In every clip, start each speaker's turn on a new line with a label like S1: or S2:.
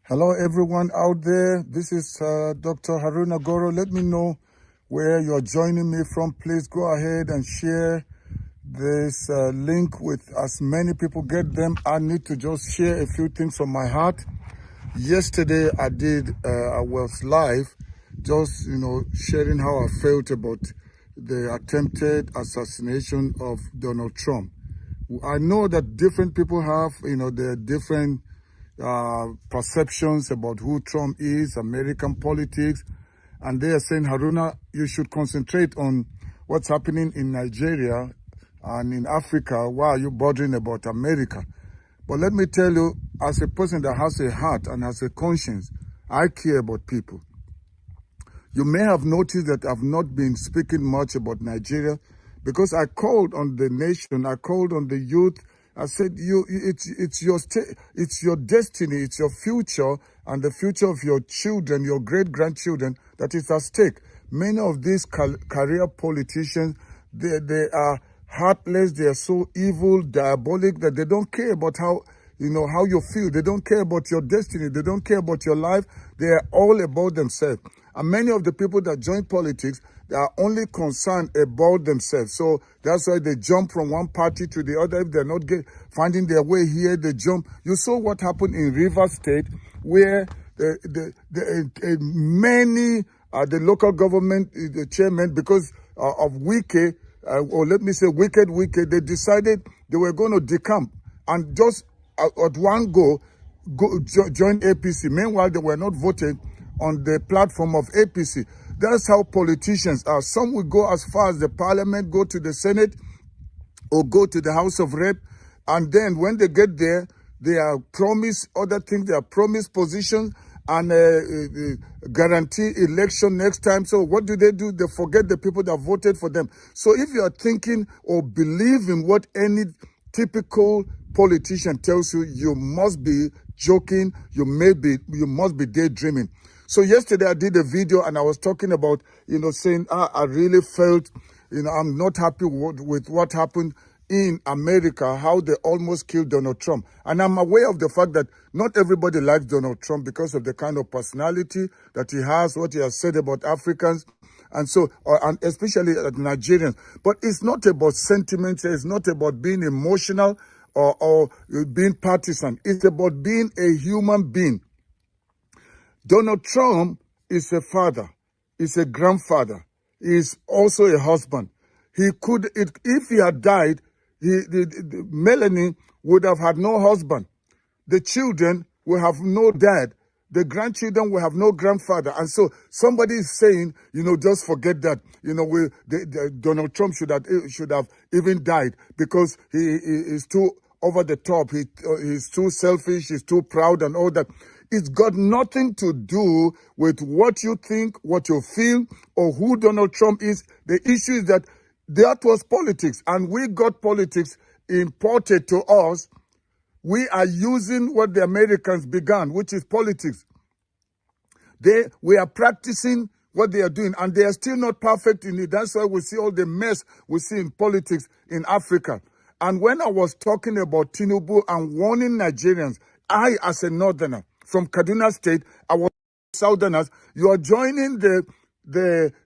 S1: Hello, everyone out there. This is Dr. Haruna Goro. Let me know where you're joining me from. Please go ahead and share this link with as many people. Get them. I need to just share a few things from my heart. Yesterday, I was live, just, sharing how I felt about the attempted assassination of Donald Trump. I know that different people have, their different perceptions about who Trump is, American politics, and they are saying, Haruna, you should concentrate on what's happening in Nigeria and in Africa. Why are you bothering about America? But let me tell you, as a person that has a heart and has a conscience, I care about people. You may have noticed that I've not been speaking much about Nigeria because I called on the nation, I called on the youth. I said, it's your destiny, it's your future, and the future of your children, your great-grandchildren, that is at stake. Many of these career politicians, they are heartless, they are so evil, diabolic, that they don't care about how you feel. They don't care about your destiny. They don't care about your life. They are all about themselves. And many of the people that join politics, they are only concerned about themselves. So that's why they jump from one party to the other. If they're not finding their way here, they jump. You saw what happened in Rivers State, where the local government, the chairman, because of Wike, or let me say wicked, they decided they were going to decamp and just at one go join APC. Meanwhile, they were not voted on the platform of APC. That's how politicians are. Some will go as far as the parliament, go to the Senate, or go to the House of Rep, and then when they get there, they are promised other things. They are promised positions and guarantee election next time. So what do? They forget the people that voted for them. So if you are thinking or believe in what any typical politician tells you, you must be joking, you must be daydreaming. So yesterday I did a video and I was talking about, saying, I really felt, I'm not happy with what happened in America, how they almost killed Donald Trump. And I'm aware of the fact that not everybody likes Donald Trump because of the kind of personality that he has, what he has said about Africans, and so, and especially Nigerians. But it's not about sentiments, it's not about being emotional or being partisan. It's about being a human being. Donald Trump is a father, is a grandfather, is also a husband. If he had died, Melanie would have had no husband. The children will have no dad. The grandchildren will have no grandfather. And so somebody is saying, just forget that. Donald Trump should have even died because he is too over the top. He's too selfish. He's too proud and all that. It's got nothing to do with what you think, what you feel, or who Donald Trump is. The issue is that was politics, and we got politics imported to us. We are using what the Americans began, which is politics. We are practicing what they are doing, and they are still not perfect in it. That's why we see all the mess we see in politics in Africa. And when I was talking about Tinubu and warning Nigerians, I, as a northerner from Kaduna State, I was southerners, you are joining the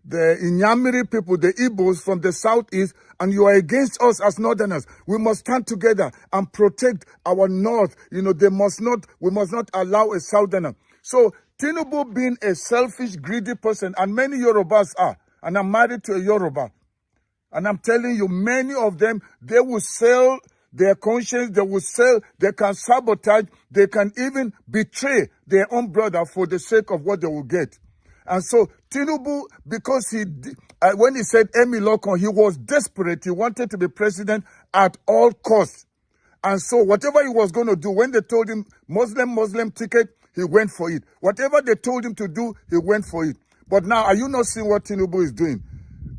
S1: Inyamiri people, the Igbos from the southeast, and you are against us as northerners. We must stand together and protect our north. We must not allow a southerner. So Tinubu being a selfish, greedy person, and many Yorubas are, and I'm married to a Yoruba, and I'm telling you, many of them, they will sell their conscience, they can sabotage, they can even betray their own brother for the sake of what they will get. And so Tinubu, because when he said Emi Lokon, he was desperate. He wanted to be president at all costs. And so whatever he was going to do, when they told him Muslim ticket, he went for it. Whatever they told him to do, he went for it. But now, are you not seeing what Tinubu is doing?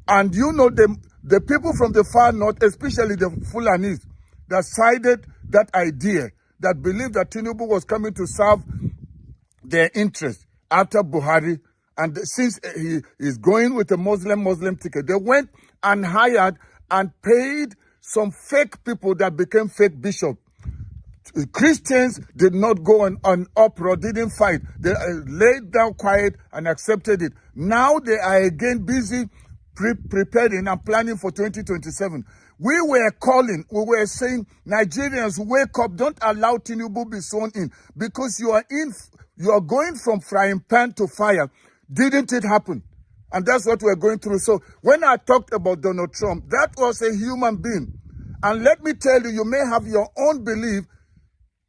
S1: And the people from the far north, especially the Fulanis, that sided that idea, that believed that Tinubu was coming to serve their interest after Buhari. And since he is going with a Muslim ticket, they went and hired and paid some fake people that became fake bishops. Christians did not go on uproar, didn't fight. They laid down quiet and accepted it. Now they are again busy preparing and planning for 2027. We were calling, we were saying, Nigerians, wake up, don't allow Tinubu be sworn in, because you are going from frying pan to fire. Didn't it happen? And that's what we're going through. So when I talked about Donald Trump, that was a human being. And let me tell you, you may have your own belief.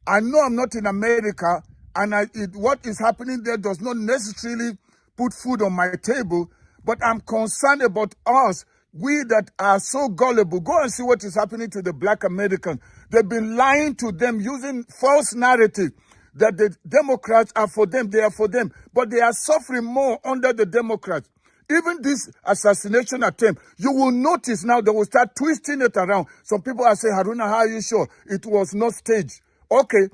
S1: I know I'm not in America, and what is happening there does not necessarily put food on my table, but I'm concerned about us, we that are so gullible. Go and see what is happening to the black Americans. They've been lying to them using false narrative that the Democrats are for them, they are for them, but they are suffering more under the Democrats. Even this assassination attempt, you will notice now they will start twisting it around. Some people are saying, Haruna, how are you sure it was not staged? Okay,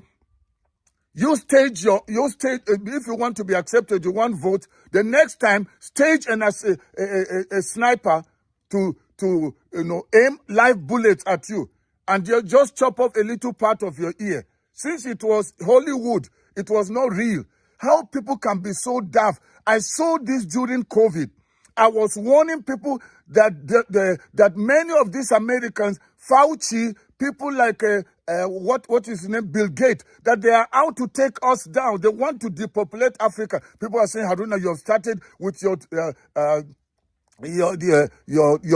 S1: you stage, if you want to be accepted, you want vote. The next time, stage a sniper to aim live bullets at you, and you just chop off a little part of your ear. Since it was Hollywood, it was not real. How people can be so daft. I saw this during COVID. I was warning people that that many of these Americans, Fauci, people like what is his name, Bill Gates, that they are out to take us down. They want to depopulate Africa. People are saying, Haruna, you have started with your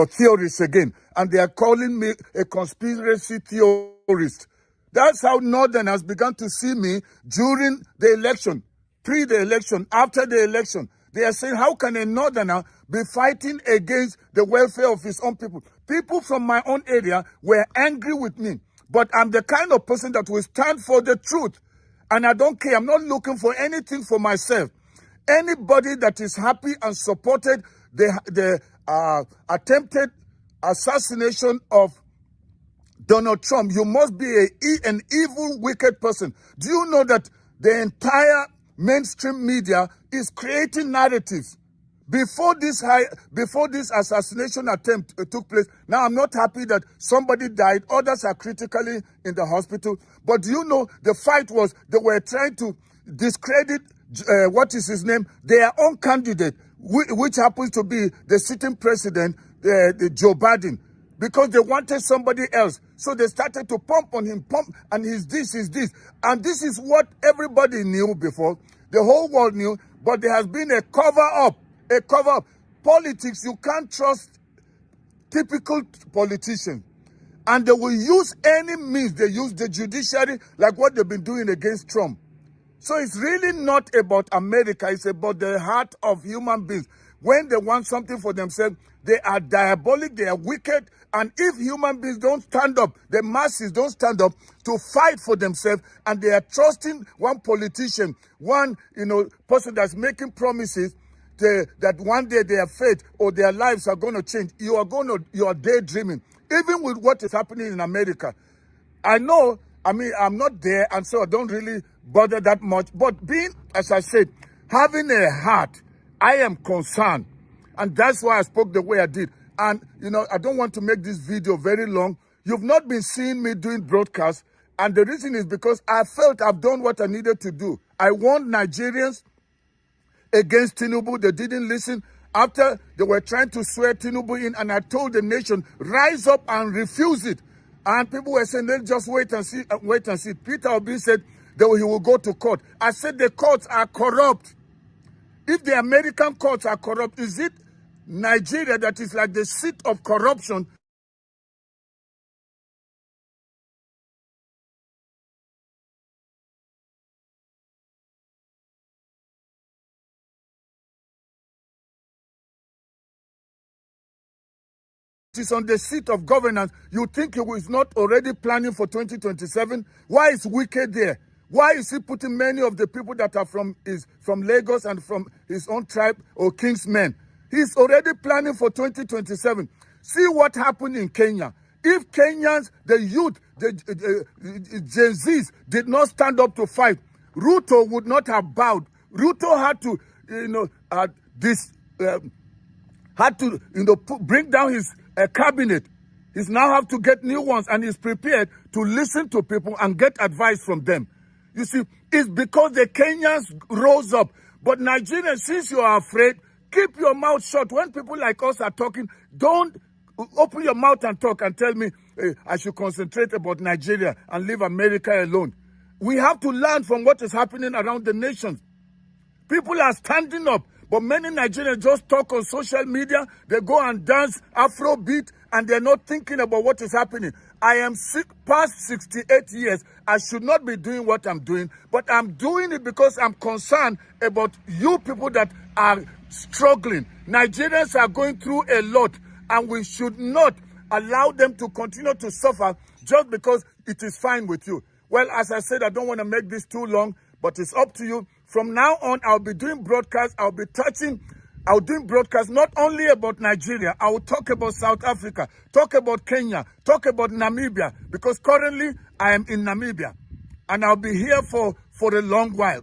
S1: theories again, and they are calling me a conspiracy theorist. That's how Northerners began to see me during the election, pre the election, after the election. They are saying, how can a Northerner be fighting against the welfare of his own people? People from my own area were angry with me, but I'm the kind of person that will stand for the truth. And I don't care. I'm not looking for anything for myself. Anybody that is happy and supported the attempted assassination of Donald Trump, you must be an evil, wicked person. Do you know that the entire mainstream media is creating narratives before this assassination attempt took place? Now, I'm not happy that somebody died. Others are critically in the hospital. But do you know the fight was they were trying to discredit what is his name, their own candidate, which happens to be the sitting president, the Joe Biden, because they wanted somebody else. So they started to pump on him, and he's this. And this is what everybody knew before. The whole world knew, but there has been a cover-up. Politics, you can't trust typical politicians. And they will use any means. They use the judiciary like what they've been doing against Trump. So it's really not about America. It's about the heart of human beings. When they want something for themselves, they are diabolic, they are wicked. And if human beings don't stand up, the masses don't stand up to fight for themselves, and they are trusting one politician, one person that's making promises that one day their fate or their lives are going to change, you are daydreaming. Even with what is happening in America. I'm not there, and so I don't really bother that much. But being, as I said, having a heart, I am concerned. And that's why I spoke the way I did. And, I don't want to make this video very long. You've not been seeing me doing broadcasts. And the reason is because I felt I've done what I needed to do. I warned Nigerians against Tinubu. They didn't listen. After they were trying to swear Tinubu in, and I told the nation, rise up and refuse it. And people were saying, let's just wait and see. Peter Obi said that he will go to court. I said the courts are corrupt. If the American courts are corrupt, is it Nigeria that is like the seat of corruption? Is on the seat of governance. You think he is not already planning for 2027? Why is Wike there? Why is he putting many of the people that are from Lagos and from his own tribe or Kingsmen? He's already planning for 2027. See what happened in Kenya. If Kenyans, the youth, the Gen Zs did not stand up to fight, Ruto would not have bowed. Ruto had to, bring down his cabinet. He's now have to get new ones, and he's prepared to listen to people and get advice from them. You see, it's because the Kenyans rose up. But Nigerians, since you are afraid, keep your mouth shut. When people like us are talking, don't open your mouth and talk and tell me I should concentrate about Nigeria and leave America alone. We have to learn from what is happening around the nations. People are standing up, but many Nigerians just talk on social media. They go and dance Afrobeat, and they're not thinking about what is happening. I am past 68 years. I should not be doing what I'm doing, but I'm doing it because I'm concerned about you people that are struggling. Nigerians are going through a lot, and we should not allow them to continue to suffer just because it is fine with you. Well, as I said, I don't want to make this too long, but it's up to you. From now on, I'll be doing broadcasts. I'll doing broadcasts not only about Nigeria. I will talk about South Africa, talk about Kenya, talk about Namibia, because currently I am in Namibia, and I'll be here for a long while.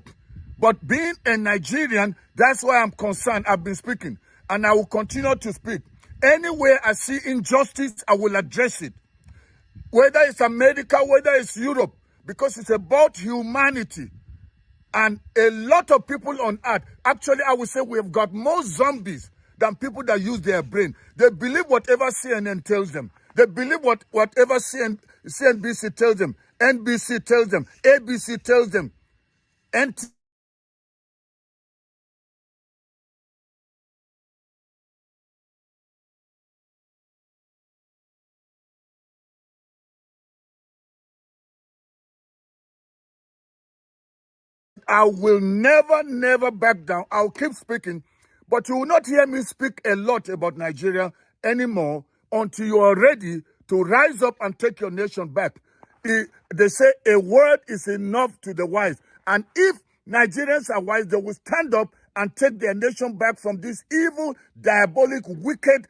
S1: But being a Nigerian, that's why I'm concerned. I've been speaking, and I will continue to speak. Anywhere I see injustice, I will address it. Whether it's America, whether it's Europe, because it's about humanity. And a lot of people on earth, actually, I would say we have got more zombies than people that use their brain. They believe whatever CNN tells them. They believe whatever CNBC tells them, NBC tells them, ABC tells them. And I will never back down. I'll keep speaking, but you will not hear me speak a lot about Nigeria anymore until you are ready to rise up and take your nation back. They say a word is enough to the wise. And if Nigerians are wise, they will stand up and take their nation back from these evil, diabolic, wicked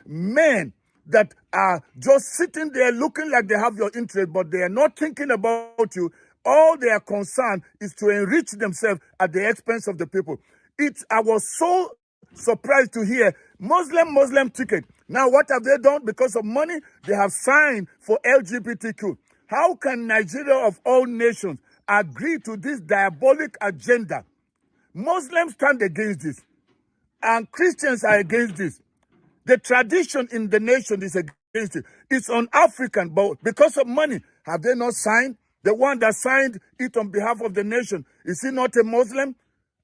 S1: men that are just sitting there looking like they have your interest, but they are not thinking about you. All they are concerned is to enrich themselves at the expense of the people. I was so surprised to hear Muslim ticket. Now, what have they done? Because of money, they have signed for LGBTQ. How can Nigeria of all nations agree to this diabolic agenda? Muslims stand against this, and Christians are against this. The tradition in the nation is against it. It's un-African, but because of money, have they not signed? The one that signed it on behalf of the nation, is he not a Muslim?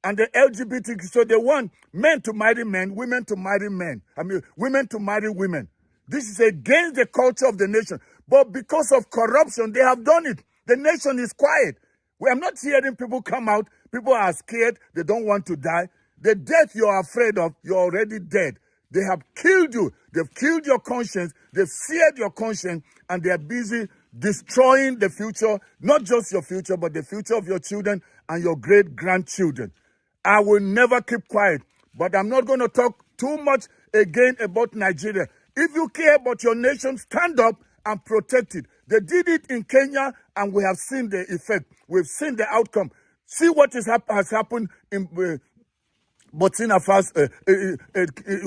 S1: And the LGBT, so they want men to marry men, women to marry men. I mean, women to marry women. This is against the culture of the nation. But because of corruption, they have done it. The nation is quiet. We are not hearing people come out. People are scared. They don't want to die. The death you are afraid of, you're already dead. They have killed you. They've killed your conscience. They've seared your conscience, and they are busy destroying the future, not just your future, but the future of your children and your great-grandchildren. I will never keep quiet, but I'm not going to talk too much again about Nigeria. If you care about your nation, stand up and protect it. They did it in Kenya, and we have seen the effect. We've seen the outcome. See what has happened in Burkina Faso,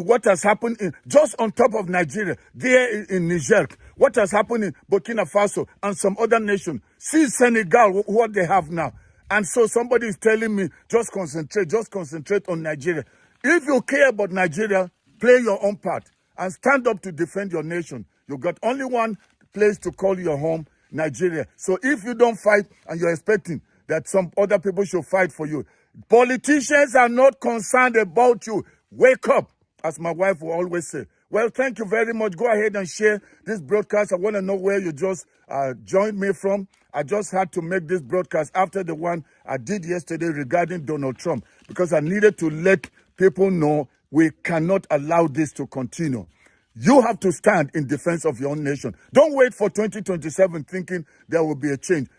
S1: what has happened just on top of Nigeria, there in Niger, what has happened in Burkina Faso and some other nations. See Senegal, what they have now. And so somebody is telling me, just concentrate on Nigeria. If you care about Nigeria, play your own part and stand up to defend your nation. You've got only one place to call your home, Nigeria. So if you don't fight and you're expecting that some other people should fight for you, politicians are not concerned about you. Wake up, as my wife will always say. Well, thank you very much. Go ahead and share this broadcast. I want to know where you just joined me from. I just had to make this broadcast after the one I did yesterday regarding Donald Trump, because I needed to let people know we cannot allow this to continue. You have to stand in defense of your own nation. Don't wait for 2027 thinking there will be a change.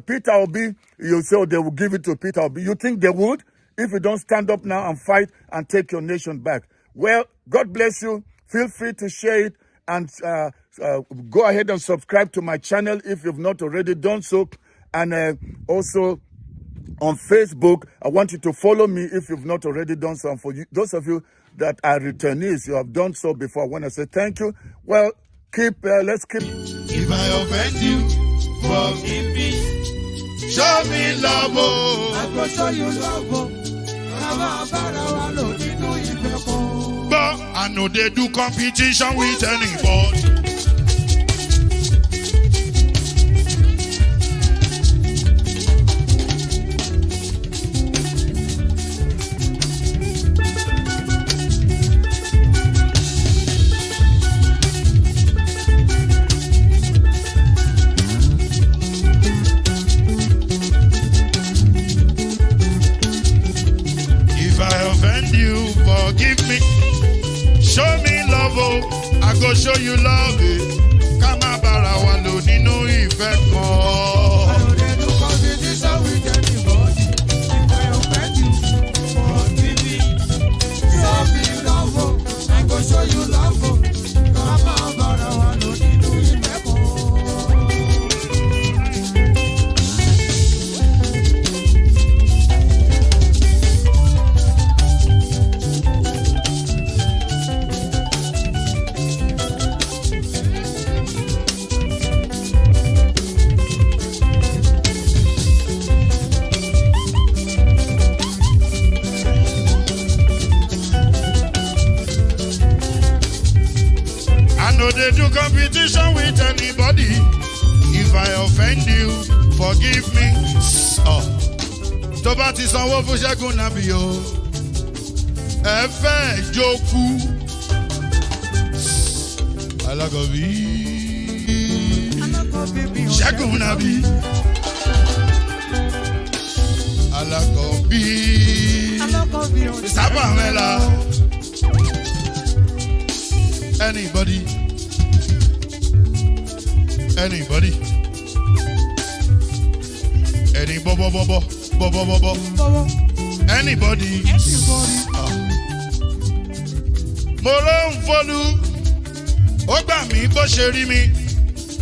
S1: Peter Obi, you say they will give it to Peter Obi. You think they would if you don't stand up now and fight and take your nation back? Well, God bless you. Feel free to share it, and go ahead and subscribe to my channel if you've not already done so. And also on Facebook, I want you to follow me if you've not already done so. And for you, those of you that are returnees, you have done so before, I want to say thank you. Well, let's keep.
S2: If I offend you, forgive me. Show me love, oh. I go show you love, oh. But I know they do competition with anybody. Forgive me, show me love, oh, I go show you love, eh. Kama bara wa lo nínú ìfẹ́ kan. I know they do competition with anybody. If I offend you, forgive me, show me love, oh, I go show you love, oh. Kama bara wa lo nínú ìfẹ́ kan. They do competition with anybody. If I offend you, forgive me. Oh, tó bá ti sanwó fún Ṣẹ́gun nàbí o. Ẹ fẹ́ jókù. Alákọ̀bí. Ṣẹ́gun nàbí. Alákọ̀bí. Sábà mẹ́la. Anybody. Anybody? Any bobo. Anybody? Mo ló ń folú, ó gbà mí bó ṣe rí mi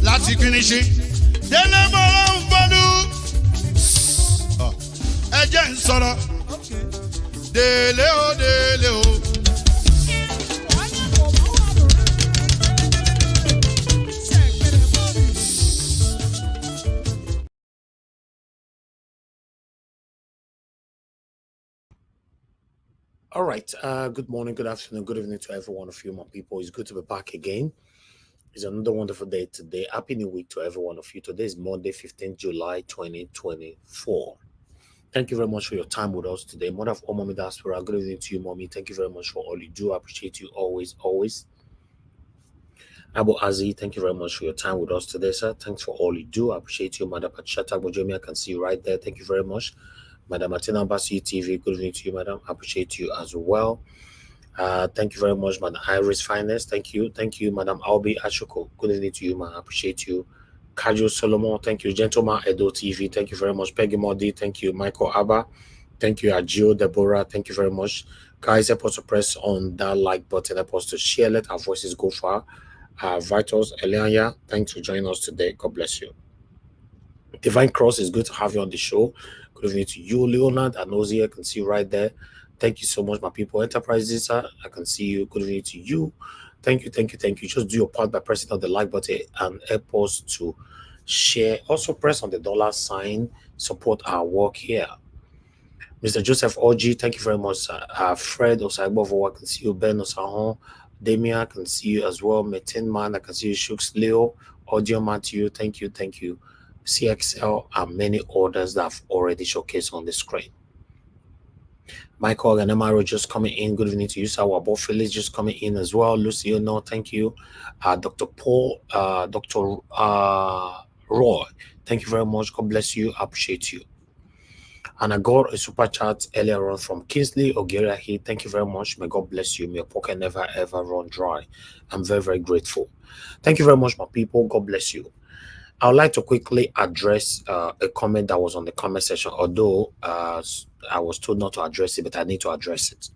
S2: láti kíníṣí. Délé mo ló ń folú, ẹ jẹ́ ń sọ̀rọ̀. Délé o.
S3: All right. Good morning, good afternoon, good evening to every one of you, my people. It's good to be back again. It's another wonderful day today. Happy New Week to every one of you. Today is Monday, 15th July, 2024. Thank you very much for your time with us today. Mother of all, Mommy Diaspora, good evening to you, Mommy. Thank you very much for all you do. I appreciate you always. Abu Azi, thank you very much for your time with us today, sir. Thanks for all you do. I appreciate you, Madam Pachata Bojomi. I can see you right there. Thank you very much. Madam Martina Bassi TV, good evening to you, madam. I appreciate you as well. Thank you very much, Madam Iris Finance. Thank you, Madam Albi Ashoko. Good evening to you, man. I appreciate you. Kajo Solomon, thank you. Gentleman Edo TV, thank you very much. Peggy Modi, thank you. Michael Abba, thank you. Agio Deborah, thank you very much. Guys, help us to press on that like button, help us to share, let our voices go far. Vitals, Elianya, thanks for joining us today. God bless you. Divine Cross, is good to have you on the show. Good evening to you, Leonard and Ozzy. I can see you right there. Thank you so much, my people. Enterprises, I can see you. Good evening to you. Thank you. Just do your part by pressing on the like button and help us to share. Also, press on the $sign. Support our work here. Mr. Joseph OG, thank you very much, sir. Fred Osagbovo, I can see you. Ben Osahon, Damien, I can see you as well. Metin Man, I can see you. Shooks Leo, Audio Matthew, thank you. CXL and many others that have already showcased on the screen. Michael Ganamaro just coming in. Good evening to you, sir. Wabo Phyllis just coming in as well. Luciano, thank you. Dr. Paul, Dr. Roy, thank you very much. God bless you. I appreciate you. And I got a super chat earlier on from Kingsley Ogerahi. Thank you very much. May God bless you. May your pocket never ever run dry. I'm very, very grateful. Thank you very much, my people. God bless you. I would like to quickly address a comment that was on the comment section, although I was told not to address it, but I need to address it.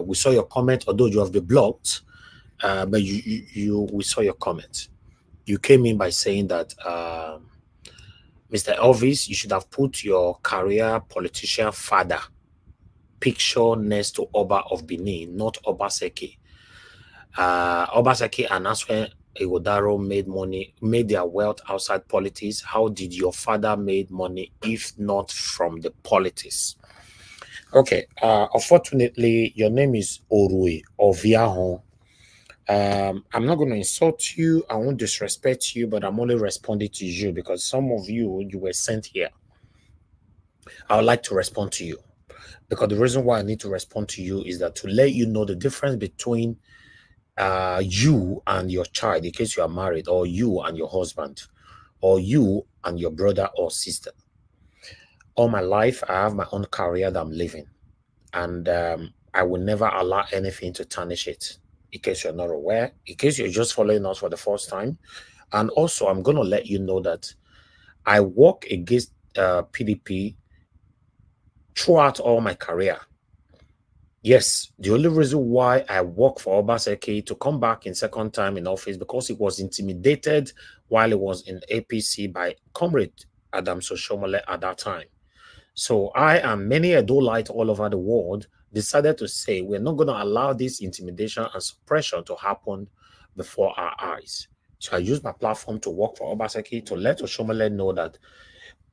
S3: We saw your comment, although you have been blocked, but we saw your comment. You came in by saying that, Mr. Elvis, you should have put your career politician father picture next to Oba of Benin, not Obaseki. Obaseki and Aswen Igodaro made their wealth outside politics. How did your father made money if not from the politics? Okay, unfortunately, your name is Orui or Viahon. I'm not going to insult you. I won't disrespect you, but I'm only responding to you because some of you were sent here. I would like to respond to you because the reason why I need to respond to you is that to let you know the difference between you and your child, in case you are married, or you and your husband, or you and your brother or sister. All my life, I have my own career that I'm living, and I will never allow anything to tarnish it. In case you're not aware, in case you're just following us for the first time, and also I'm going to let you know that I work against PDP throughout all my career. Yes, the only reason why I work for Obaseki to come back in second time in office because he was intimidated while he was in APC by Comrade Adam Socio-economic at that time. So I and many Edolites all over the world decided to say we're not going to allow this intimidation and suppression to happen before our eyes. So I used my platform to work for Obaseki to let Socio-economic know that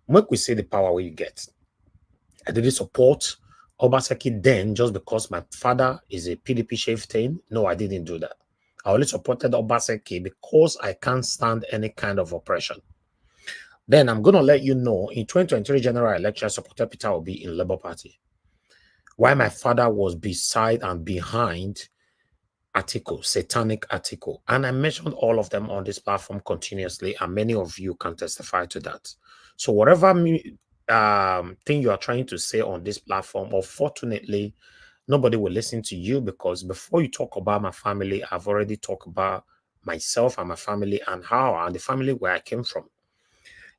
S3: when we see the power we get, I didn't support Obaseki then just because my father is a PDP chieftain. No, I didn't do that. I only supported Obaseki because I can't stand any kind of oppression. Then I'm going to let you know, in 2023 general election, I supported Peter Obi in Labour Party. Why my father was beside and behind article, satanic article. And I mentioned all of them on this platform continuously, and many of you can testify to that. So whatever thing you are trying to say on this platform, unfortunately, nobody will listen to you because before you talk about my family, I've already talked about myself and my family and how and the family where I came from.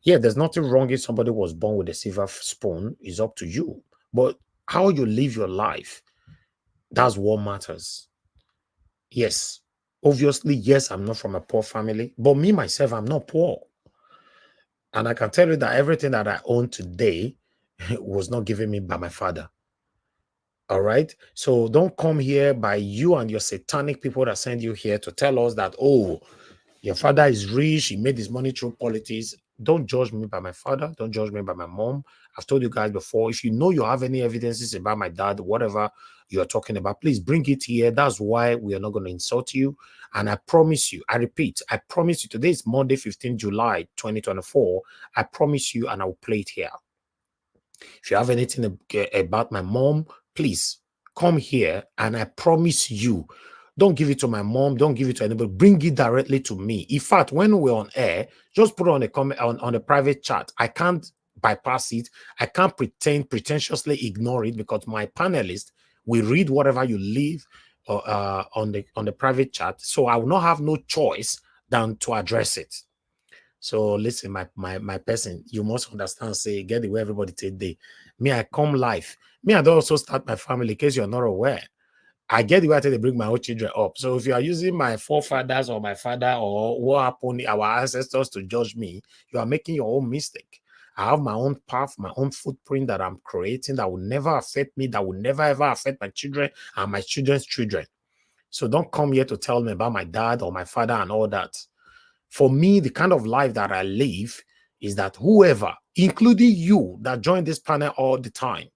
S3: Yeah, there's nothing wrong if somebody was born with a silver spoon. It's up to you. But how you live your life, that's what matters. Yes, obviously, yes, I'm not from a poor family, but me, myself, I'm not poor. And I can tell you that everything that I own today was not given me by my father. All right. So don't come here by you and your satanic people that send you here to tell us that, oh, your father is rich, he made his money through politics. Don't judge me by my father. Don't judge me by my mom. I've told you guys before, if you know you have any evidences about my dad, whatever you're talking about, please bring it here. That's why we are not going to insult you. And I promise you, I repeat, I promise you, today is Monday, 15 July, 2024. I promise you, and I will play it here. If you have anything about my mom, please come here and I promise you, don't give it to my mom, don't give it to anybody, bring it directly to me. In fact, when we're on air, just put it on a comment on a private chat. I can't bypass it. I can't pretentiously ignore it because my panelists will read whatever you leave on the private chat. So I will not have no choice than to address it. So listen, my person, you must understand, say, get the way everybody take day. Me, I come live. Me, I don't also start my family, in case you're not aware. I get the way I take to bring my own children up. So if you are using my forefathers or my father or what happened, our ancestors to judge me, you are making your own mistake. I have my own path, my own footprint that I'm creating that will never affect me, that will never ever affect my children and my children's children. So don't come here to tell me about my dad or my father and all that. For me, the kind of life that I live is that whoever, including you that join this panel all the time,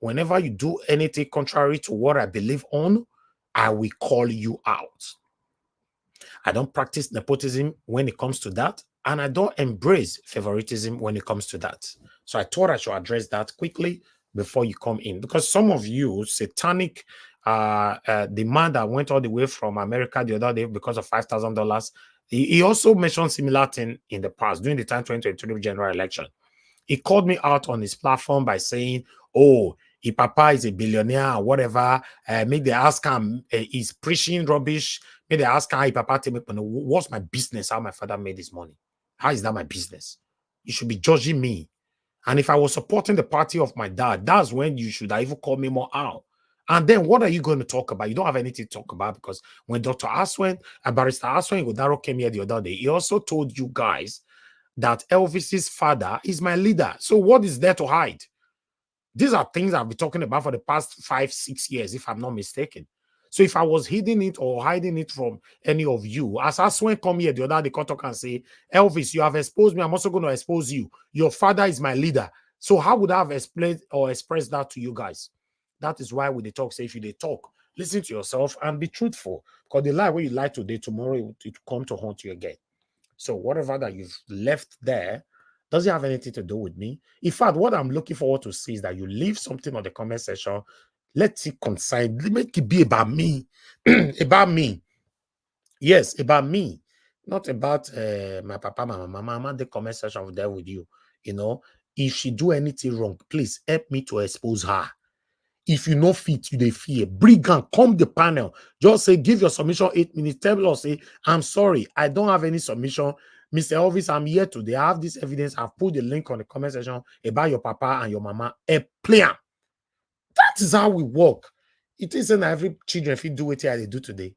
S3: whenever you do anything contrary to what I believe on, I will call you out. I don't practice nepotism when it comes to that, and I don't embrace favoritism when it comes to that. So I thought I should address that quickly before you come in, because some of you satanic the man that went all the way from America the other day because of $5,000. He also mentioned similar thing in the past during the time 2023 general election. He called me out on his platform by saying, oh, if Papa is a billionaire or whatever, make they ask him, he's preaching rubbish. Make they ask him, if Papa take me money. What's my business? How my father made his money? How is that my business? You should be judging me. And if I was supporting the party of my dad, that's when you should even call me more out. And then what are you going to talk about? You don't have anything to talk about, because when Dr. Aswen, Barrister Aswen Godaro came here the other day, he also told you guys that Elvis's father is my leader. So what is there to hide? These are things I've been talking about for the past 5-6 years, if I'm not mistaken.
S4: So if I was hiding it or hiding it from any of you, as Aswen come here the other day, come talk and say, Elvis, you have exposed me. I'm also going to expose you. Your father is my leader. So how would I have explained or expressed that to you guys? That is why when they talk, say if you they talk, listen to yourself and be truthful. Because the lie where you lie today, tomorrow it will come to haunt you again. So whatever that you've left there doesn't have anything to do with me. In fact, what I'm looking forward to see is that you leave something on the comment section. Let it concern, make it be about me. About me. Yes, about me. Not about my papa, my mama. I'm at the comment section there with you. You know, if she do anything wrong, please help me to expose her. If you know fit, you they fear. Bring and come the panel. Just say, give your submission 8 minutes. Tell us, say, I'm sorry, I don't have any submission. Mr. Elvis, I'm here today. I have this evidence. I've put the link on the comment section about your papa and your mama. A plan. That is how we work. It isn't every children if you do it here they do today.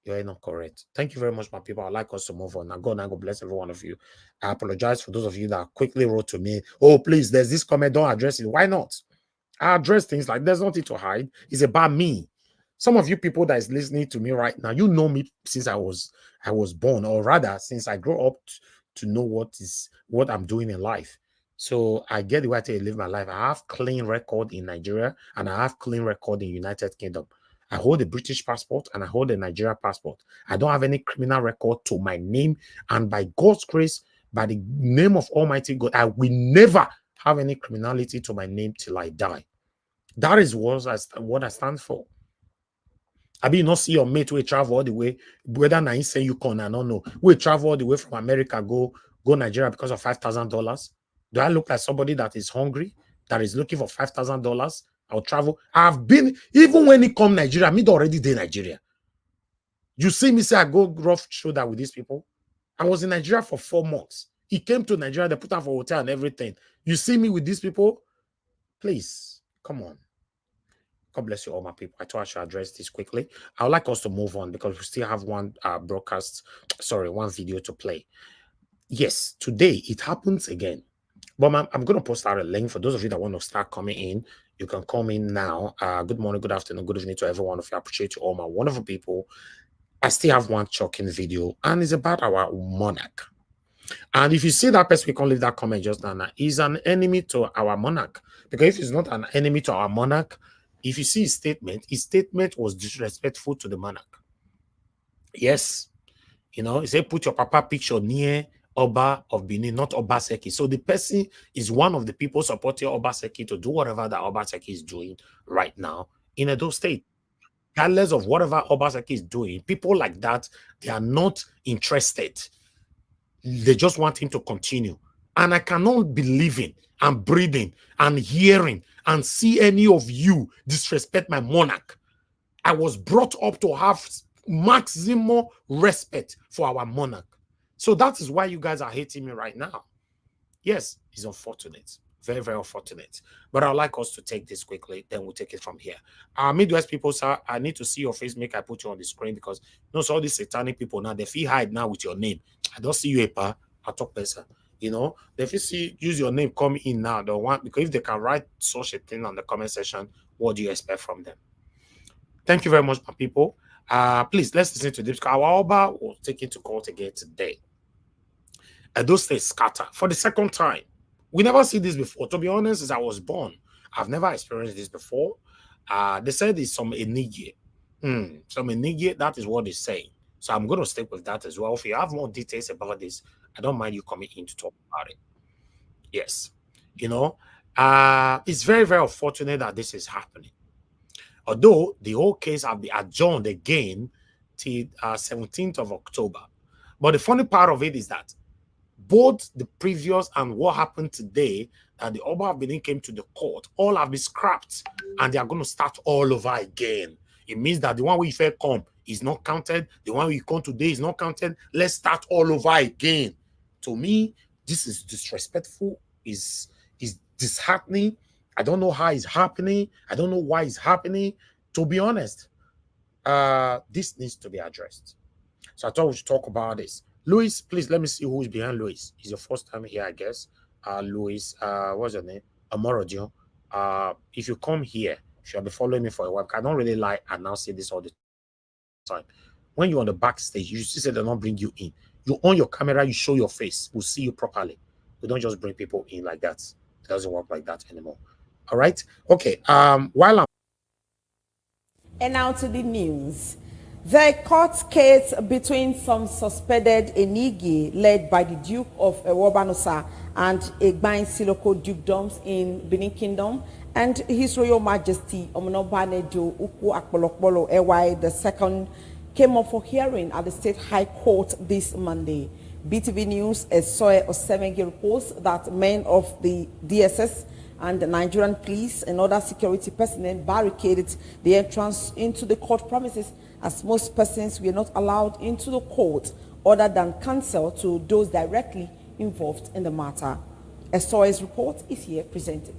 S4: You're not correct. Thank you very much, my people. I'd like us to move on. Now, God bless every one of you. I apologize for those of you that quickly wrote to me. Oh, please, there's this comment. Don't address it. Why not? I address things like there's nothing to hide. It's about me. Some of you people that is listening to me right now, you know me since I was born, or rather, since I grew up to know what I'm doing in life. So I get the way I live my life. I have clean record in Nigeria and I have clean record in United Kingdom. I hold a British passport and I hold a Nigeria passport. I don't have any criminal record to my name, and by God's grace, by the name of Almighty God, I will never have any criminality to my name till I die. That is what I stand for. I mean, not see your mate we travel all the way, whether I say you can, I don't know. We travel all the way from America, go Nigeria because of $5,000. Do I look like somebody that is hungry, that is looking for $5,000? I'll travel. I've been, even when it come Nigeria, me already did Nigeria. You see me say I go rough shoulder with these people. I was in Nigeria for 4 months. He came to Nigeria, they put up for hotel and everything. You see me with these people? Please, come on. God bless you all, my people. I thought I should address this quickly. I would like us to move on because we still have one video to play. Yes, today it happens again. But I'm going to post out a link for those of you that want to start coming in. You can come in now. Good morning, good afternoon, good evening to every one of you. I appreciate you all, my wonderful people. I still have one shocking video, and it's about our monarch. And if you see that person, we can leave that comment just now. He's an enemy to our monarch. Because if he's not an enemy to our monarch, if you see his statement was disrespectful to the monarch. Yes. You know, he said, put your papa picture near Oba of Benin, not Obaseki. So the person is one of the people supporting Obaseki to do whatever that Obaseki is doing right now in Edo State. Regardless of whatever Obaseki is doing, people like that, they are not interested. They just want him to continue. And I cannot be living and breathing and hearing and see any of you disrespect my monarch. I was brought up to have maximum respect for our monarch. So that is why you guys are hating me right now. Yes, it's unfortunate. Very, very unfortunate. But I'd like us to take this quickly, then we'll take it from here. Midwest people, sir, I need to see your face. Make I put you on the screen because you know, so all these satanic people now, they feel hide now with your name. I don't see you, Epa. I'll talk better. You know, if you see use your name, come in now. Don't want, because if they can write such a thing on the comment section, what do you expect from them? Thank you very much, my people. Please let's listen to this. Our Oba was taken to court again today. Those states scatter for the second time. We never see this before. To be honest, since I was born, I've never experienced this before. They said it's some enigma. Some enigma, that is what they say. So I'm going to stick with that as well. If you have more details about this, I don't mind you coming in to talk about it. Yes. You know, it's very, very unfortunate that this is happening. Although the whole case has been adjourned again till 17th of October. But the funny part of it is that both the previous and what happened today, that the Oba of Benin came to the court, all have been scrapped and they are going to start all over again. It means that the one we fair come is not counted. The one we come today is not counted. Let's start all over again. To me, this is disrespectful, is disheartening. I don't know how it's happening. I don't know why it's happening. To be honest, this needs to be addressed. So I thought we should talk about this. Louis, please let me see who is behind Louis. It's your first time here, I guess. Louis, what's your name? Amorodio. If you come here, you should be following me for a while. I don't really like announcing this all the time. When you're on the backstage, you see they don't bring you in. You on your camera, you show your face. We'll see you properly. We don't just bring people in like that. It doesn't work like that anymore. All right. Okay. While I'm
S5: And now to the news. The court case between some suspended Enigi led by the Duke of Ewobanosa and Egbain Siloko dukedoms in Benin Kingdom and His Royal Majesty Omonobanejo Ukwu Akpolokpolo Ewa II came up for hearing at the State High Court this Monday. BTV News Esoe Osemenge reports that men of the DSS and the Nigerian police and other security personnel barricaded the entrance into the court premises as most persons were not allowed into the court other than counsel to those directly involved in the matter. Esoe's report is here presented.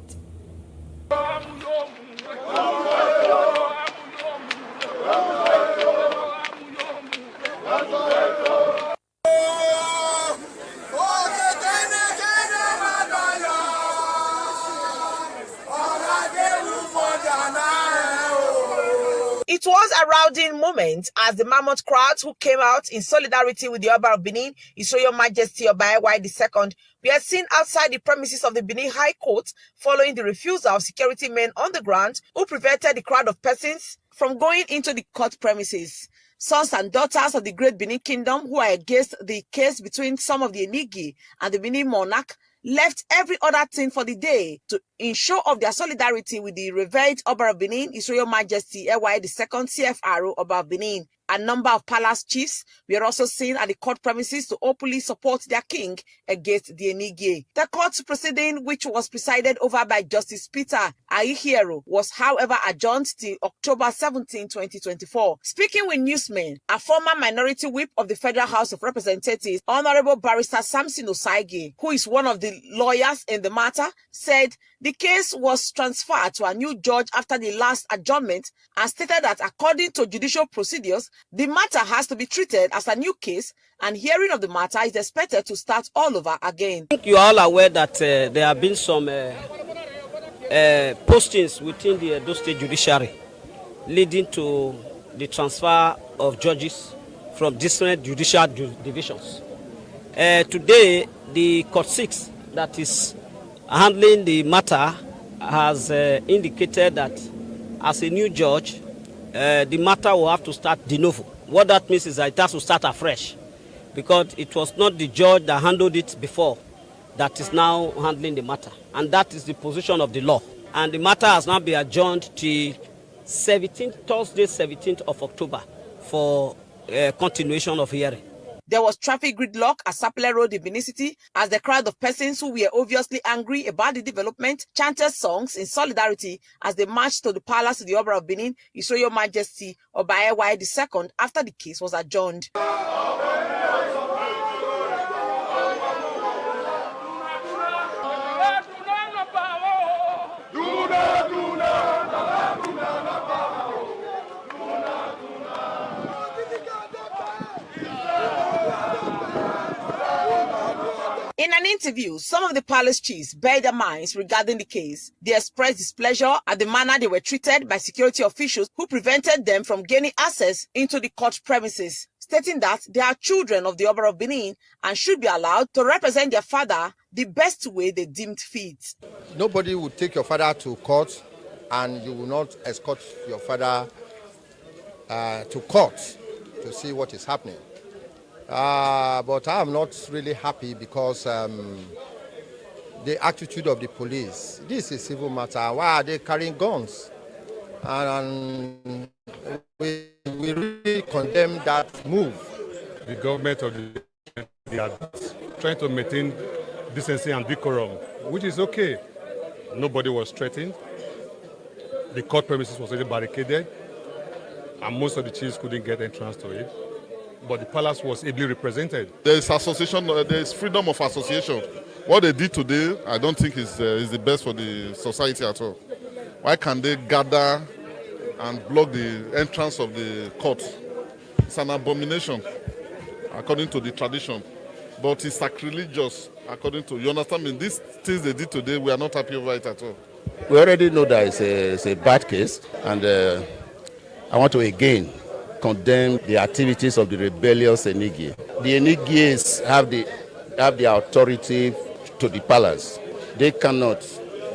S6: It was a rowdy moment as the mammoth crowds who came out in solidarity with the Oba of Benin, His Royal Majesty Oba II, were seen outside the premises of the Benin High Court following the refusal of security men on the ground who prevented the crowd of persons from going into the court premises. Sons and daughters of the great Benin Kingdom who are against the case between some of the Enigi and the Benin monarch left every other thing for the day to ensure of their solidarity with the revered Oba of Benin, His Royal Majesty Ewa II CFRO Oba of Benin. A number of palace chiefs were also seen at the court premises to openly support their king against the Enigi. The court proceeding, which was presided over by Justice Peter Ayihiero, was however adjourned till October 17, 2024. Speaking with newsmen, a former minority whip of the Federal House of Representatives, Honorable Barrister Samson Osaige, who is one of the lawyers in the matter, said the case was transferred to a new judge after the last adjournment and stated that according to judicial procedures, the matter has to be treated as a new case and hearing of the matter is expected to start all over again.
S7: I think you are all aware that there have been some postings within the Edo State Judiciary leading to the transfer of judges from different judicial divisions. Today, the Court 6 that is handling the matter has indicated that as a new judge, the matter will have to start de novo. What that means is that it has to start afresh because it was not the judge that handled it before that is now handling the matter. And that is the position of the law. And the matter has now been adjourned to Thursday, 17th of October for continuation of hearing.
S6: There was traffic gridlock at Sapele Road in Benin City as the crowd of persons who were obviously angry about the development chanted songs in solidarity as they marched to the palace of the Oba of Benin, His Royal Majesty Oba II after the case was adjourned. In an interview, some of the palace chiefs bared their minds regarding the case. They expressed displeasure at the manner they were treated by security officials who prevented them from gaining access into the court premises, stating that they are children of the Oba of Benin and should be allowed to represent their father the best way they deemed fit.
S8: Nobody would take your father to court and you will not escort your father to court to see what is happening. But I am not really happy because the attitude of the police. This is a civil matter. Why are they carrying guns? And we really condemn that move.
S9: The government of they are trying to maintain decency and decorum, which is okay. Nobody was threatened. The court premises was already barricaded, and most of the chiefs couldn't get entrance to it. But the palace was ably represented.
S2: There is association. There is freedom of association. What they did today, I don't think is the best for the society at all. Why can they gather and block the entrance of the court? It's an abomination, according to the tradition. But it's sacrilegious, according to, you understand me? These things they did today, we are not happy over it at all.
S10: We already know that it's a bad case, and I want to again condemn the activities of the rebellious Enigi. The Enigis have the authority to the palace. They cannot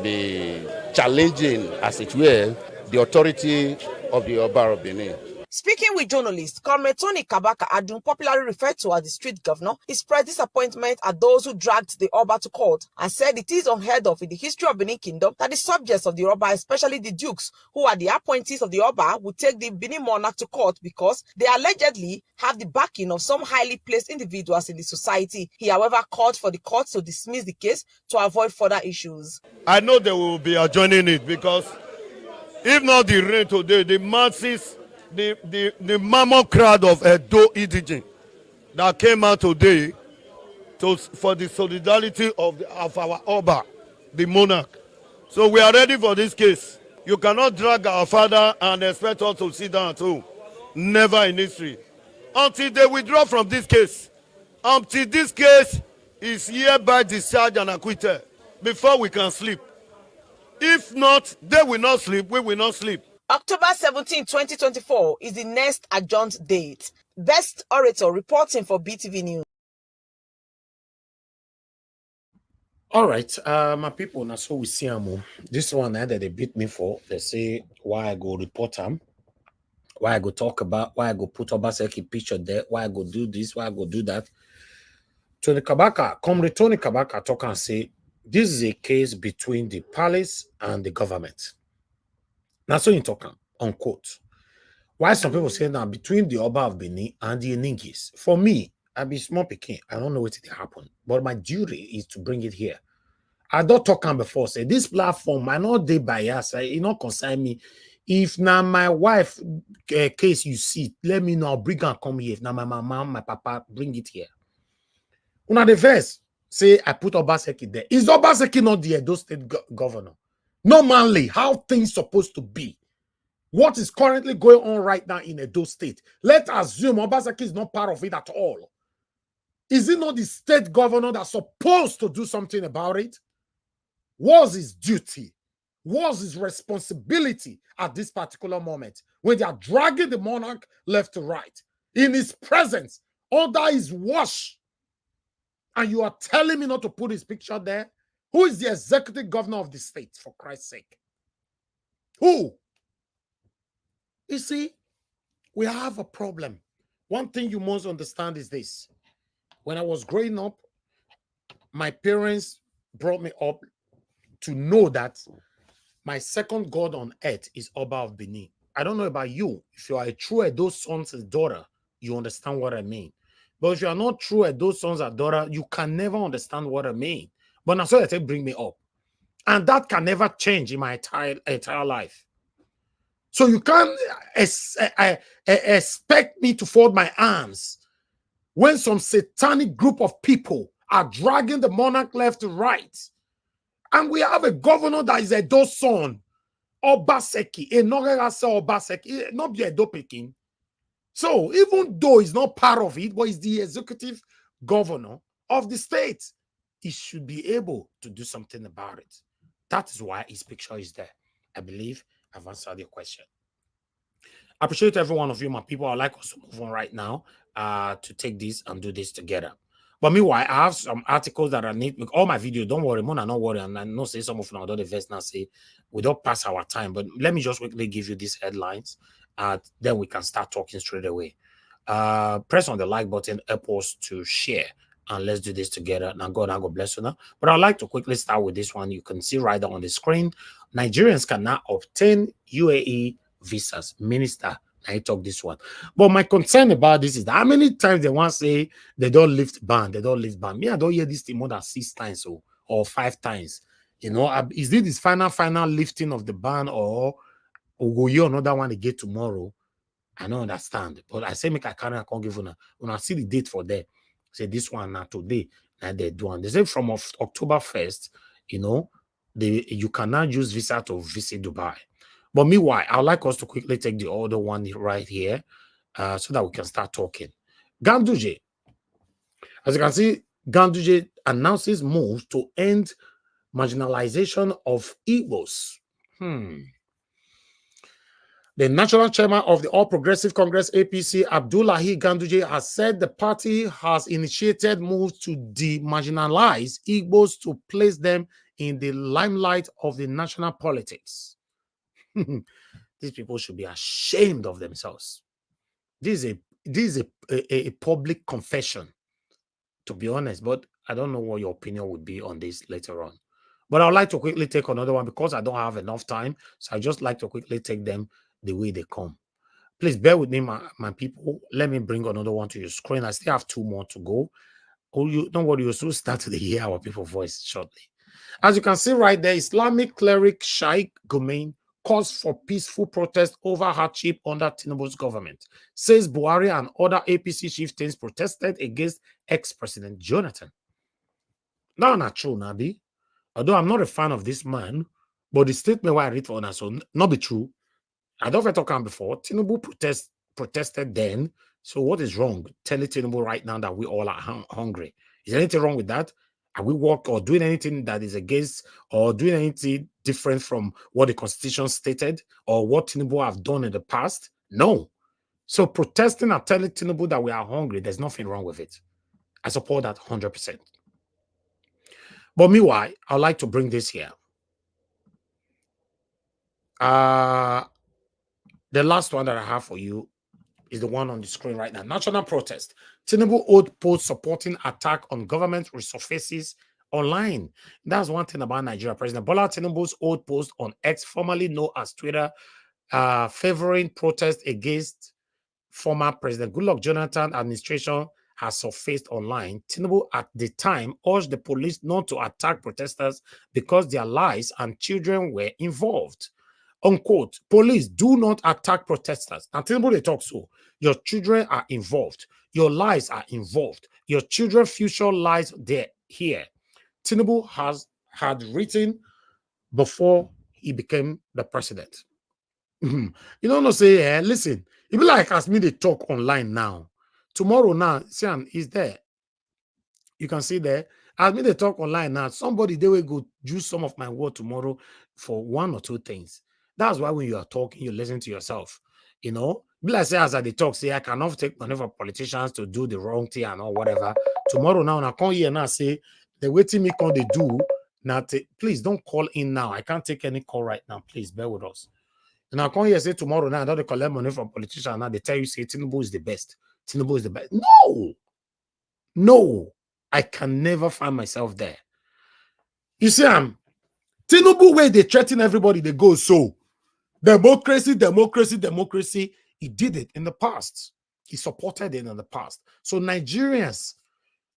S10: be challenging, as it were, the authority of the Oba of Benin.
S6: Speaking with journalists, Comrade Tony Kabaka Adun, popularly referred to as the street governor, expressed disappointment at those who dragged the Oba to court and said it is unheard of in the history of Benin Kingdom that the subjects of the Oba, especially the dukes, who are the appointees of the Oba, would take the Benin monarch to court because they allegedly have the backing of some highly placed individuals in the society. He, however, called for the court to dismiss the case to avoid further issues.
S2: I know they will be adjourning it because if not the rain today, the masses, the mammoth crowd of Edo Idijin that came out today for the solidarity of our Oba, the monarch. So we are ready for this case. You cannot drag our father and expect us to sit down at home. Never in history. Until they withdraw from this case. Until this case is hereby discharged and acquitted before we can sleep. If not, they will not sleep, we will not sleep.
S6: October 17, 2024 is the next adjourned date. Best Orator reporting for BTV News.
S4: All right, my people, now so we see them. This one that they beat me for, they say why I go report them, why I go talk about, why I go put Obaseki picture there, why I go do this, why I go do that. Tony Kabaka, Comrade Tony Kabaka talk and say, this is a case between the palace and the government. Now, so you talk, unquote. Why some people say now between the Oba of Benin and the Eningis? For me, I be small picking. I don't know what it happen, but my duty is to bring it here. I don't talk on before. Say this platform, I know they bias. It not concern me. If now my wife case you see, let me know. Bring and come here. If now my mom, my papa, bring it here. Una the first say I put Obaseki there. Is Obaseki not the Edo State governor? Normally, how things supposed to be. What is currently going on right now in Edo State? Let's assume Obaseki is not part of it at all. Is it not the state governor that's supposed to do something about it? Was his duty? Was his responsibility at this particular moment when they are dragging the monarch left to right in his presence under his watch? And you are telling me not to put his picture there? Who is the executive governor of the state, for Christ's sake? Who? You see, we have a problem. One thing you must understand is this. When I was growing up, my parents brought me up to know that my second god on earth is Oba of Benin. I don't know about you. If you are a true Edo son's daughter, you understand what I mean. But if you are not true Edo son's daughter, you can never understand what I mean. But that's why they bring me up. And that can never change in my entire life. So you can't expect me to fold my arms when some satanic group of people are dragging the monarch left to right. And we have a governor that is Edo son, Obaseki, a Nogagasa Obaseki, not be Edo Peking. So even though he's not part of it, but he's the executive governor of the state, he should be able to do something about it. That is why his picture is there. I believe I've answered your question. I appreciate every one of you, my people. I'd like us to move on right now to take this and do this together. But meanwhile, I have some articles that I need. All my videos, don't worry, Mona, not worry. And I know say some of them don't invest now say we don't pass our time. But let me just quickly give you these headlines. Then we can start talking straight away. Press on the like button, help us to share. And let's do this together. Now, God bless you now. But I'd like to quickly start with this one. You can see right there on the screen. Nigerians can now obtain UAE visas. Minister, I talk this one. But my concern about this is that how many times they want to say they don't lift ban, they don't lift ban. Me, I don't hear this thing more than 6 times or 5 times. You know, is this final lifting of the ban or will you another one to get tomorrow? I don't understand. But I say make I can't give una. When I see the date for that, say this one now today, now they do one. They say from October 1st, you know, you cannot use visa to visit Dubai. But meanwhile, I'd like us to quickly take the other one right here so that we can start talking. Ganduje. As you can see, Ganduje announces moves to end marginalization of Igbos. The national chairman of the All Progressive Congress, APC, Abdullahi Ganduje, has said the party has initiated moves to demarginalize Igbos to place them in the limelight of the national politics. These people should be ashamed of themselves. This is a public confession, to be honest, but I don't know what your opinion would be on this later on. But I would like to quickly take another one because I don't have enough time. So I just like to quickly take them the way they come. Please bear with me, my people. Let me bring another one to your screen. I still have 2 more to go. Oh, you don't worry, you'll soon start to hear our people's voice shortly. As you can see right there, Islamic cleric Sheik Gumi calls for peaceful protest over hardship under Tinubu's government. Says Buhari and other APC chieftains protested against ex-president Jonathan. Now, not true, Nabi. Although I'm not a fan of this man, but the statement where I read for us so not be true. I don't talk about before. Tinubu protested then. So what is wrong? Telling Tinubu right now that we all are hungry. Is there anything wrong with that? Are we work or doing anything that is against or doing anything different from what the Constitution stated or what Tinubu have done in the past? No. So protesting and telling Tinubu that we are hungry, there's nothing wrong with it. I support that 100%. But meanwhile, I'd like to bring this here. The last one that I have for you is the one on the screen right now. National protest. Tinubu old post supporting attack on government resurfaces online. That's one thing about Nigeria. President Bola Tinubu's old post on X, formerly known as Twitter, favoring protest against former President Goodluck Jonathan administration has surfaced online. Tinubu at the time urged the police not to attack protesters because their lives and children were involved. Unquote, police do not attack protesters. And Tinubu they talk so. Your children are involved. Your lives are involved. Your children's future lies there here. Tinubu had written before he became the president. You don't say, listen, it be like as me they talk online now. Tomorrow now, see, is there. You can see there. As me they talk online now, somebody they will go use some of my word tomorrow for 1 or 2 things. That's why when you are talking, you listen to yourself. You know, be like say as I talk, say I cannot take money for politicians to do the wrong thing and or whatever. Tomorrow now, I come here now say the waiting me can they do now. Please don't call in now. I can't take any call right now. Please bear with us. And I come here say tomorrow now, I don't collect money from politicians. Now they tell you say Tinubu is the best. Tinubu is the best. No, I can never find myself there. You see, Tinubu where they threaten everybody, they go so. Democracy. He did it in the past. He supported it in the past. So Nigerians,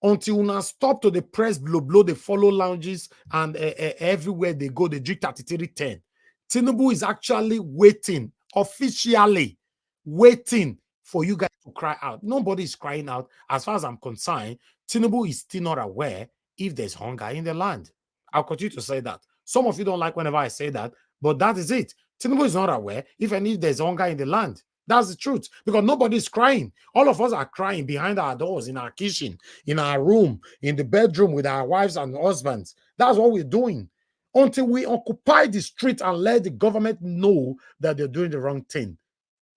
S4: until now stop to the press blow, they follow lounges and everywhere they go, they drink 3310. Tinubu is actually waiting, officially waiting for you guys to cry out. Nobody is crying out. As far as I'm concerned, Tinubu is still not aware if there's hunger in the land. I'll continue to say that. Some of you don't like whenever I say that, but that is it. Tinubu is not aware if there's hunger in the land. That's the truth, because nobody's crying. All of us are crying behind our doors, in our kitchen, in our room, in the bedroom with our wives and husbands. That's what we're doing until we occupy the street and let the government know that they're doing the wrong thing.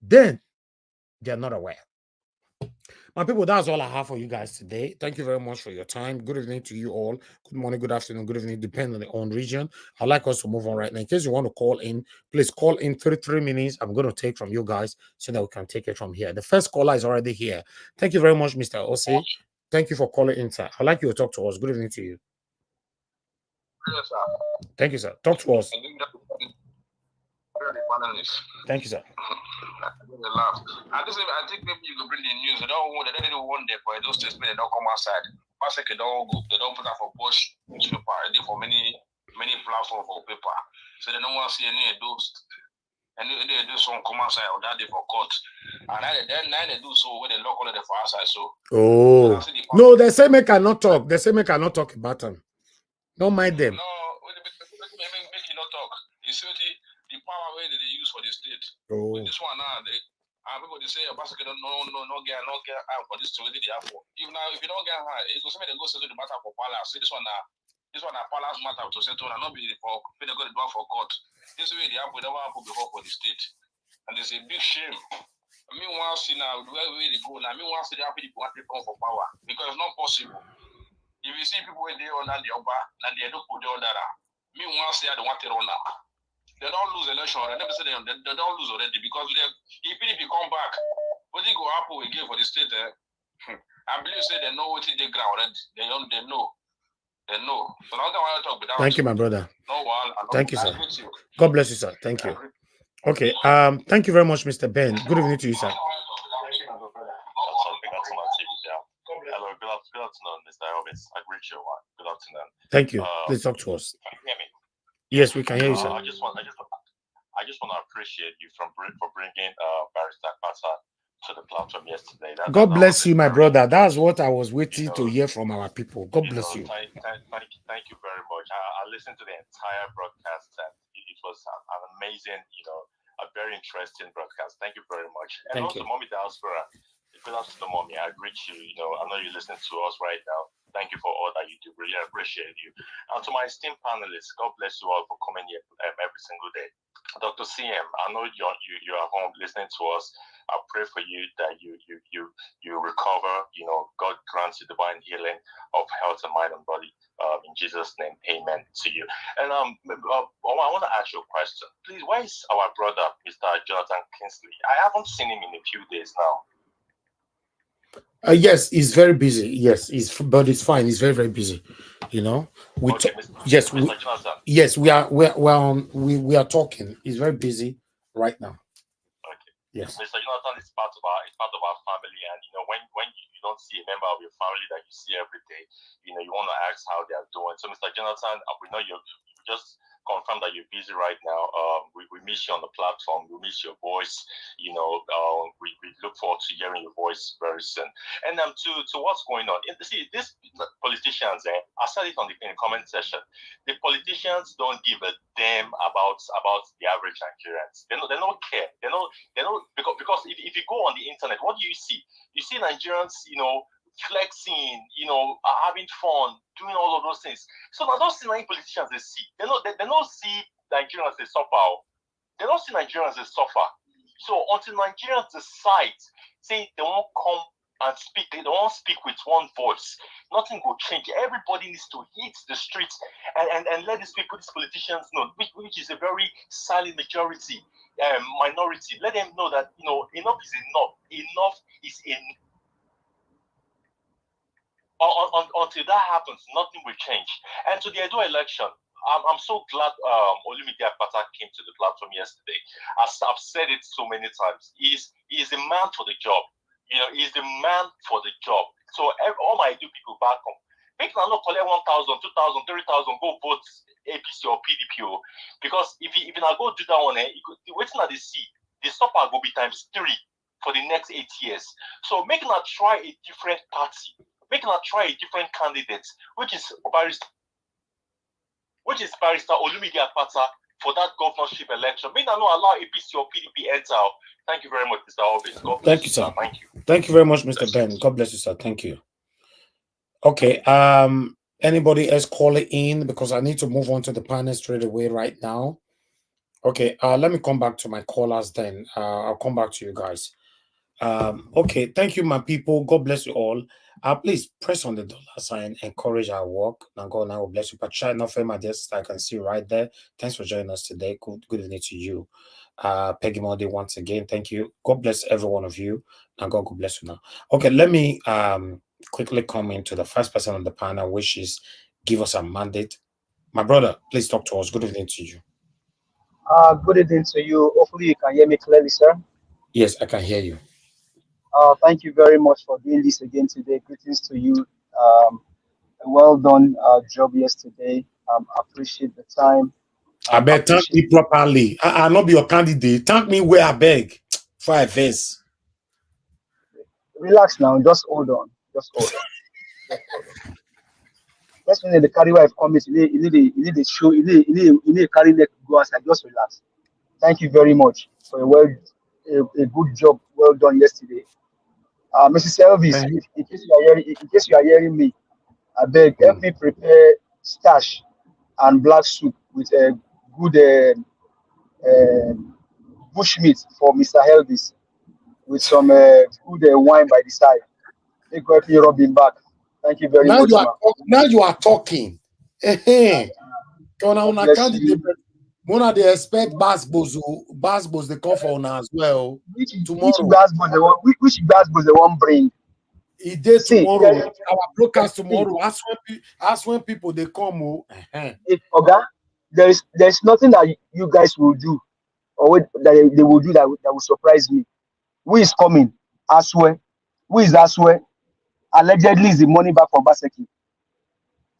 S4: Then they're not aware. My people, that's all I have for you guys today. Thank you very much for your time. Good evening to you all. Good morning, good afternoon, good evening, depending on your own region. I'd like us to move on right now. In case you want to call in, please call in 33 minutes. I'm going to take from you guys so that we can take it from here. The first caller is already here. Thank you very much, Mr. Ose. Thank you for calling in, sir. I'd like you to talk to us. Good evening to you.
S11: Yes, sir.
S4: Thank you, sir. Talk to us. Thank you, sir.
S11: I think maybe you could bring the news. They don't want there for those statements. They don't come outside. They don't go. They don't put that for Bush newspaper. They do for many platforms for paper. So they don't want to see any of those. And they do some come outside or that they for court. And then they do so when they lock all of them for outside. So
S4: no, they say me cannot talk. They say me cannot talk about them. Don't mind them.
S11: No, make you not talk. You see the power way that they use for the state. With this one now, people they say Obaseki no get out for this to the for. If you don't get high, it's going to go settle the matter for palace. So this one palace matter to settle and not be for they go to do for court. This way the apple never happen before for the state. And it's a big shame. I mean, once see now, where they go now, I mean, once they happy people want to come for power. Because it's not possible. If you see people where they on the Oba, and they don't put the other, me once say I don't want to run now. They don't lose election. I never say they don't lose already because if PDP come back, what they go happen again for the state? I believe say they know what they ground already. They know. They know. So now they want to talk without.
S4: Thank you, my brother.
S11: No one.
S4: Thank you, sir. God bless you, sir. Thank you. Okay. Thank you very much, Mr. Ben. Good evening to you, sir.
S12: Hello, good afternoon, Mr. Elvis. I greet you. Good afternoon.
S4: Thank you. Please talk to us.
S12: Can you hear me?
S4: Yes, we can hear you, sir.
S12: I just want to appreciate you for bringing Barrister Pata to the platform yesterday.
S4: God bless you, my brother. That's what I was waiting to hear from our people. God bless you.
S12: Thank you very much. I listened to the entire broadcast, and it was an amazing, a very interesting broadcast. Thank you very much. And also, Mommy Diaspora. Good afternoon, Mommy. I greet you. I know you're listening to us right now. Thank you for all that you do. Really appreciate you. And to my esteemed panelists, God bless you all for coming here every single day. Dr. CM, I know you're at home listening to us. I pray for you that you recover. God grants you divine healing of health and mind and body. In Jesus' name, amen to you. And I want to ask you a question. Please, where is our brother, Mr. Jonathan Kingsley? I haven't seen him in a few days now.
S4: Yes, he's very busy. Yes, but it's fine. He's very, very busy. We are talking. He's very busy right now.
S12: Okay.
S4: Yes.
S12: Mr. Jonathan is part of our family, and when you don't see a member of your family that you see every day, you want to ask how they are doing. So, Mr. Jonathan, we know you just confirm that you're busy right now. We miss you on the platform. We miss your voice. We look forward to hearing your voice very soon. And to what's going on. See, these politicians, I said it in the comment section. The politicians don't give a damn about the average Nigerians. They don't care. They don't because if you go on the internet, what do you see? You see Nigerians, flexing, having fun, doing all of those things. So now those politicians they see. They don't see Nigerians they suffer. They don't see Nigerians they suffer. So until Nigerians decide, say they won't come and speak, they don't speak with one voice, nothing will change. Everybody needs to hit the streets and let these politicians know, which is a very silent majority, minority. Let them know that enough is enough. Enough is enough. Until that happens, nothing will change. And to the Edo election, I'm so glad Olumide Akpata came to the platform yesterday. As I've said it so many times, he is the man for the job. He's the man for the job. So all my Edo people back home, make them not collect 1,000, 2,000, 3,000, go vote APC or PDP. Because if you go do that one, waiting at the sea, the supper will be times 3 for the next 8 years. So make them try a different party. Make them try a different candidate, which is Barrister Olumide Akpata for that governorship election. Make them not allow APC or PDP enter. Thank you very much, Mr. Alvis.
S4: Thank you, sir.
S12: Thank you.
S4: Thank you very much, Mr. Ben. God bless you, sir. Thank you. Okay. Anybody else call it in because I need to move on to the panel straight away right now. Okay. Let me come back to my callers then. I'll come back to you guys. Okay. Thank you, my people. God bless you all. Please press on the $sign, encourage our work. And God now will bless you. Patricia, my dear sister, I can see you right there. Thanks for joining us today. Good evening to you. Peggy Monday, once again, thank you. God bless every one of you. And God bless you now. Okay, let me quickly come into the first person on the panel, which is give us a mandate. My brother, please talk to us. Good evening to you.
S13: Good evening to you. Hopefully you can hear me clearly, sir.
S4: Yes, I can hear you.
S13: Thank you very much for doing this again today. Greetings to you. Well done job yesterday. Appreciate the time.
S4: I beg, thank me properly. I'll not be your candidate. Thank me where I beg for a face.
S13: Relax now. Just hold on. Just hold on. Just when the carry wife comes, you need a show. You need a carry neck go outside. Just relax. Thank you very much for a good job. Well done yesterday. Mrs. Elvis, in case you are hearing me, I beg, help me prepare stash and black soup with a good bushmeat for Mr. Helvis with some good wine by the side. Make help me rub him back. Thank you very much, man.
S4: Now you are talking.
S13: God bless you.
S4: Mona they expect Basbos they come for una as well tomorrow.
S13: Which Basbos they won't bring?
S4: It did tomorrow. Our broadcast tomorrow. Ask when people they come.
S13: Oga, there's nothing that you guys will do or that they will do that will surprise me. Who is coming? Aswe. Who is Aswe? Allegedly is the money back from Baseki.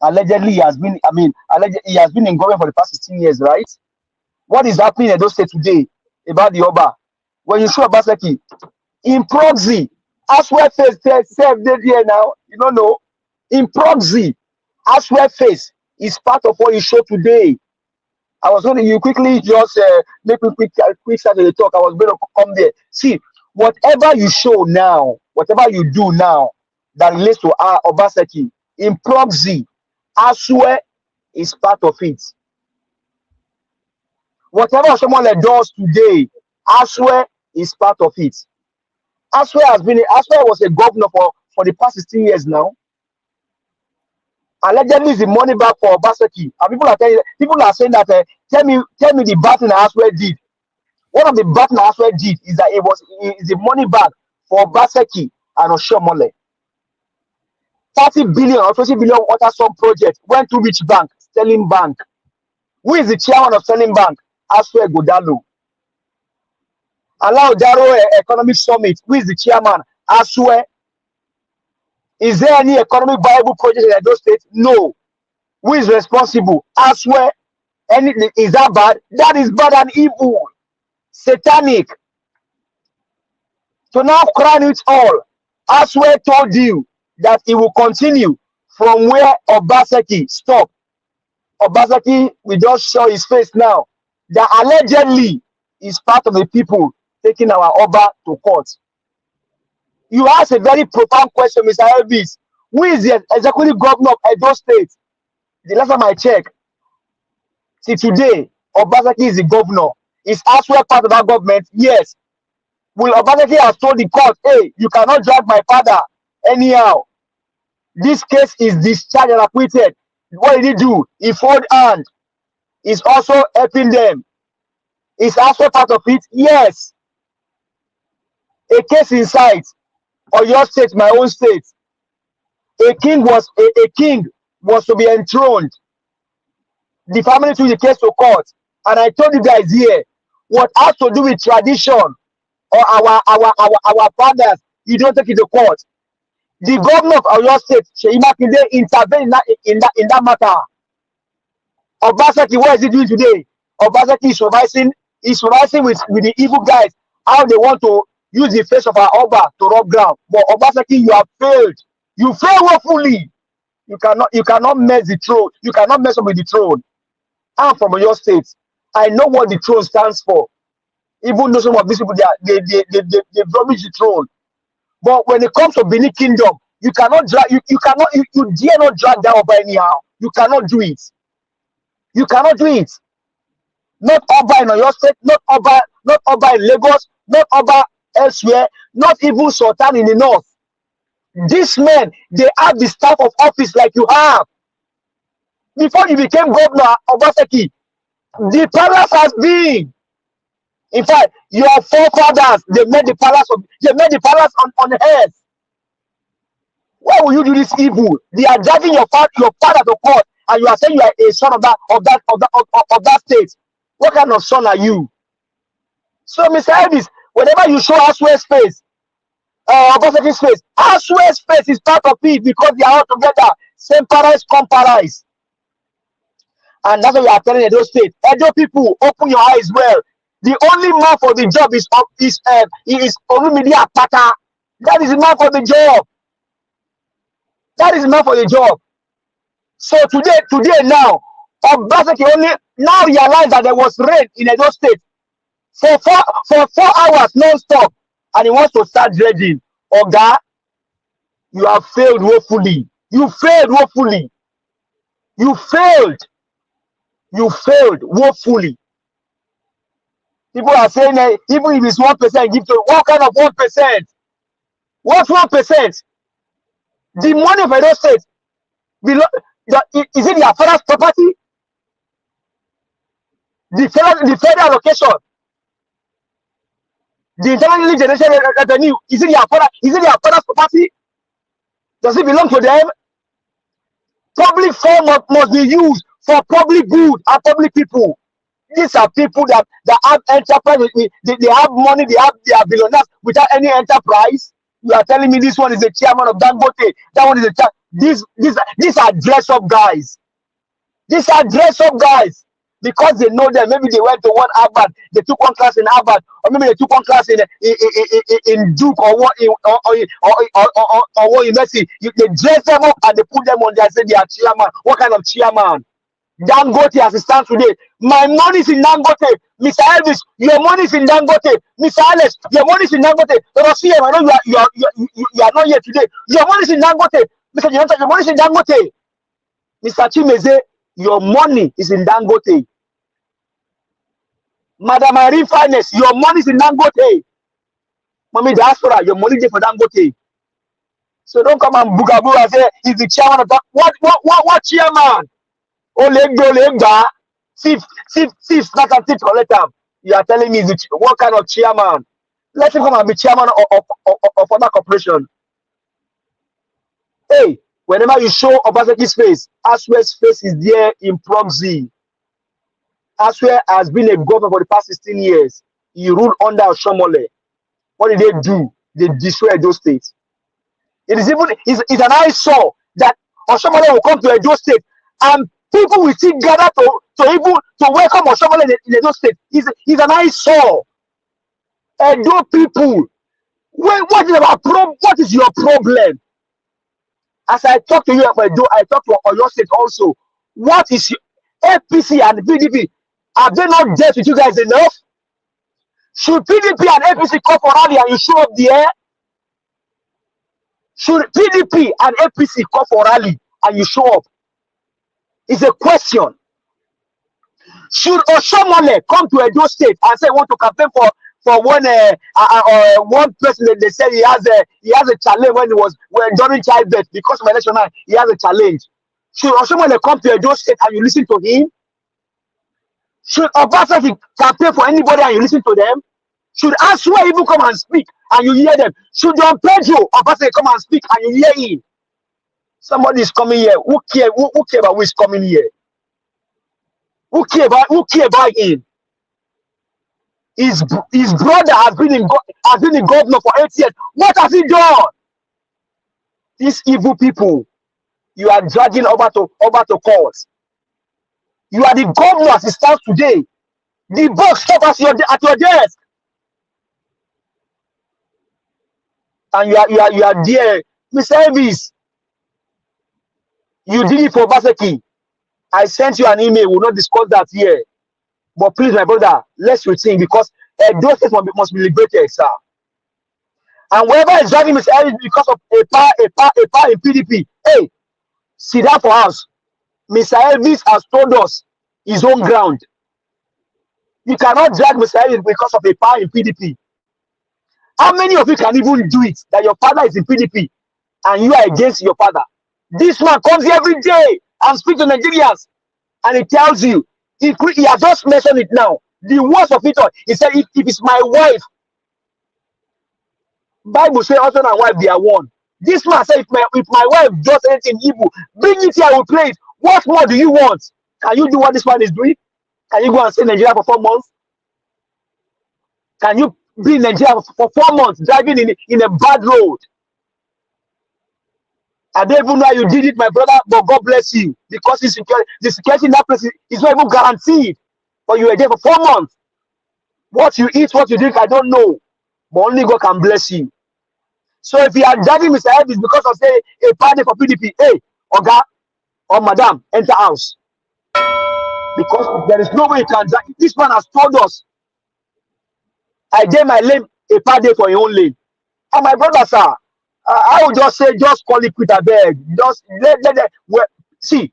S13: Allegedly he has been in government for the past 16 years, right? What is happening in those states today about the Oba? When you show Baseki in proxy, Aswe face self dead here now. You don't know. In proxy, Aswe face is part of what you show today. I was going to you quickly just make me quick start to the talk. I was going to come there. See, whatever you show now, whatever you do now that relates to our Obaseki in proxy, Aswe is part of it. Whatever someone does today, Aswe is part of it. Aswe was a governor for the past 16 years now. Allegedly, the money back for Obaseki. And people are saying that tell me the battle Aswe did. One of the battle Aswe did is that is the money back for Obaseki and Oshomole. 30 billion or 20 billion water some project went to which bank? Sterling Bank. Who is the chairman of Sterling Bank? Aswe Godalo. Allow Daro Economic Summit. Who is the chairman? Aswe. Is there any economic viable project in those states? No. Who is responsible? Aswe. Is that bad? That is bad and evil. Satanic. So now crown it all. Aswe told you that he will continue from where Obaseki stopped. Obaseki, we just show his face now. That allegedly is part of the people taking our Oba to court. You ask a very profound question, Mr. Elvis. Who is the executive governor of Edo State? The last time I checked, see today, Obaseki is the governor. Is Aswe part of that government? Yes. Will Obaseki have told the court, hey, you cannot drag my father anyhow? This case is discharged and acquitted. What did he do? He folded hand. He's also helping them. Is Aswe part of it? Yes. A case inside. Or your state, my own state. A king was to be enthroned. The family took the case to court, and I told you guys here, what has to do with tradition or our fathers, you don't take it to court. The governor of your state, Sheik, intervened in that matter. Obaseki, what is he doing today? Obaseki is supervising with the evil guys how they want to use the face of our Oba to rub ground. But Obaseki, you have failed. You fail woefully. You cannot mess the throne. You cannot mess up with the throne. I'm from your state. I know what the throne stands for. Even though some of these people they rubbish the throne. But when it comes to Benin Kingdom, you cannot drag you dare not drag that Oba anyhow. You cannot do it. You cannot do it. Not Oba in your state, not Oba in Lagos, not Oba elsewhere, not even Sultan in the north. These men, they have the staff of office like you have. Before you became governor, Obaseki, the palace has been. In fact, your forefathers, they made the palace on earth. Why will you do this evil? They are dragging your father to court, and you are saying you are a son of that state. What kind of son are you? So, Mr. Elvis, whenever you show Aswe's face, Obaseki's face, Aswe's face is part of it because they are all together. Same paradise, come paradise. And that's what we are telling Edo State. Edo people, open your eyes well. The only man for the job is Olumide Apata. That is the man for the job. That is the man for the job. So today now, Obaseki only now realized that there was rain in Edo State for 4 hours non-stop, and he wants to start dredging. Oga, you have failed woefully. You failed woefully. You failed. You failed woefully. People are saying even if it's 1%, give to what kind of 1%? What 1%? The money of Edo State is it their father's property? The federal allocation, the internally generated revenue, is it their father's property? Does it belong to them? Public fund must be used for public good and public people. These are people that have enterprise. They have money, they are billionaires without any enterprise. You are telling me this one is the chairman of Dangote, that one is the these are dress up guys. These are dress up guys because they know them. Maybe they went to one Harvard, they took one class in Harvard, or maybe they took one class in Duke or what university. They dress them up and they put them on there and say they are chairman. What kind of chairman? Dangote as it stands today. My money is in Dangote. Mr. Elvis, your money is in Dangote. Mr. Alex, your money is in Dangote. Rosie, I know you are not here today. Your money is in Dangote. Mr. Jonathan, your money is in Dangote. Mr. Chimeze, your money is in Dangote. Madam Irene Finance, your money is in Dangote. Mommy Diaspora, your money is for Dangote. So don't come and booga and say he's the chairman of that. What chairman? Olegba, thief, not a thief collect him. You are telling me what kind of chairman? Let him come and be chairman of other corporation. Hey, whenever you show Obaseki's face, Aswe's face is there in proxy. Aswe has been a governor for the past 16 years. He ruled under Oshomole. What did they do? They destroyed Edo State. It's an eyesore that Oshomole will come to Edo State and people will still gather to welcome Oshomole in Edo State. It's an eyesore. Edo people, what is your problem? As I talk to you about Edo, I talk to Oyo State also. What is your APC and PDP? Are they not dealt with you guys enough? Should PDP and APC come for rally and you show up there? Should PDP and APC come for rally and you show up? It's a question. Should Oshomole come to Edo State and say want to campaign for one person that they said he has a challenge during childbirth because of election now, he has a challenge. Should Oshomole come to Edo State and you listen to him? Should Obaseki campaign for anybody and you listen to them? Should Aswa even come and speak and you hear them? Should Don Pedro Obaseki come and speak and you hear him? Somebody is coming here. Who care about who is coming here? Who care about him? His brother has been the governor for 8 years. What has he done? These evil people, you are dragging over to court. You are the governor as it stands today. The box stop at your desk, and you are there, Mr. Elvis. You did it for Obaseki. I sent you an email. We'll not discuss that here. But please, my brother, let's rethink because those things must be liberated, sir. And whoever is driving Mr. Elvis because of a power in PDP, hey, sit down for us. Mr. Elvis has told us his own ground. You cannot drag Mr. Elvis because of a power in PDP. How many of you can even do it that your father is in PDP and you are against your father? This man comes here every day and speaks to Nigerians and he tells you, he has just mentioned it now. The worst of it all, he said, if it's my wife, Bible says husband and wife, they are one. This man said, if my wife does anything evil, bring it here, I will play it. What more do you want? Can you do what this man is doing? Can you go and stay in Nigeria for 4 months? Can you be in Nigeria for 4 months driving in a bad road? I don't even know how you did it, my brother, but God bless you. Because the security in that place is not even guaranteed. But you were there for 4 months. What you eat, what you drink, I don't know. But only God can bless you. So if you are driving Mr. Elvis because of, say, a party for PDP, hey, Oga or Madam, enter house. Because there is no way you can drive. This man has told us, I gave my lane a party for your own lane. And my brother, sir, I would just say, just call it quit a beg. Just let see,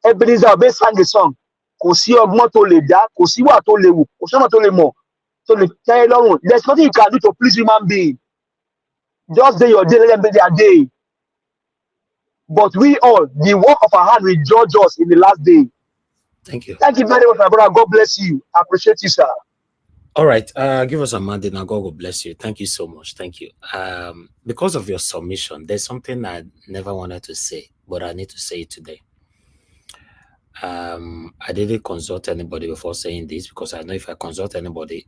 S13: Ebenezer Obey sang a song. Kò sí ọgbọ́n tó lè dá, kò sí wà tó lè wù, kò sọ́nà tó lè mọ̀. So there's nothing you can do to please human being. Just day your day, let them be their day. But we all, the work of our hand will judge us in the last day.
S3: Thank you.
S13: Thank you very much, my brother. God bless you. I appreciate you, sir.
S3: All right, give us a mandate now. God will bless you. Thank you so much. Thank you. Because of your submission, there's something I never wanted to say, but I need to say it today. I didn't consult anybody before saying this because I know if I consult anybody,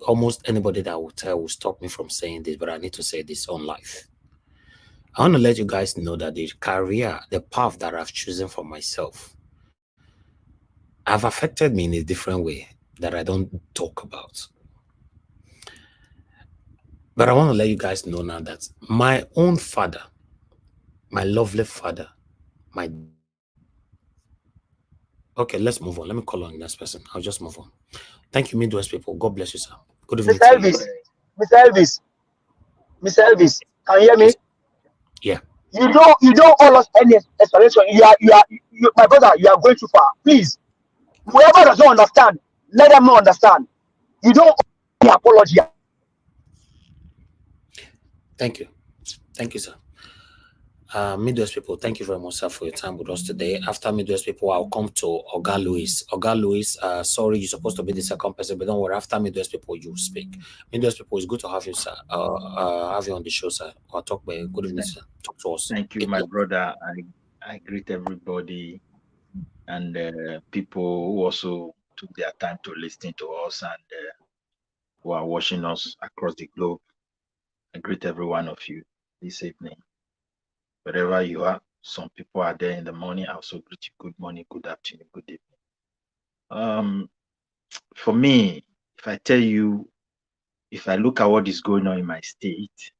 S3: almost anybody that I will tell will stop me from saying this, but I need to say this on life. I want to let you guys know that the career, the path that I've chosen for myself, have affected me in a different way that I don't talk about. But I want to let you guys know now that my own father, my lovely father, okay, let's move on. Let me call on the next person. I'll just move on. Thank you, Midwest people. God bless you, sir. Good evening
S13: Mr.
S3: to
S13: Elvis,
S3: you.
S13: Mr. Elvis, can you hear me?
S3: Yeah.
S13: You don't owe us any explanation. My brother, you are going too far. Please, whoever does not understand, let them not understand. You don't owe any apology.
S3: Thank you. Thank you, sir. Midwest people, thank you very much, sir, for your time with us today. After Midwest people, I'll come to Oga Louis. Oga Louis, sorry, you're supposed to be the second person, but don't worry. After Midwest people, you speak. Midwest people, it's good to have you, sir. Have you on the show, sir. I'll talk. Good evening, sir. Talk to us.
S14: Thank you, my brother. I greet everybody and people who also took their time to listen to us and who are watching us across the globe. I greet every one of you this evening. Wherever you are, some people are there in the morning. I also greet you good morning, good afternoon, good evening. For me, if I tell you, if I look at what is going on in my state,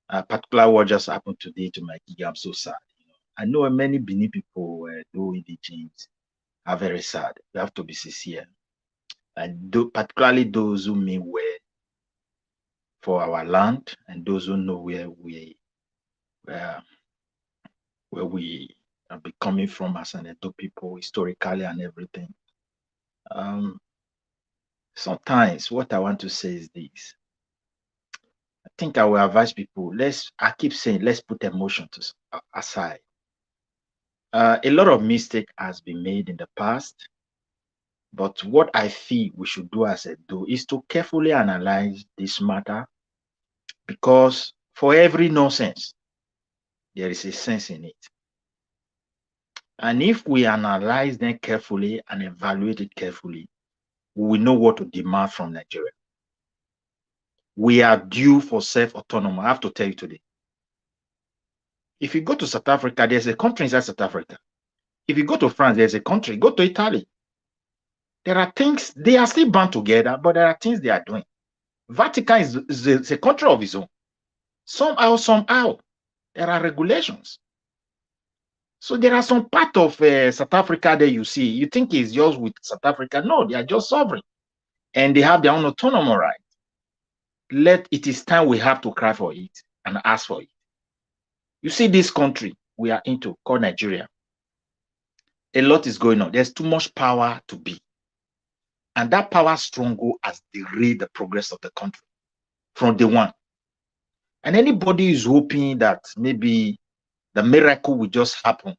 S14: particular what just happened today to my gig, I'm so sad. I know many Benin people, though indigenous, are very sad. We have to be sincere. And particularly those who mean well for our land and those who know where we are coming from as an Edo people, historically and everything. Sometimes what I want to say is this. I think I will advise people, I keep saying, let's put emotion aside. A lot of mistake has been made in the past, but what I feel we should do as Edo is to carefully analyze this matter, because for every nonsense, there is a sense in it. And if we analyze them carefully and evaluate it carefully, we will know what to demand from Nigeria. We are due for self-autonomy. I have to tell you today. If you go to South Africa, there's a country inside South Africa. If you go to France, there's a country. Go to Italy. There are things, they are still bound together, but there are things they are doing. Vatican is a country of its own. Somehow, there are regulations. So there are some part of South Africa that you see, you think it's yours with South Africa. No, they are just sovereign. And they have their own autonomous right. It is time we have to cry for it and ask for it. You see this country we are into, called Nigeria. A lot is going on. There's too much power to be. And that power struggle has derailed the progress of the country from day one. And anybody is hoping that maybe the miracle will just happen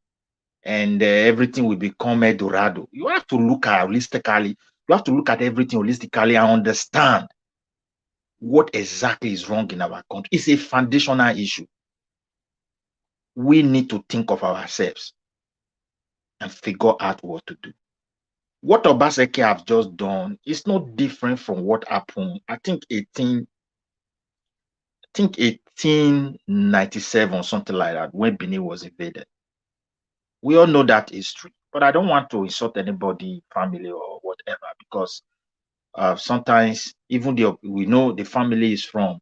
S14: and everything will become Eldorado. You have to look at holistically. You have to look at everything holistically and understand what exactly is wrong in our country. It's a foundational issue. We need to think of ourselves and figure out what to do. What Obaseki have just done is not different from what happened, I think 1897, something like that, when Benin was invaded. We all know that history, but I don't want to insult anybody, family or whatever, because sometimes even we know the family is from,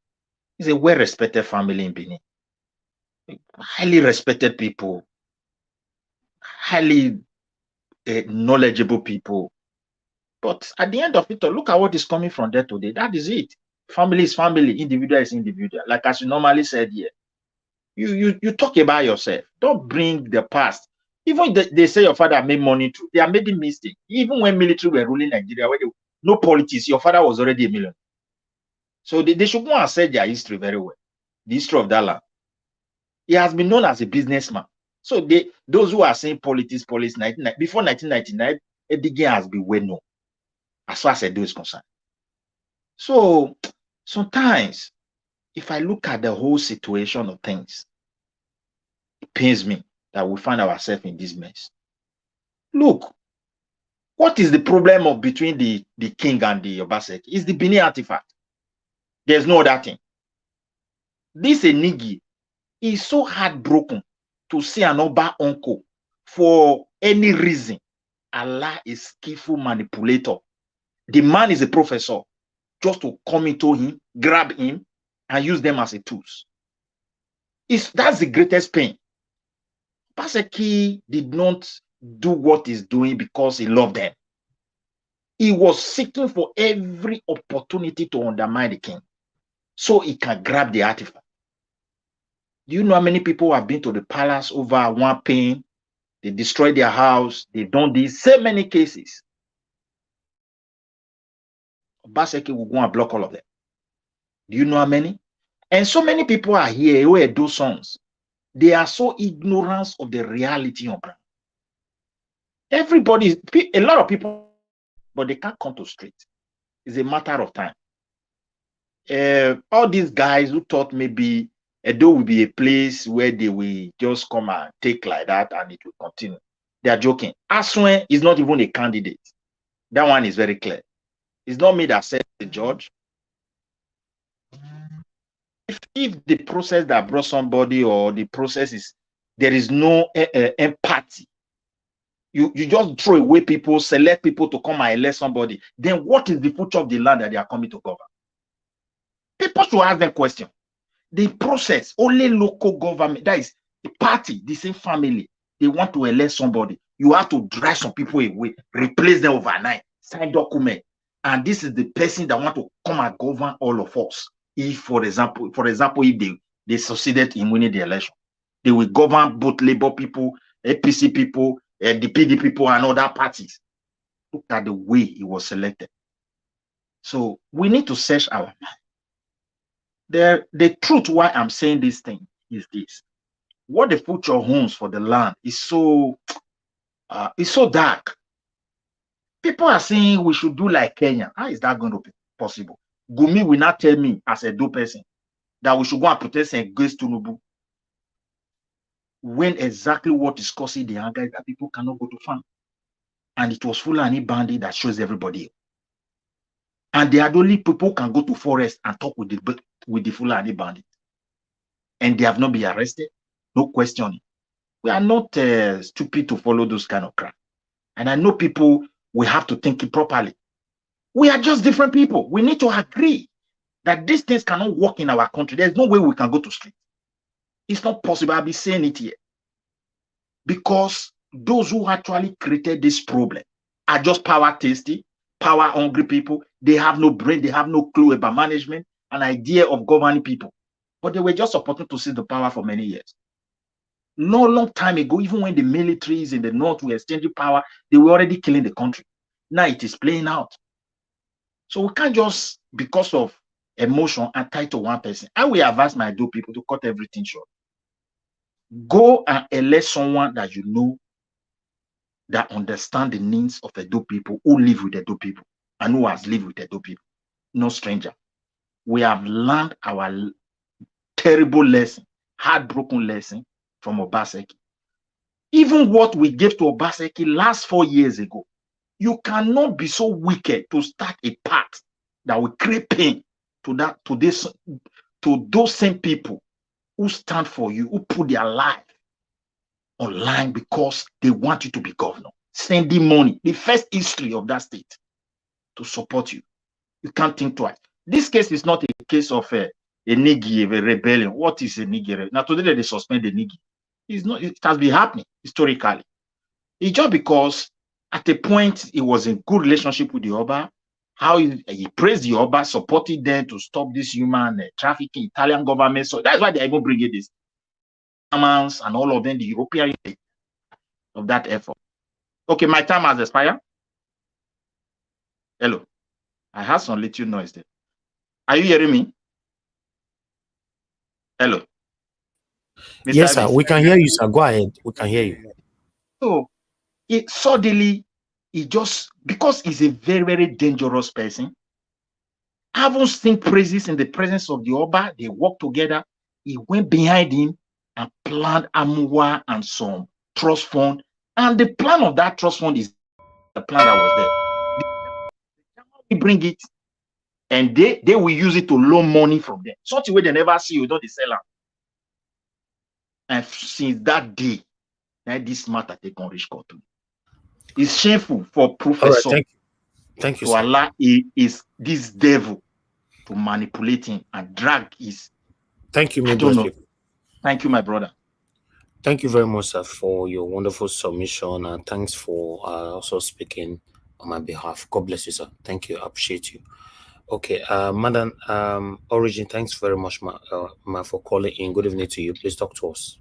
S14: it's a well-respected family in Benin. Highly respected people, highly knowledgeable people. But at the end of it, look at what is coming from there today. That is it. Family is family, individual is individual. Like as you normally said here, you talk about yourself. Don't bring the past. Even they say your father made money too. They are making mistakes. Even when military were ruling Nigeria, no politics. Your father was already a millionaire. So they should go and search their history very well. The history of that land. He has been known as a businessman. So those who are saying politics, before 1999, Edige has been well known as far as Edo is concerned. So sometimes, if I look at the whole situation of things, it pains me that we find ourselves in this mess. Look, what is the problem between the king and the Obaseki? It's the Benin artifact. There's no other thing. This Enigi is so heartbroken to see an Oba uncle for any reason. Allah is skillful manipulator. The man is a professor, just to come into him, grab him, and use them as a tools. That's the greatest pain. Obaseki did not do what he's doing because he loved them. He was seeking for every opportunity to undermine the king so he can grab the artifact. Do you know how many people have been to the palace over one pain? They destroyed their house. They've done this. So many cases. Obaseki will go and block all of them. Do you know how many? And so many people are here who are those sons. They are so ignorant of the reality on ground. Everybody, a lot of people, but they can't come to street. It's a matter of time. All these guys who thought maybe Edo will be a place where they will just come and take like that and it will continue. They are joking. Aswen is not even a candidate. That one is very clear. It's not me that said the judge. If the process that brought somebody or the process is, there is no empathy, you just throw away people, select people to come and elect somebody, then what is the future of the land that they are coming to govern? People should ask them question. The process, only local government, that is the party, the same family, they want to elect somebody. You have to drive some people away, replace them overnight, sign document. And this is the person that want to come and govern all of us. If, for example, if they succeeded in winning the election, they will govern both Labour people, APC people, the PD people, and other parties. Look at the way he was selected. So we need to search our mind. The truth why I'm saying this thing is this: what the future holds for the land is so dark. People are saying we should do like Kenya. How is that going to be possible? Gumi will not tell me as a do person that we should go and protest against Tinubu, when exactly what is causing the anger is that people cannot go to farm. And it was Fulani bandit that shows everybody. And the only people can go to forest and talk with the Fulani bandit. And they have not been arrested. No questioning. We are not stupid to follow those kind of crap. And I know people, we have to think it properly. We are just different people. We need to agree that these things cannot work in our country. There's no way we can go to street. It's not possible. I'll be saying it here. Because those who actually created this problem are just power tasty, power hungry people. They have no brain. They have no clue about management, an idea of governing people. But they were just supported to seize the power for many years. Long time ago, even when the militaries in the north were exchanging power, they were already killing the country. Now it is playing out. So we can't just, because of emotion, and tie to one person. I will advise my do people to cut everything short. Go and elect someone that you know that understand the needs of the do people, who live with the do people, and who has lived with the do people. No stranger. We have learned our terrible lesson, heartbroken lesson from Obaseki. Even what we gave to Obaseki last 4 years ago, you cannot be so wicked to start a path that will create pain to those same people who stand for you, who put their life online because they want you to be governor, sending money, the first history of that state, to support you. You can't think twice. This case is not a case of a Nigi, a rebellion. What is a Nigi? Now today they suspend the Nigi. It has been happening historically. It's just because at a point it was in good relationship with the Oba, how he praised the Oba, supported them to stop this human trafficking, Italian government. So that's why they even bring it this. And all of them, the European Union of that effort. Okay, my time has expired. Hello. I had some little noise there. Are you hearing me? Hello. Mr.
S4: Yes, sir.
S14: Evans.
S4: We can hear you, sir. Go ahead. We can hear you.
S14: So it suddenly, it just, because he's a very, very dangerous person. I haven't seen praises in the presence of the Oba. They work together. He went behind him and planned Amua and some trust fund. And the plan of that trust fund is the plan that was there. We bring it, and they will use it to loan money from them. Such a way they never see you, don't they sell out. And since that day, now this matter take on rich court. It's shameful for Professor
S4: Thank you,
S14: to
S4: sir.
S14: allow this devil to manipulate him and drag his.
S4: Thank you,
S14: I don't know. Thank you, my brother.
S4: Thank you very much, sir, for your wonderful submission, and thanks for also speaking on my behalf. God bless you, sir. Thank you. I appreciate you. Okay, Madam Origin, thanks very much, ma, for calling in. Good evening to you. Please talk to us.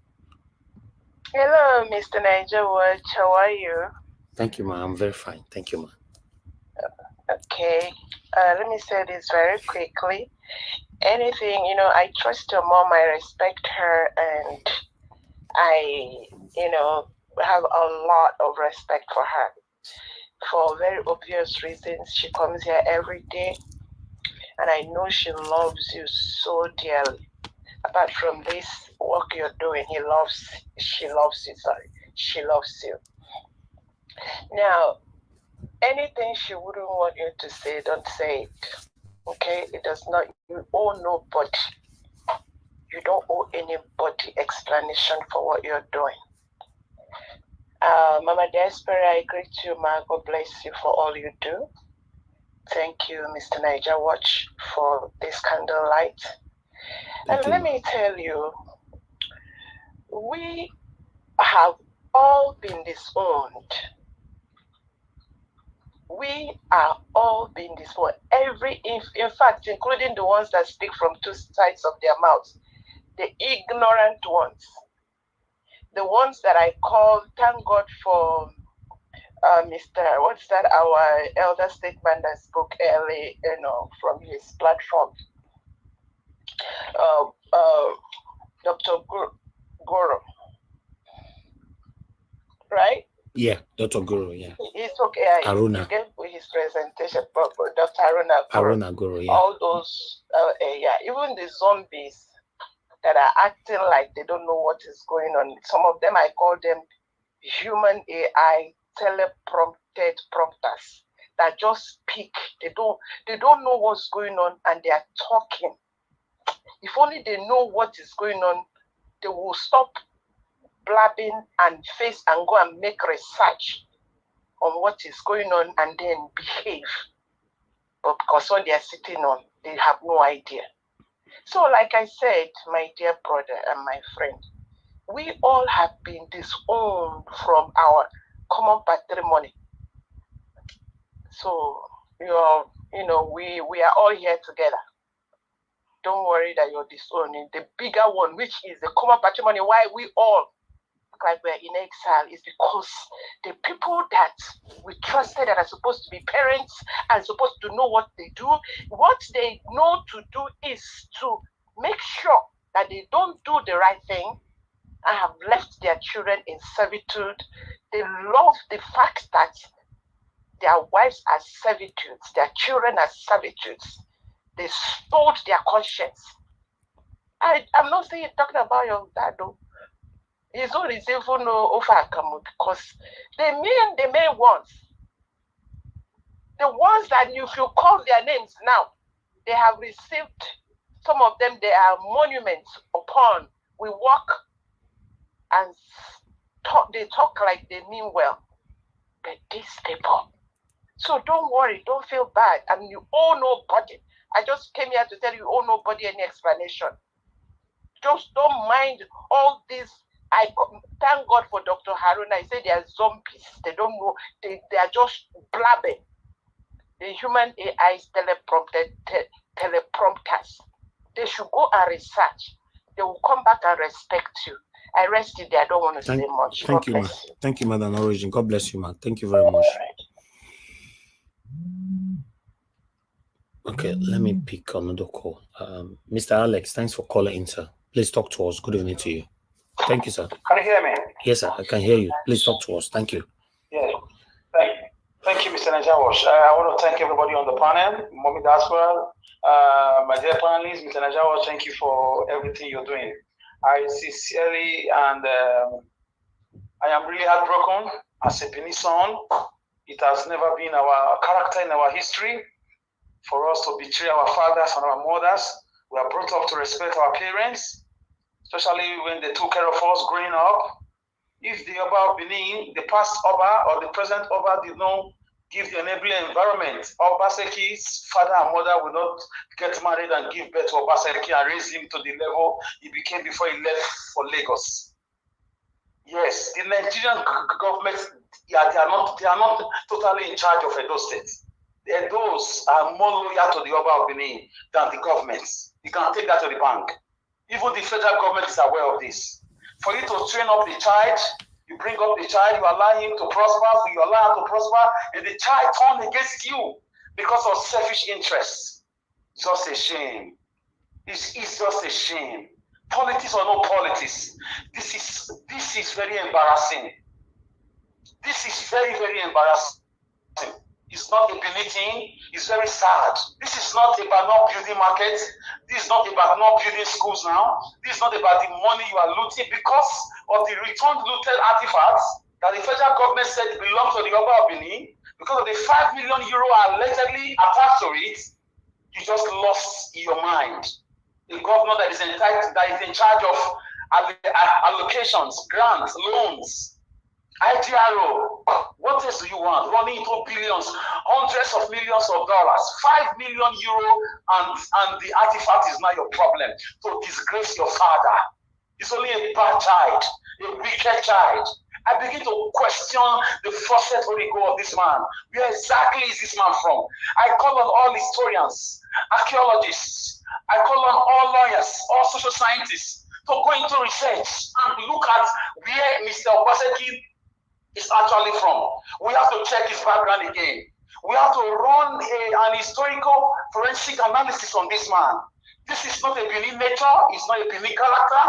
S15: Hello, Mr. Niger Watch. How are you?
S4: Thank you, ma. I'm very fine. Thank you, ma.
S15: Okay. Let me say this very quickly. Anything, I trust your mom. I respect her, and I, have a lot of respect for her. For very obvious reasons, she comes here every day, and I know she loves you so dearly. Apart from this work you're doing, she loves you. Now, anything she wouldn't want you to say, don't say it. Okay? It does not, you owe nobody. You don't owe anybody explanation for what you're doing. Mama Diaspora, I greet you, ma. God bless you for all you do. Thank you, Mr. Niger Watch, for this candlelight. And let me tell you, we have all been disowned. We are all being disowned. In fact, including the ones that speak from two sides of their mouths, the ignorant ones, the ones that I call, thank God for our elder statesman that spoke early, from his platform, Dr. Guru, right?
S4: Yeah, Dr. Guru, yeah.
S15: It's okay.
S4: Aruna.
S15: He gave his presentation, Dr. Aruna Guru.
S4: Yeah.
S15: All those, even the zombies that are acting like they don't know what is going on. Some of them, I call them human AI teleprompted prompters that just speak. They don't know what's going on, and they are talking. If only they know what is going on, they will stop blabbing and face and go and make research on what is going on and then behave. But because what they are sitting on, they have no idea. So like I said, my dear brother and my friend, we all have been disowned from our common patrimony. So we are all here together. Don't worry that you're disowning. The bigger one, which is the common patrimony, why we all look like we're in exile, is because the people that we trusted that are supposed to be parents and supposed to know what they do, what they know to do is to make sure that they don't do the right thing and have left their children in servitude. They love the fact that their wives are servitudes, their children are servitudes. They sold their conscience. I'm not saying talking about your dad though. His own is even over because the main ones, the ones that if you call their names now, they have received, some of them, they are monuments upon. We walk and they talk like they mean well. But these people, so don't worry, don't feel bad. I mean, you owe nobody. I just came here to tell you, owe nobody any explanation. Just don't mind all this. I thank God for Dr. Haruna. He said they are zombies. They don't know. They are just blabbing. The human AIs teleprompters. They should go and research. They will come back and respect you. I rest it there. I don't want to say much.
S4: Thank you, ma. Thank you, Madam Origin. God bless you, ma. Thank you very much.
S3: Okay, let me pick another call. Mr. Alex, thanks for calling in, sir. Please talk to us. Good evening to you. Thank you, sir.
S16: Can you hear me?
S3: Yes, sir, I can hear you. Please talk to us. Thank you.
S16: Yes. Thank you, Mr. Najawash. I want to thank everybody on the panel, Mommy Daswell, my dear panelists, Mr. Najawash, thank you for everything you're doing. I sincerely and I am really heartbroken as a Benin son. It has never been our character in our history for us to betray our fathers and our mothers. We are brought up to respect our parents, especially when they took care of us growing up. If the Oba of Benin, the past Oba or the present Oba did not give the enabling environment, Obaseki's father and mother will not get married and give birth to Obaseki and raise him to the level he became before he left for Lagos. Yes, the Nigerian government, yeah, they are not totally in charge of Edo State. Those are more loyal to the Oba of Benin than the government. You can take that to the bank. Even the federal government is aware of this. For you to train up the child, you bring up the child, you allow him to prosper, you allow him to prosper, and the child turns against you because of selfish interests. It's just a shame. It's just a shame. Politics or no politics, this is very embarrassing. This is very, very embarrassing. It's not a Benin thing. It's very sad. This is not about not building markets. This is not about not building schools now. This is not about the money you are looting because of the returned looted artifacts that the federal government said belong to the Oba of Benin. Because of the €5 million allegedly attached to it, you just lost your mind. The governor that is in charge of allocations, grants, loans, IGRO, what else do you want? Running into billions, hundreds of millions of dollars, €5 million, and the artifact is not your problem. To disgrace your father. He's only a bad child, a wicked child. I begin to question the forced Holy Go of this man. Where exactly is this man from? I call on all historians, archaeologists, I call on all lawyers, all social scientists to go into research and look at where Mr. Obaseki is actually from. We have to check his background again. We have to run an historical forensic analysis on this man. This is not a Benin nature, it's not a Benin character.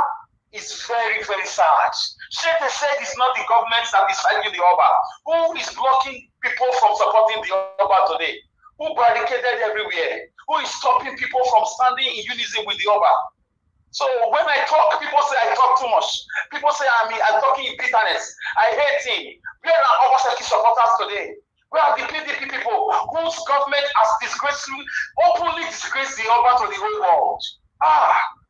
S16: It's very, very sad. Sheik said it's not the government that is fighting the Oba. Who is blocking people from supporting the Oba today? Who barricaded everywhere? Who is stopping people from standing in unison with the Oba? So when I talk, people say I talk too much. People say I'm talking in bitterness. I hate him. Where are Obaseki supporters today? Where are the PDP people whose government has openly disgraced the Oba to the whole world?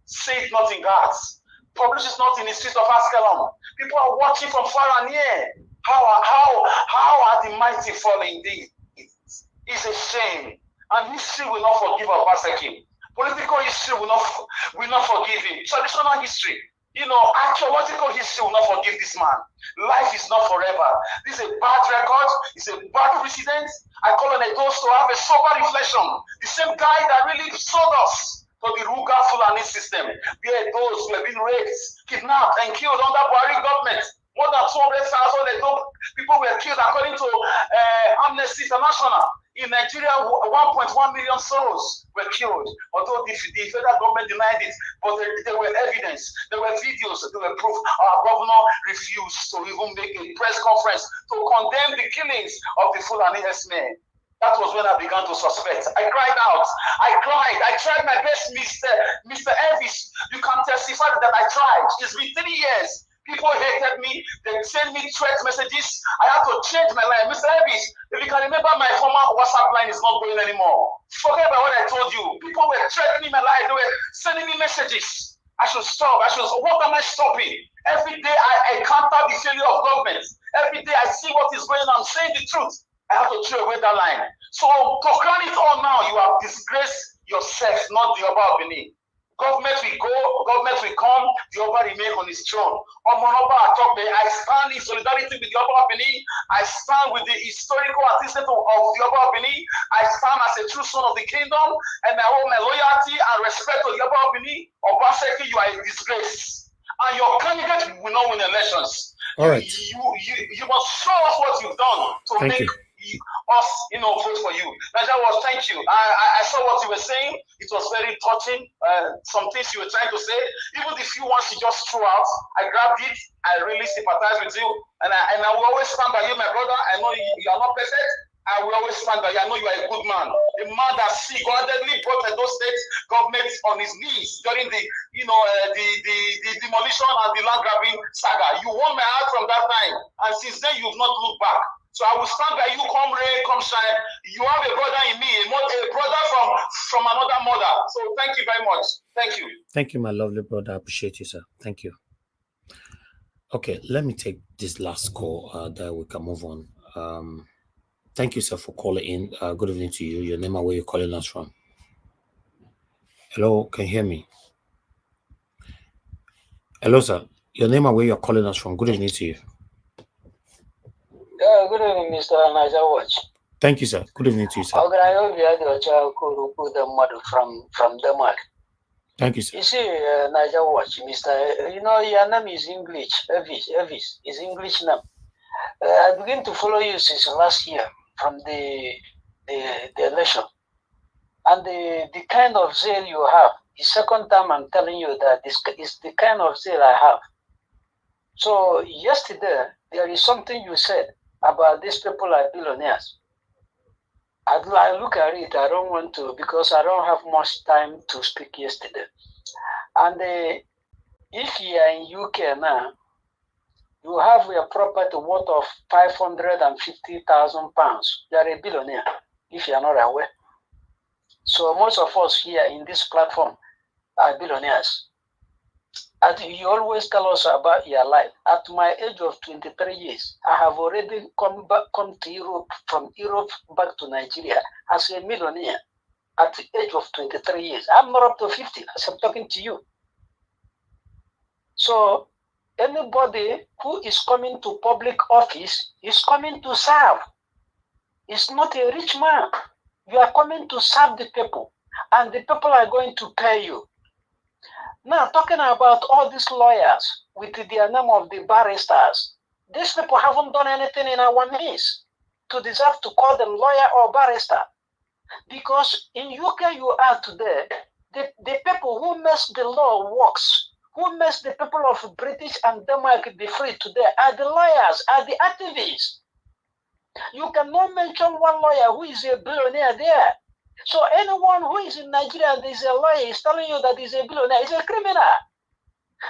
S16: Say it not in guards. Publish it not in the streets of Askelon. People are watching from far and near. How are the mighty falling? It's a shame. And history will not forgive Obaseki. Political history will not forgive him. Traditional history, archaeological history will not forgive this man. Life is not forever. This is a bad record. It's a bad precedent. I call on those to have a sober reflection. The same guy that really sold us to the Ruga Fulani system, where those who have been raped, kidnapped, and killed under Buhari government. More than 200,000 people were killed according to Amnesty International. In Nigeria, 1.1 million souls were killed, although the federal government denied it. But there were evidence, there were videos, there were proof. Our governor refused to even make a press conference to condemn the killings of the Fulani herdsmen. That was when I began to suspect. I cried out. I tried my best, Mr. Elvis. You can testify that I tried. It's been 3 years. People hated me. They sent me threat messages. I had to change my life. Mr. Elvis, if you can remember, my former WhatsApp line is not going anymore. Forget about what I told you. People were threatening my life. They were sending me messages. I should stop. What am I stopping? Every day I encounter the failure of government. Every day I see what is going on. I'm saying the truth. I have to throw away that line. So to crown it all now, you have disgraced yourself, not the Oba of Benin. Government will go, government will come, the Oba remain on his throne. I stand in solidarity with the Oba of Benin. I stand with the historical artisan of the Oba of Benin. I stand as a true son of the kingdom, and I owe my loyalty and respect to the Oba of Benin. Obaseki, you are a disgrace. And your candidate will not win elections.
S3: All right.
S16: You must show us what you've done to make us, vote for you. Naija was, thank you. I saw what you were saying. It was very touching. Some things you were trying to say, even the few ones you just threw out, I grabbed it. I really sympathize with you, and I will always stand by you, my brother. I know you are not perfect. I will always stand by you. I know you are a good man. A man that single-handedly brought those state governments on his knees during the demolition and the land grabbing saga. You won my heart from that time, and since then you've not looked back. So I will stand by you, come rain, come shine. You have a brother in me, a brother from another mother. So thank you very much. Thank you.
S4: Thank you, my lovely brother. I appreciate you, sir. Thank you. Okay, let me take this last call. That we can move on. Thank you, sir, for calling in. Good evening to you. Your name and where you're calling us from. Hello, can you hear me? Hello, sir. Your name and where you're calling us from. Good evening to you.
S17: Good evening, Mr. Naija Watch.
S4: Thank you, sir. Good evening to you, sir.
S17: From Denmark.
S4: Thank you, sir.
S17: You see, Naija Watch, Mr. Your name is English. Elvis is English name. I began to follow you since last year from the election. And the kind of zeal you have, the second time I'm telling you that this is the kind of zeal I have. So yesterday, there is something you said about these people are billionaires. I look at it, I don't want to, because I don't have much time to speak yesterday. And if you are in UK now, you have a property worth of £550,000. You are a billionaire, if you are not aware. So most of us here in this platform are billionaires. And you always tell us about your life. At my age of 23 years, I have already come to Europe, from Europe back to Nigeria as a millionaire at the age of 23 years. I'm not up to 50 as I'm talking to you. So anybody who is coming to public office is coming to serve. It's not a rich man. You are coming to serve the people, and the people are going to pay you. Now, talking about all these lawyers with the name of the barristers, these people haven't done anything in our midst to deserve to call them lawyer or barrister. Because in UK you are today, the people who makes the law works, who makes the people of British and Denmark be free today are the lawyers, are the activists. You cannot mention one lawyer who is a billionaire there. So anyone who is in Nigeria and is a lawyer is telling you that he's a billionaire, is a criminal.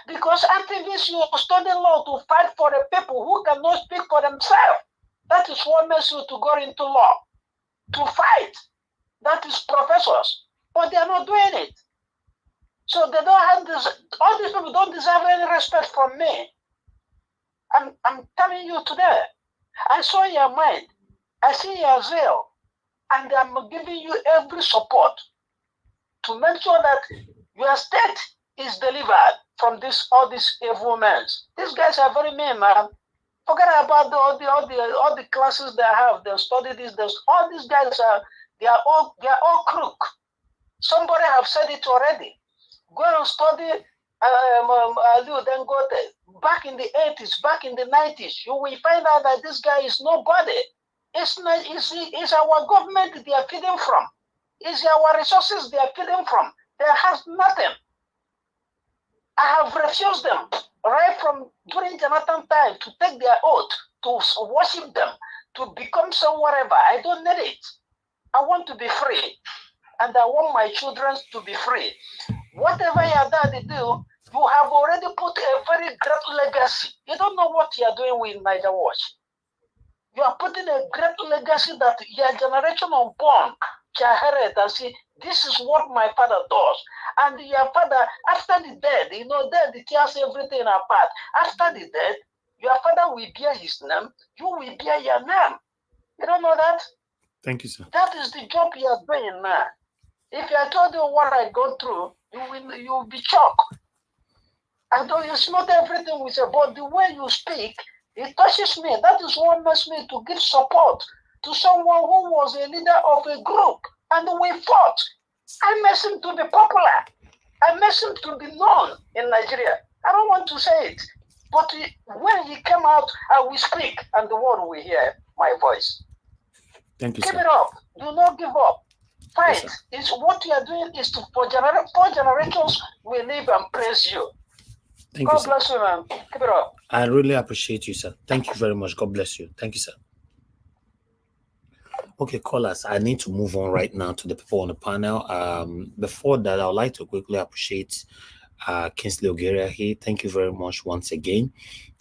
S17: Because activists, you study law to fight for the people who cannot speak for themselves. That is what makes you to go into law, to fight. That is professors. But they are not doing it. So they don't have this, all these people don't deserve any respect from me. I'm telling you today, I saw your mind, I see your zeal, and I'm giving you every support to make sure that your state is delivered from all these evil men. These guys are very mean, man. Forget about all the classes they have. They study this. All these guys they are all crook. Somebody have said it already. Go and study then go there. Back in the 80s, back in the 90s, you will find out that this guy is nobody. It's our government they are feeding from. It's our resources they are feeding from. They have nothing. I have refused them right from during Jonathan time to take their oath, to worship them, to become some whatever. I don't need it. I want to be free. And I want my children to be free. Whatever your daddy do, you have already put a very great legacy. You don't know what you are doing with Naija Watch. You are putting a great legacy that your generation unborn shall inherit and see, this is what my father does. And your father, after the death, death tears everything apart. After the death, your father will bear his name, you will bear your name. You don't know that?
S4: Thank you, sir.
S17: That is the job you are doing now. If I told you what I go through, you will be shocked. I know it's not everything we say, but the way you speak, it touches me. That is what makes me to give support to someone who was a leader of a group, and we fought. I made him to be popular. I made him to be known in Nigeria. I don't want to say it, but when he came out, I will speak, and the world will hear my voice.
S4: Thank you,
S17: Keep
S4: sir.
S17: it up. Do not give up. Fight.
S4: Yes,
S17: It's what you are doing is to for generations will live and praise you.
S4: Thank
S17: God
S4: you, sir.
S17: bless you, man. Keep it up.
S4: I really appreciate you, sir. Thank you very much. God bless you. Thank you, sir. Okay, callers, I need to move on right now to the people on the panel. Before that, I would like to quickly appreciate Kingsley Ogeria here. Thank you very much once again.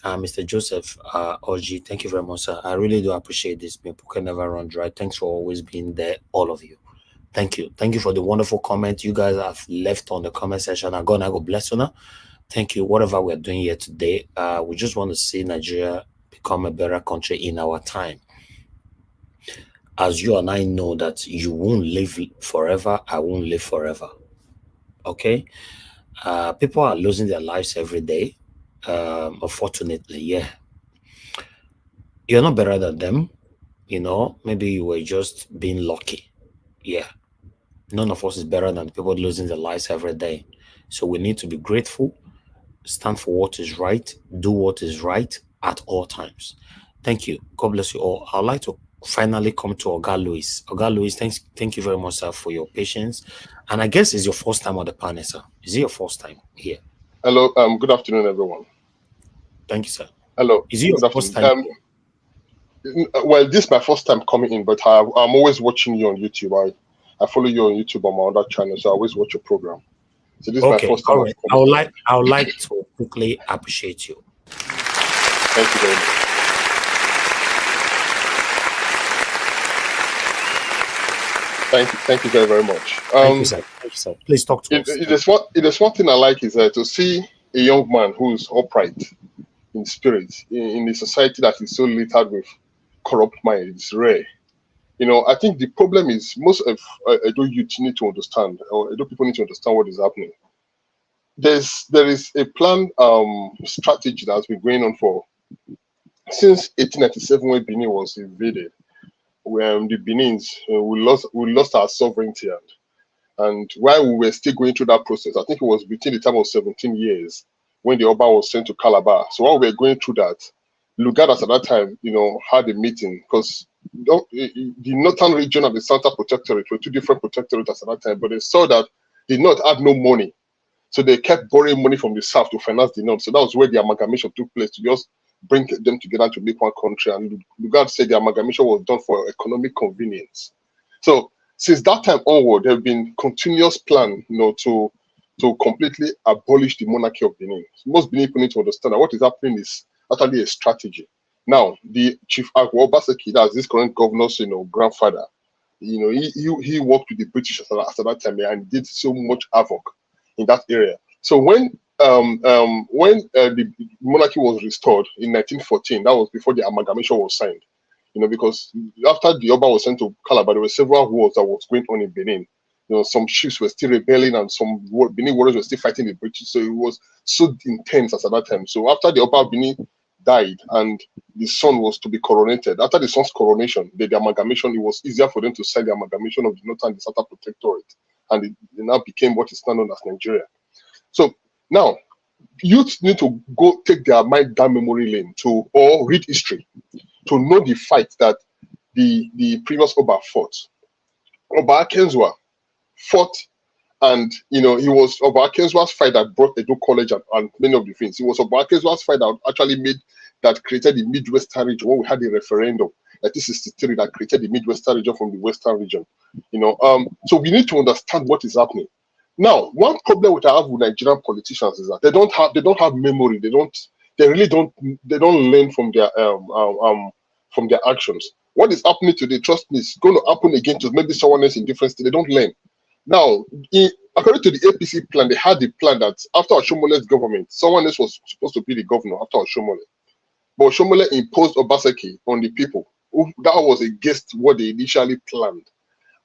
S4: Mr. Joseph Oji, thank you very much, sir. I really do appreciate this. People can never run dry. Thanks for always being there, all of you. Thank you. Thank you for the wonderful comment you guys have left on the comment section. I'm gonna go bless you now. Thank you. Whatever we're doing here today, we just want to see Nigeria become a better country in our time. As you and I know that you won't live forever, I won't live forever. Okay? People are losing their lives every day. Unfortunately, yeah. You're not better than them. You know, maybe you were just being lucky. Yeah. None of us is better than people losing their lives every day. So we need to be grateful, stand for what is right, do what is right at all times. Thank you. God bless you all. I'd like to finally come to Oga Louis. Oga Louis, thank you very much, sir, for your patience. And I guess it's your first time on the panel, sir. Is it your first time here?
S18: Hello. Good afternoon, everyone.
S4: Thank you, sir.
S18: Hello.
S4: Is it your first time here?
S18: Well, this is my first time coming in, but I'm always watching you on YouTube. I follow you on YouTube on my other channel, so I always watch your program. So this is my first time.
S4: All right. I would like to quickly appreciate you.
S18: Thank you very much. Thank you very, very much.
S4: Thank you, sir. Thank you, sir. Please talk to us.
S18: It is one thing I like is to see a young man who's upright in spirit in a society that is so littered with corrupt minds. It's rare. You know, I think the problem is most of Edo youth need to understand, or Edo people need to understand what is happening. There is a planned strategy that has been going on for since 1897 when Benin was invaded. When the Benins we lost our sovereignty, and while we were still going through that process, I think it was between the time of 17 years when the Oba was sent to Calabar. So while we were going through that, Lugadas at that time, you know, had a meeting because the northern region of the Southern Protectorate were two different protectorates at that time, but they saw that the north had no money. So they kept borrowing money from the south to finance the north. So that was where the amalgamation took place, to just bring them together to make one country. And Lugard said the amalgamation was done for economic convenience. So since that time onward, there have been continuous plan, you know, to completely abolish the monarchy of Benin. Most Benin people need to understand that what is happening is actually a strategy. Now, the Chief Agwo Obaseki, that's this current governor's, you know, grandfather, you know, he worked with the British at that time and did so much havoc in that area. So when the monarchy was restored in 1914, that was before the amalgamation was signed. You know, because after the Oba was sent to Calabar, there were several wars that was going on in Benin. You know, some chiefs were still rebelling, and some Benin warriors were still fighting the British. So it was so intense as at that time. So after the Oba of Benin died and the son was to be coronated, after the son's coronation, the amalgamation, it was easier for them to sign the amalgamation of the Northern and the Southern Protectorate, and it now became what is now known as Nigeria. So now, youth need to go take their mind down memory lane or read history to know the fight that the previous Oba fought. Oba Akenzwa fought, and you know, he was Oba Akenzwa's fight that brought Edo College and many of the things. It was Oba Akenzwa's fight that actually created the Midwestern region when we had the referendum. 1963 that created the Midwestern region from the Western region. You know, so we need to understand what is happening. Now, one problem I have with Nigerian politicians is that they don't have memory. They really don't learn from their actions. What is happening today, trust me, is going to happen again to maybe someone else in different state. They don't learn. Now, according to the APC plan, they had the plan that after Oshomole's government, someone else was supposed to be the governor after Oshomole. But Oshomole imposed Obaseki on the people. That was against what they initially planned.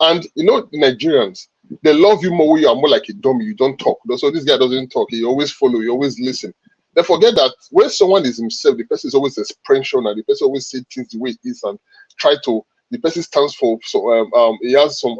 S18: And you know, Nigerians, they love you more when you are more like a dummy. You don't talk. So this guy doesn't talk. He always follow. He always listen. They forget that when someone is himself, the person is always expressional. The person always say things the way it is and try to. The person stands for. So he has some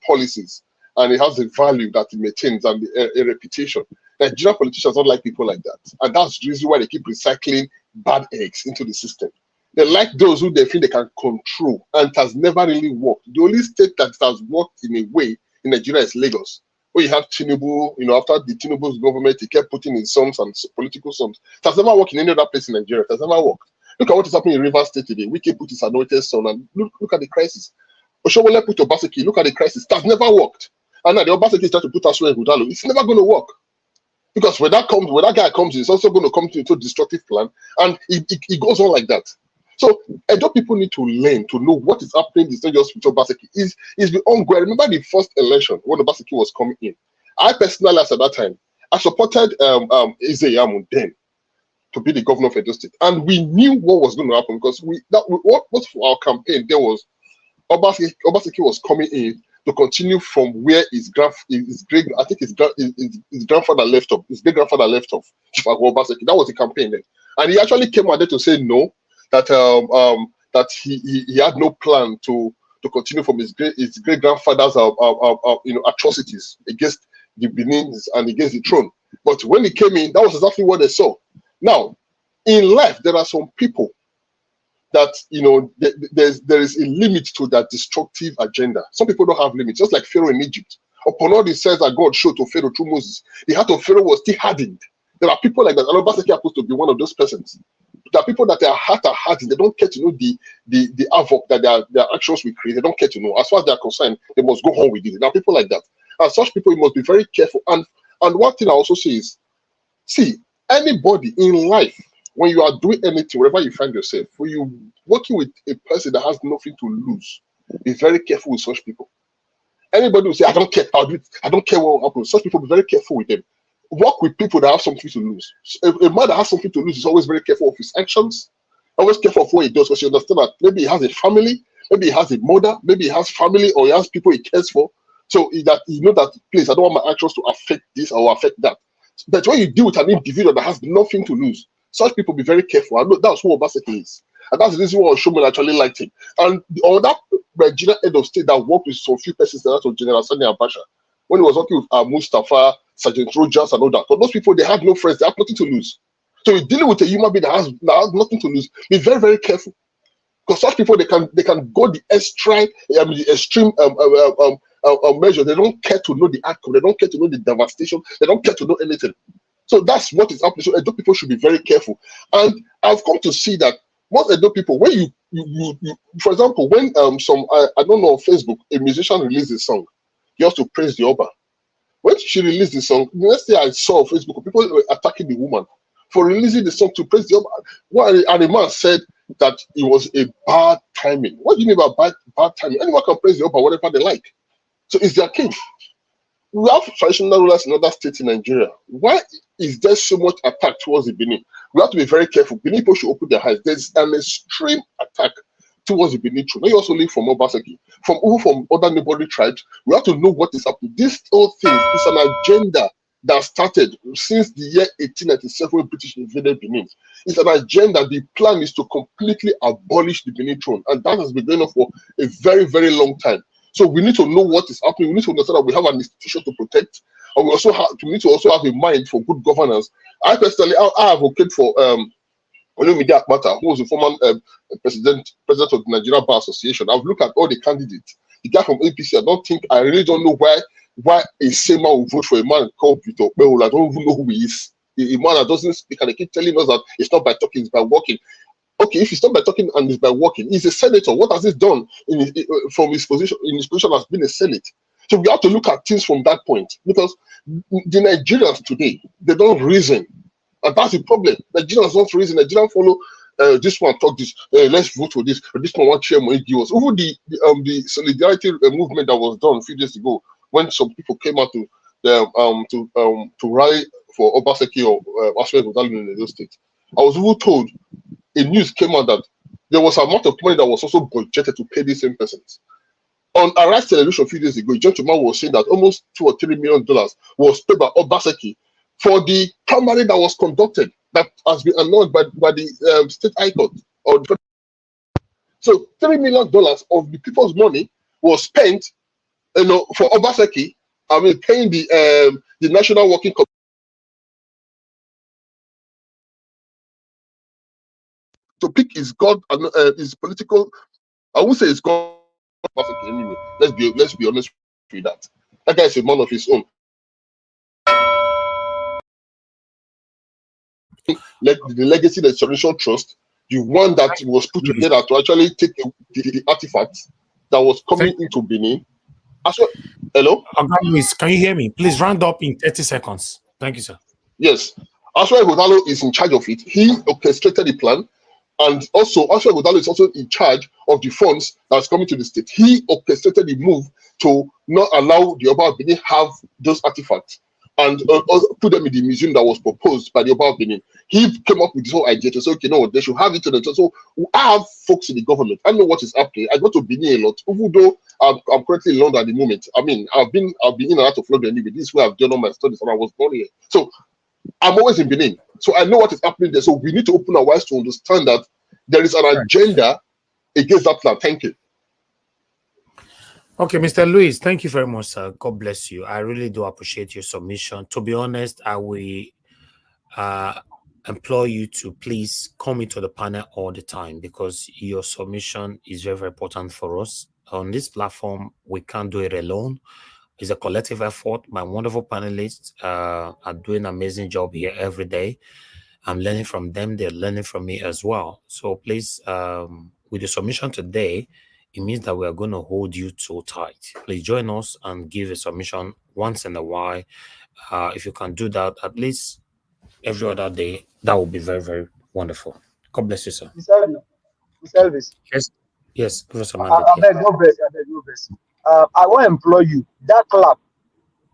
S18: policies and he has a value that he maintains and a reputation. Nigerian politicians don't like people like that, and that's the reason why they keep recycling bad eggs into the system. They like those who they feel they can control, and it has never really worked. The only state that has worked in a way in Nigeria is Lagos, where you have Tinubu. You know, after the Tinubu's government, he kept putting in songs and political songs. It has never worked in any other place in Nigeria. It has never worked. Look at what is happening in Rivers State today. Wike put his anointed son, and look at the crisis. Oshowole put Obaseki. Look at the crisis. It has never worked. And now the Obaseki is trying to put us in Hudalo. It's never going to work. Because when that guy comes, it's also going to come to a destructive plan, and it goes on like that. So Edo people need to learn to know what is happening. It's not just with Obaseki. It's the ongoing. I remember the first election when Obaseki was coming in. I personally, at that time, I supported Izeyamu then to be the governor of Edo State, and we knew what was going to happen because what was for our campaign there was Obaseki was coming in to continue from where his great grandfather left off. His great grandfather left off. Obaseki. That was the campaign then, and he actually came out there to say no, that that he had no plan to continue from his great grandfather's atrocities against the Benin and against the throne. But when he came in, that was exactly what they saw. Now, in life, there are some people that, you know, there is a limit to that destructive agenda. Some people don't have limits, just like Pharaoh in Egypt. Upon all the sense that God showed to Pharaoh through Moses, the heart of Pharaoh was still hardened. There are people like that. And Obaseki happens to be one of those persons. There are people that their heart are hardened. They don't care to know the havoc that their actions will create. They don't care to know. As far as they are concerned, they must go home with it. There are people like that. And such people, you must be very careful. And one thing I also say is, see, anybody in life, when you are doing anything, wherever you find yourself, when you're working with a person that has nothing to lose, be very careful with such people. Anybody will say, I don't care, I'll do it. I don't care what will happen. Such people, be very careful with them. Work with people that have something to lose. A man that has something to lose is always very careful of his actions, always careful of what he does, because you understand that maybe he has a family, maybe he has a mother, maybe he has family, or he has people he cares for. So that you know that, please, I don't want my actions to affect this or affect that. But when you deal with an individual that has nothing to lose, such people, be very careful. I know that's who Obaseki is. And that's the reason why Oshomen actually liked him. And on that Nigerian head of state that worked with some few persons, that was General Sani Abacha, when he was working with Mustafa, Sergeant Rogers, and all that. But those people, they had no friends, they have nothing to lose. So you're dealing with a human being that has nothing to lose. Be very, very careful. Because such people, they can go the extreme measure. They don't care to know the outcome. They don't care to know the devastation. They don't care to know anything. So that's what is happening. So Edo people should be very careful. And I've come to see that most Edo people, when you for example, when I don't know, on Facebook, a musician released a song, he has to praise the Oba. When she released the song, the next day I saw on Facebook, people were attacking the woman for releasing the song to praise the Oba. And the man said that it was a bad timing. What do you mean by bad timing? Anyone can praise the Oba whatever they like. So it's their king. We have traditional rulers in other states in Nigeria. Why is there so much attack towards the Benin? We have to be very careful. Benin people should open their eyes. There's an extreme attack towards the Benin tree. Not also live from Obaseki, from other neighboring tribes. We have to know what is happening. This whole thing is an agenda that started since the year 1897 when British invaded Benin. It's an agenda. The plan is to completely abolish the Benin throne, and that has been going on for a very, very long time. So we need to know what is happening. We need to understand that we have an institution to protect, and we need to also have a mind for good governance. I personally, I advocate for Olumide Akpata, who was the former president of the Nigeria Bar Association. I've looked at all the candidates. The guy from APC, I really don't know why a same man will vote for a man called Peter Obeol. I don't even know who he is. A man that doesn't speak, and they keep telling us that it's not by talking, it's by walking. Okay, if it's not by talking and it's by working, he's a senator. What has he done from his position as being a senate? So we have to look at things from that point, because the Nigerians today, they don't reason, and that's the problem. Nigerians don't reason. Nigerians follow this one talk this. Let's vote for this. This one want share money give us. Over the solidarity movement that was done a few days ago, when some people came out to rally for Obaseki or Aswe in those states, I was even told. A news came out that there was an amount of money that was also budgeted to pay these same persons. On Arise Television a few days ago, John Chuma was saying that almost $2 or $3 million was paid by Obaseki for the primary that was conducted, that has been annulled by the state high court. So $3 million of the people's money was spent, for Obaseki. I mean, paying the National Working Committee. to pick his God and his political. I won't say it's God perfect anyway. Let's be honest with that. That guy is a man of his own. Like the legacy, the Restoration Trust, the one that was put together to actually take the artifacts that was coming into Benin. As well, hello?
S4: Can you hear me? Please round up in 30 seconds. Thank you, sir.
S18: Yes. Aswa Godalo is in charge of it. He orchestrated the plan. And also, Aswa Godalo is also in charge of the funds that's coming to the state. He orchestrated the move to not allow the Oba of Benin have those artifacts and put them in the museum that was proposed by the Oba of Benin. He came up with this whole idea to say, okay, no, they should have it. So I have folks in the government. I know what is happening. I go to Benin a lot, even though I'm currently in London at the moment. I mean, I've been in and out of London anyway. This is where I've done all my studies and I was born here. So I'm always in Benin. So I know what is happening there. So we need to open our eyes to understand that there is an agenda against that plan. Thank you.
S4: Okay, Mr. Louis, thank you very much, sir. God bless you. I really do appreciate your submission. To be honest, I will implore you to please come into the panel all the time because your submission is very, very important for us. On this platform, we can't do it alone. It's a collective effort. My wonderful panelists are doing an amazing job here every day. I'm learning from them. They're learning from me as well. So please, with the submission today, it means that we are going to hold you so tight. Please join us and give a submission once in a while. If you can do that at least every other day, that would be very, very wonderful. God bless you, sir.
S13: Elvis.
S4: Yes, Professor
S13: I beg, no best. I want to implore you, that clap,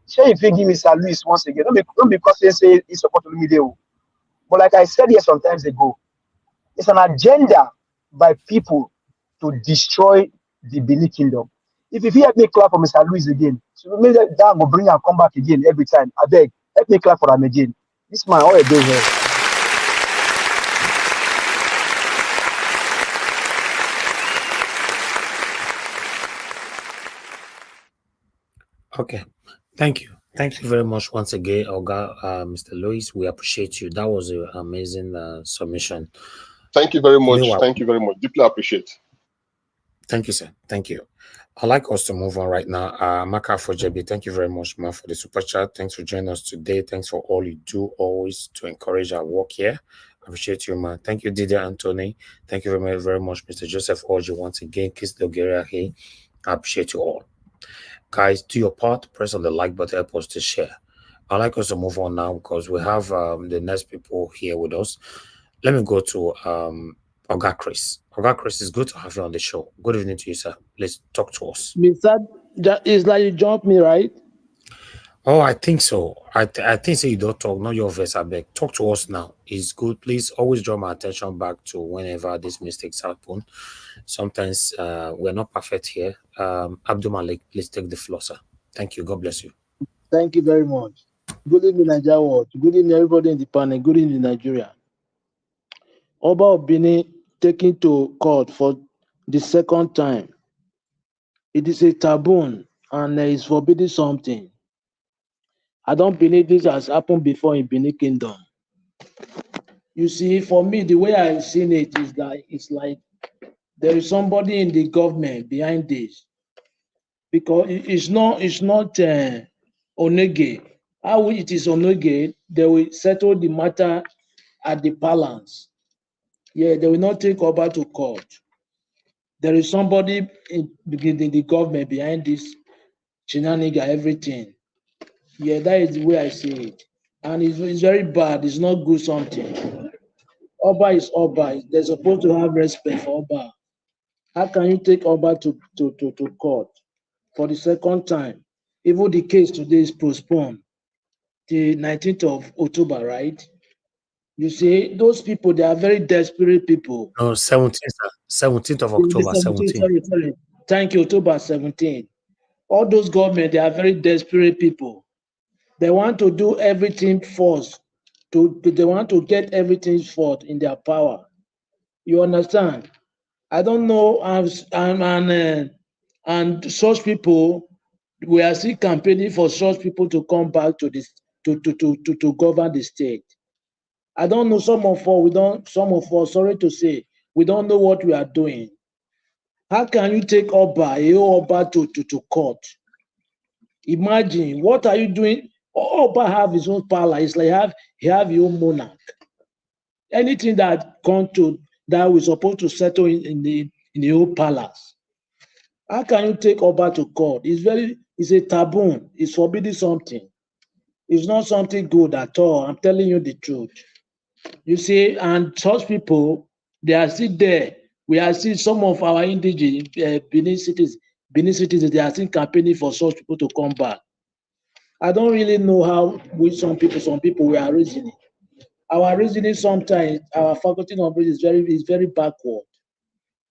S13: say if you give me Louis once again, don't because they say it's support to me there. But like I said here sometimes ago, it's an agenda by people to destroy the Benin Kingdom. If you help me clap for Mr. Louis again, so maybe that will bring and come back again every time. I beg, help me clap for him again. This man, all a day here.
S4: Okay, thank you. Thank you very much once again, Oga, Mr. Louis. We appreciate you. That was an amazing submission.
S18: Thank you very much. Thank you very much. Deeply appreciate.
S4: Thank you, sir. Thank you. I'd like us to move on right now. Maka for JB, thank you very much, man, for the super chat. Thanks for joining us today. Thanks for all you do always to encourage our work here. I appreciate you, man. Thank you, Didier Anthony. Thank you very much, Mr. Joseph Orji, once again. Kiss Logeria here. I appreciate you all. Guys, do your part. Press on the like button, help us to share. I'd like us to move on now because we have the next people here with us. Let me go to Oga Chris. Oga Chris, it's good to have you on the show. Good evening to you, sir. Please talk to us.
S19: Mr. It's like you jumped me, right?
S4: Oh, I think so. I think so. You don't talk, not your verse. I beg. Talk to us now. It's good. Please always draw my attention back to whenever these mistakes happen. Sometimes we're not perfect here. Abdul Malik, please take the floor, sir. Thank you. God bless you.
S19: Thank you very much. Good evening, Nigeria world. Good evening, everybody in the panel. Good evening, Nigeria. Oba of Benin taken to court for the second time. It is a taboo and it's forbidden something. I don't believe this has happened before in Benin Kingdom. You see, for me, the way I've seen it is that it's like there is somebody in the government behind this. Because it's not Onege. How it is Onege, they will settle the matter at the palace. Yeah, they will not take Oba to court. There is somebody in the government behind this shenanigan, everything. Yeah, that is the way I see it. And it's very bad. It's not good something. Oba is Oba. They're supposed to have respect for Oba. How can you take Oba to court for the second time? Even the case today is postponed. The 19th of October, right? You see, those people, they are very desperate people.
S4: No, 17th of October, 17th.
S19: Sorry. Thank you, October 17th. All those government, they are very desperate people. They want to do everything first. They want to get everything first in their power. You understand? I don't know, and such people, we are still campaigning for such people to come back to this to govern the state. I don't know, some of us, sorry to say, We don't know what we are doing. How can you take Oba, a Oba to court? Imagine, what are you doing? Oba have his own power. It's like he have your own monarch. Anything that come to that we're supposed to settle in the old palace. How can you take Oba to court? It's a taboo. It's forbidding something. It's not something good at all. I'm telling you the truth. You see, and such people, they are still there. We are seeing some of our indigenous Benin citizens, they are still campaigning for such people to come back. I don't really know how some people we are reasoning. Our reasoning sometimes, our faculty of reasoning is very backward.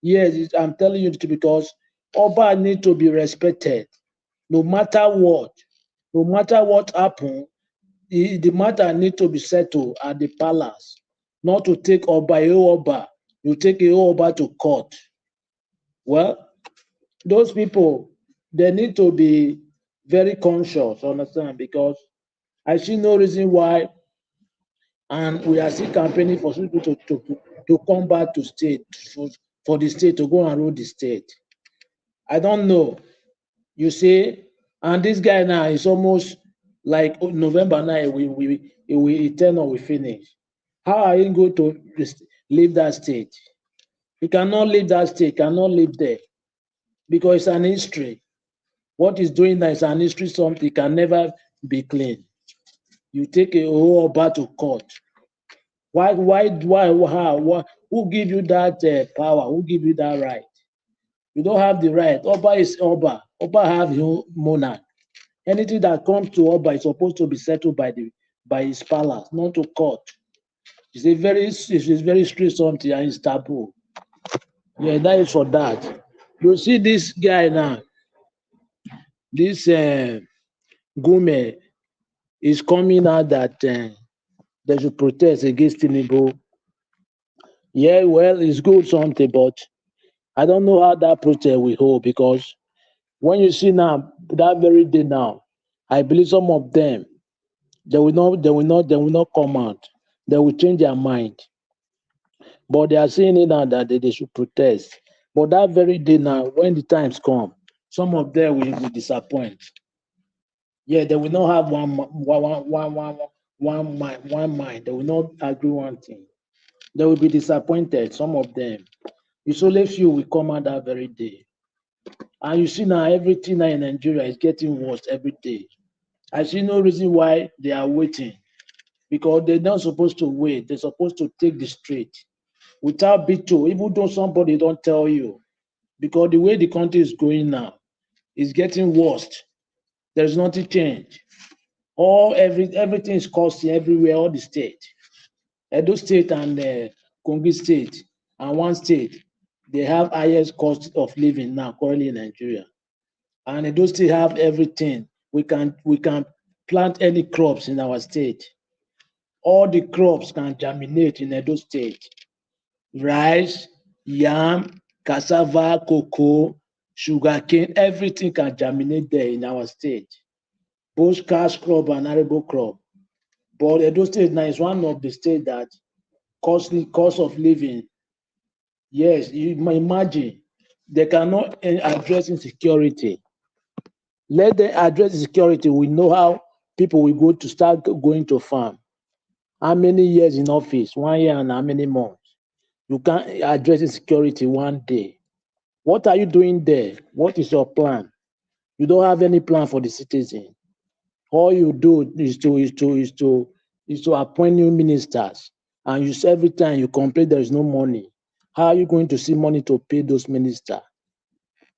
S19: Yes, I'm telling you because Oba need to be respected, no matter what. No matter what happens, the matter need to be settled at the palace, not to take Oba. You take Oba to court. Well, those people, they need to be very conscious, understand? Because I see no reason why, and we are still campaigning for people to come back to state, for the state to go and rule the state. I don't know. You see, and this guy now is almost like November 9, we turn or we finish. How are you going to leave that state? You cannot leave that state, cannot live there. Because it's an history. What is doing that is an history, something can never be clean. You take a whole Oba to court. Why, how? Who give you that power? Who give you that right? You don't have the right. Oba is Oba. Oba have his own monarch. Anything that comes to Oba is supposed to be settled by his palace, not to court. It's very strict something and it's taboo. Yeah, that is for that. You see this guy now, this Gumi is coming out that they should protest against Tinubu. Yeah, well, it's good something, but I don't know how that protest will hold because when you see now, that very day now, I believe some of them, they will not come out. They will change their mind. But they are saying it now that they should protest. But that very day now, when the times come, some of them will disappoint. Yeah, they will not have one mind. They will not agree one thing. They will be disappointed, some of them. It's only few will come out that very day. And you see now, everything now in Nigeria is getting worse every day. I see no reason why they are waiting. Because they're not supposed to wait. They're supposed to take the street. Without veto, even though somebody don't tell you. Because the way the country is going now, is getting worse. There's nothing change. Everything is costing everywhere, all the state. Edo State and Kogi State and one state, they have highest cost of living now currently in Nigeria. And Edo State have everything. We can plant any crops in our state. All the crops can germinate in Edo State. Rice, yam, cassava, cocoa, sugarcane, everything can germinate there in our state. Both cash crop and arable crop. But Edo State now is one of the states that cost of living. Yes, you imagine they cannot address insecurity. Let them address insecurity. We know how people will go to start going to farm. How many years in office? 1 year and how many months? You can't address insecurity one day. What are you doing there? What is your plan? You don't have any plan for the citizen. All you do is to appoint new ministers, and every time you complain there is no money. How are you going to see money to pay those ministers?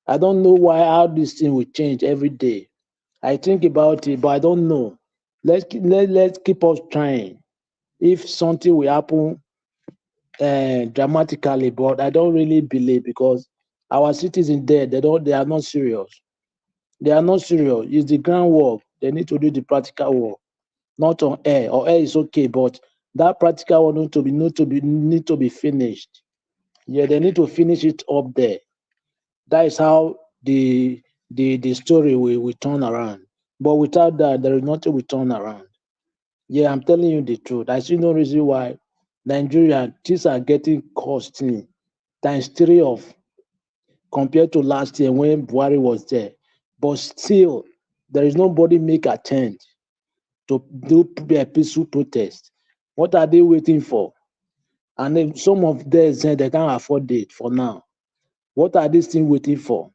S19: I don't know how this thing will change every day. I think about it, but I don't know. Let's keep us trying. If something will happen dramatically, but I don't really believe because our citizens there, they are not serious. They are not serious. It's the groundwork. They need to do the practical work, not on air. Or air is okay, but that practical work need to be finished. Yeah, they need to finish it up there. That is how the story will turn around. But without that, there is nothing will turn around. Yeah, I'm telling you the truth. I see no reason why Nigeria things are getting costly. ×3 of compared to last year when Buhari was there. But still, there is nobody make attempt to do a peaceful protest. What are they waiting for? And then some of them say they can't afford it for now. What are these things waiting for?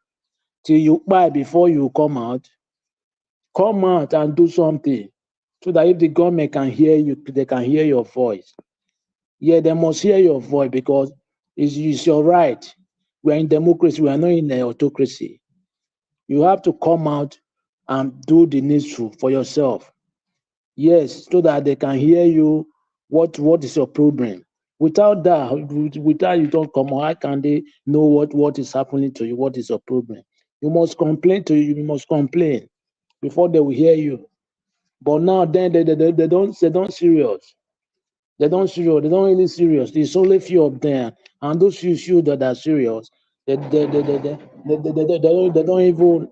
S19: Till you buy before you come out? Come out and do something so that if the government can hear you, they can hear your voice. Yeah, they must hear your voice because it's your right. We are in democracy. We are not in an autocracy. You have to come out and do the needful for yourself. Yes, so that they can hear you. What is your problem? Without that, without you don't come out, how can they know what is happening to you? What is your problem? You must complain to you. You must complain before they will hear you. But now, then they don't serious. They don't serious. They don't really serious. There's only few of them, and those few that are serious, they don't even.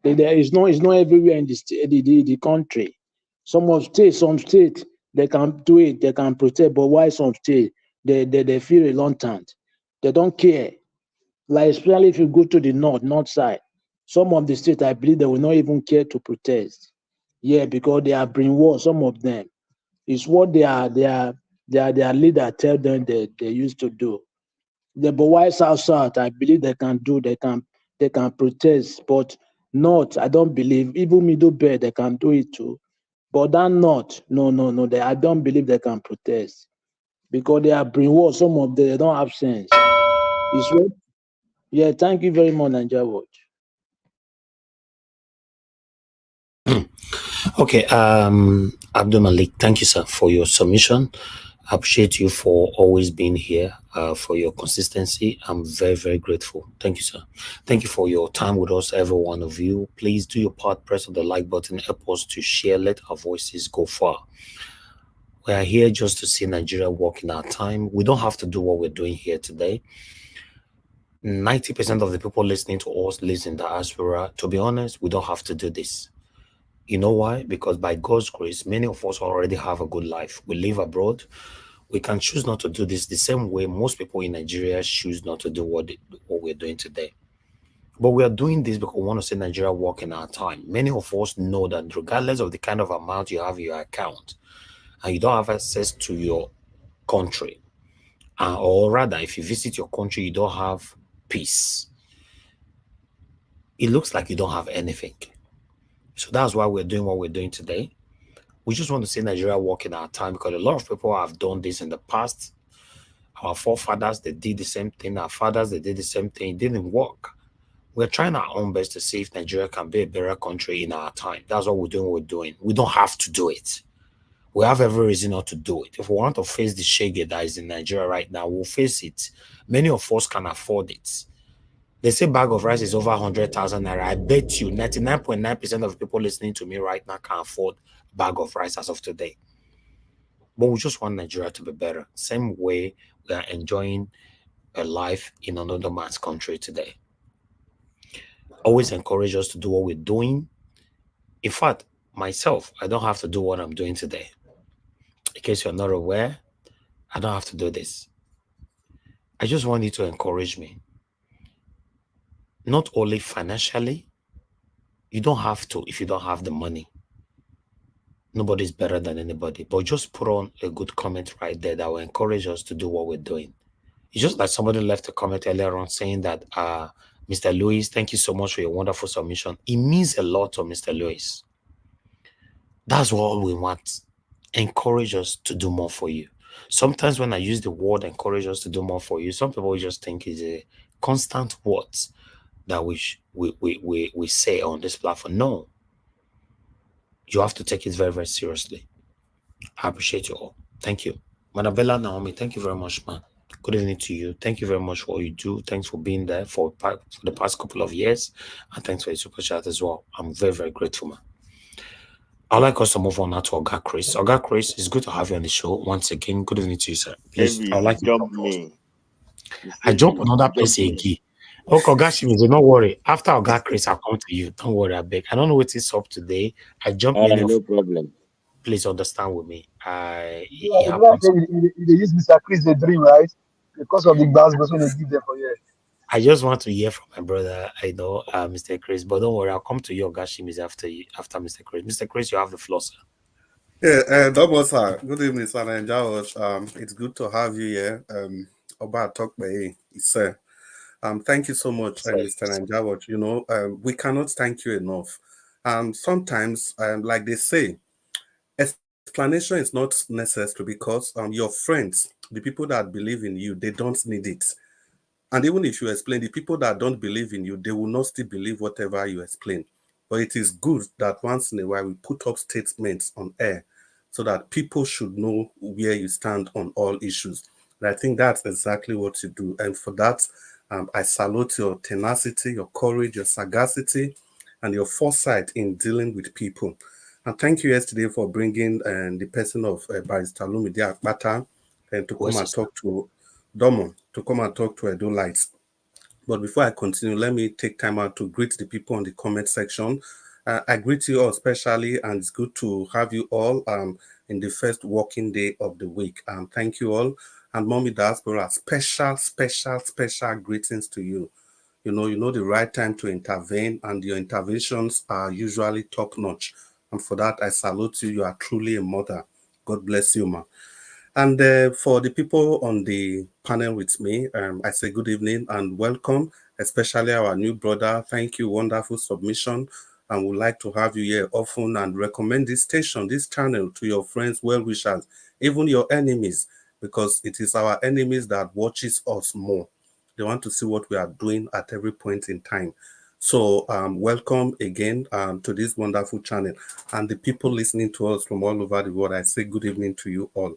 S19: It's not everywhere in the country. Some state they can do it, they can protect, but why some state they feel reluctant, they don't care. Like especially if you go to the north side, some of the states I believe they will not even care to protest. Yeah, because they are brainwashed. Some of them, it's what their leader tell them they used to do. The but why south, I believe they can protest, but not. I don't believe even middle belt they can do it too. But that not, no. I don't believe they can protest because they are brainwashed. Some of them they don't have sense. It's what. Yeah, thank you very much, Nigeria Watch.
S3: Okay, Abdul Malik, thank you, sir, for your submission. I appreciate you for always being here, for your consistency. I'm very, very grateful. Thank you, sir. Thank you for your time with us, every one of you. Please do your part, press on the like button, help us to share, let our voices go far. We are here just to see Nigeria work in our time. We don't have to do what we're doing here today. 90% of the people listening to us lives in diaspora. To be honest, we don't have to do this. You know why? Because by God's grace, many of us already have a good life. We live abroad. We can choose not to do this the same way most people in Nigeria choose not to do what we're doing today. But we are doing this because we want to see Nigeria work in our time. Many of us know that regardless of the kind of amount you have in your account, and you don't have access to your country, or rather, if you visit your country, you don't have peace. It looks like you don't have anything. So that's why we're doing what we're doing today. We just want to see Nigeria work in our time because a lot of people have done this in the past. Our forefathers, they did the same thing. Our fathers, they did the same thing. It didn't work. We're trying our own best to see if Nigeria can be a better country in our time. That's what we're doing. We don't have to do it. We have every reason not to do it. If we want to face the Sheik that is in Nigeria right now, we'll face it. Many of us can afford it. They say bag of rice is over 100,000 naira. I bet you 99.9% of people listening to me right now can afford bag of rice as of today. But we just want Nigeria to be better. Same way we are enjoying a life in another man's country today. Always encourage us to do what we're doing. In fact, myself, I don't have to do what I'm doing today. In case you're not aware, I don't have to do this. I just want you to encourage me. Not only financially, you don't have to if you don't have the money. Nobody's better than anybody, but just put on a good comment right there that will encourage us to do what we're doing. It's just like somebody left a comment earlier on saying that, Mr. Lewis, thank you so much for your wonderful submission. It means a lot to Mr. Lewis. That's all we want. Encourage us to do more for you. Sometimes when I use the word encourage us to do more for you, some people just think it's a constant words that we say on this platform. No. You have to take it very, very seriously. I appreciate you all. Thank you. Madam Bella Naomi, thank you very much, man. Good evening to you. Thank you very much for what you do. Thanks for being there for the past couple of years. And thanks for your super chat as well. I'm very, very grateful, man. I'd like us to move on now to Oga Chris. Oga Chris, it's good to have you on the show. Once again, good evening to you, sir. Please,
S20: Heavy,
S3: I'd like to
S20: jump me.
S3: I jump another person again. Okay, Oga Shimizu, don't worry. After Oga Chris, I'll come to you. Don't worry, I beg. I don't know what is up today. I jump many
S20: No
S3: of
S20: problem.
S3: Please understand with me.
S13: You know, they use Mr. Chris the dream, right? because of the bars, but when they give them for you.
S4: I just want to hear from my brother, I know, Mr. Chris, but don't worry, I'll come to you, Gashimis, after Mr. Chris. Mr. Chris, you have the floor, sir.
S20: Yeah, double sir. Good evening, sir. And Josh. It's good to have you here. Oba talk by sir. Thank you so much, Mr. Nanjawat. You know, we cannot thank you enough. Sometimes, like they say, explanation is not necessary because your friends, the people that believe in you, they don't need it. And even if you explain, the people that don't believe in you, they will not still believe whatever you explain. But it is good that once in a while we put up statements on air so that people should know where you stand on all issues. And I think that's exactly what you do. And for that, I salute your tenacity, your courage, your sagacity, and your foresight in dealing with people. And thank you yesterday for bringing the person of Barrister Lumide Akpata to come and talk to Domo, to come and talk to Edo Lights. But before I continue, let me take time out to greet the people on the comment section. I greet you all especially, and it's good to have you all in the first working day of the week. Thank you all. And Mommy Diaspora, special greetings to you. You know the right time to intervene, and your interventions are usually top-notch. And for that, I salute you. You are truly a mother. God bless you, ma. And for the people on the panel with me, I say good evening and welcome, especially our new brother. Thank you, wonderful submission. And would like to have you here often and recommend this station, this channel to your friends, well-wishers, even your enemies, because it is our enemies that watches us more. They want to see what we are doing at every point in time. So welcome again to this wonderful channel. And the people listening to us from all over the world, I say good evening to you all.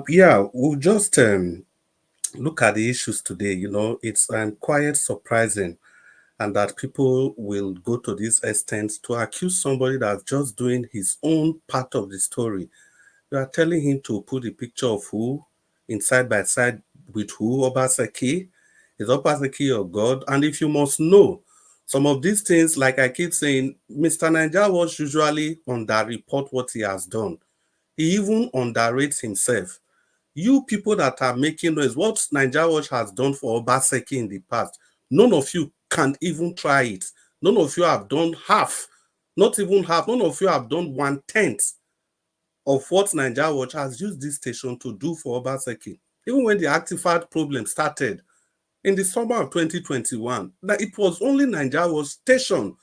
S20: Yeah, we'll just look at the issues today. You know, it's quite surprising, and that people will go to this extent to accuse somebody that's just doing his own part of the story. You are telling him to put the picture of who in side by side with who, Obaseki. Is Obaseki your God? And if you must know, some of these things, like I keep saying, Mr. Niger was usually underreport what he has done. He even underrates himself. You people that are making noise, what Niger Watch has done for Obaseki in the past, none of you can even try it. None of you have done half, not even half, none of you have done 1/10 of what Niger Watch has used this station to do for Obaseki. Even when the Actified problem started in the summer of 2021, it was only Niger Watch station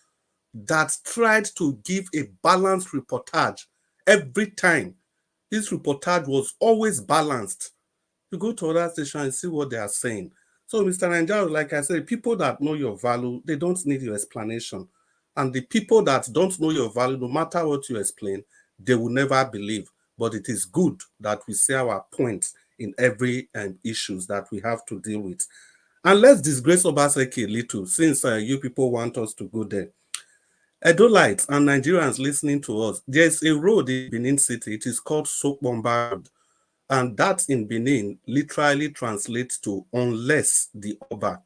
S20: that tried to give a balanced reportage every time. This reportage was always balanced. You go to other stations and see what they are saying. So, Mr. Nigeria, like I said, people that know your value, they don't need your explanation. And the people that don't know your value, no matter what you explain, they will never believe. But it is good that we say our points in every issues that we have to deal with. And let's disgrace Obaseki a little, since you people want us to go there. Edolites and Nigerians listening to us, there's a road in Benin City. It is called Sokbomba Road. And that in Benin literally translates to unless the Oba.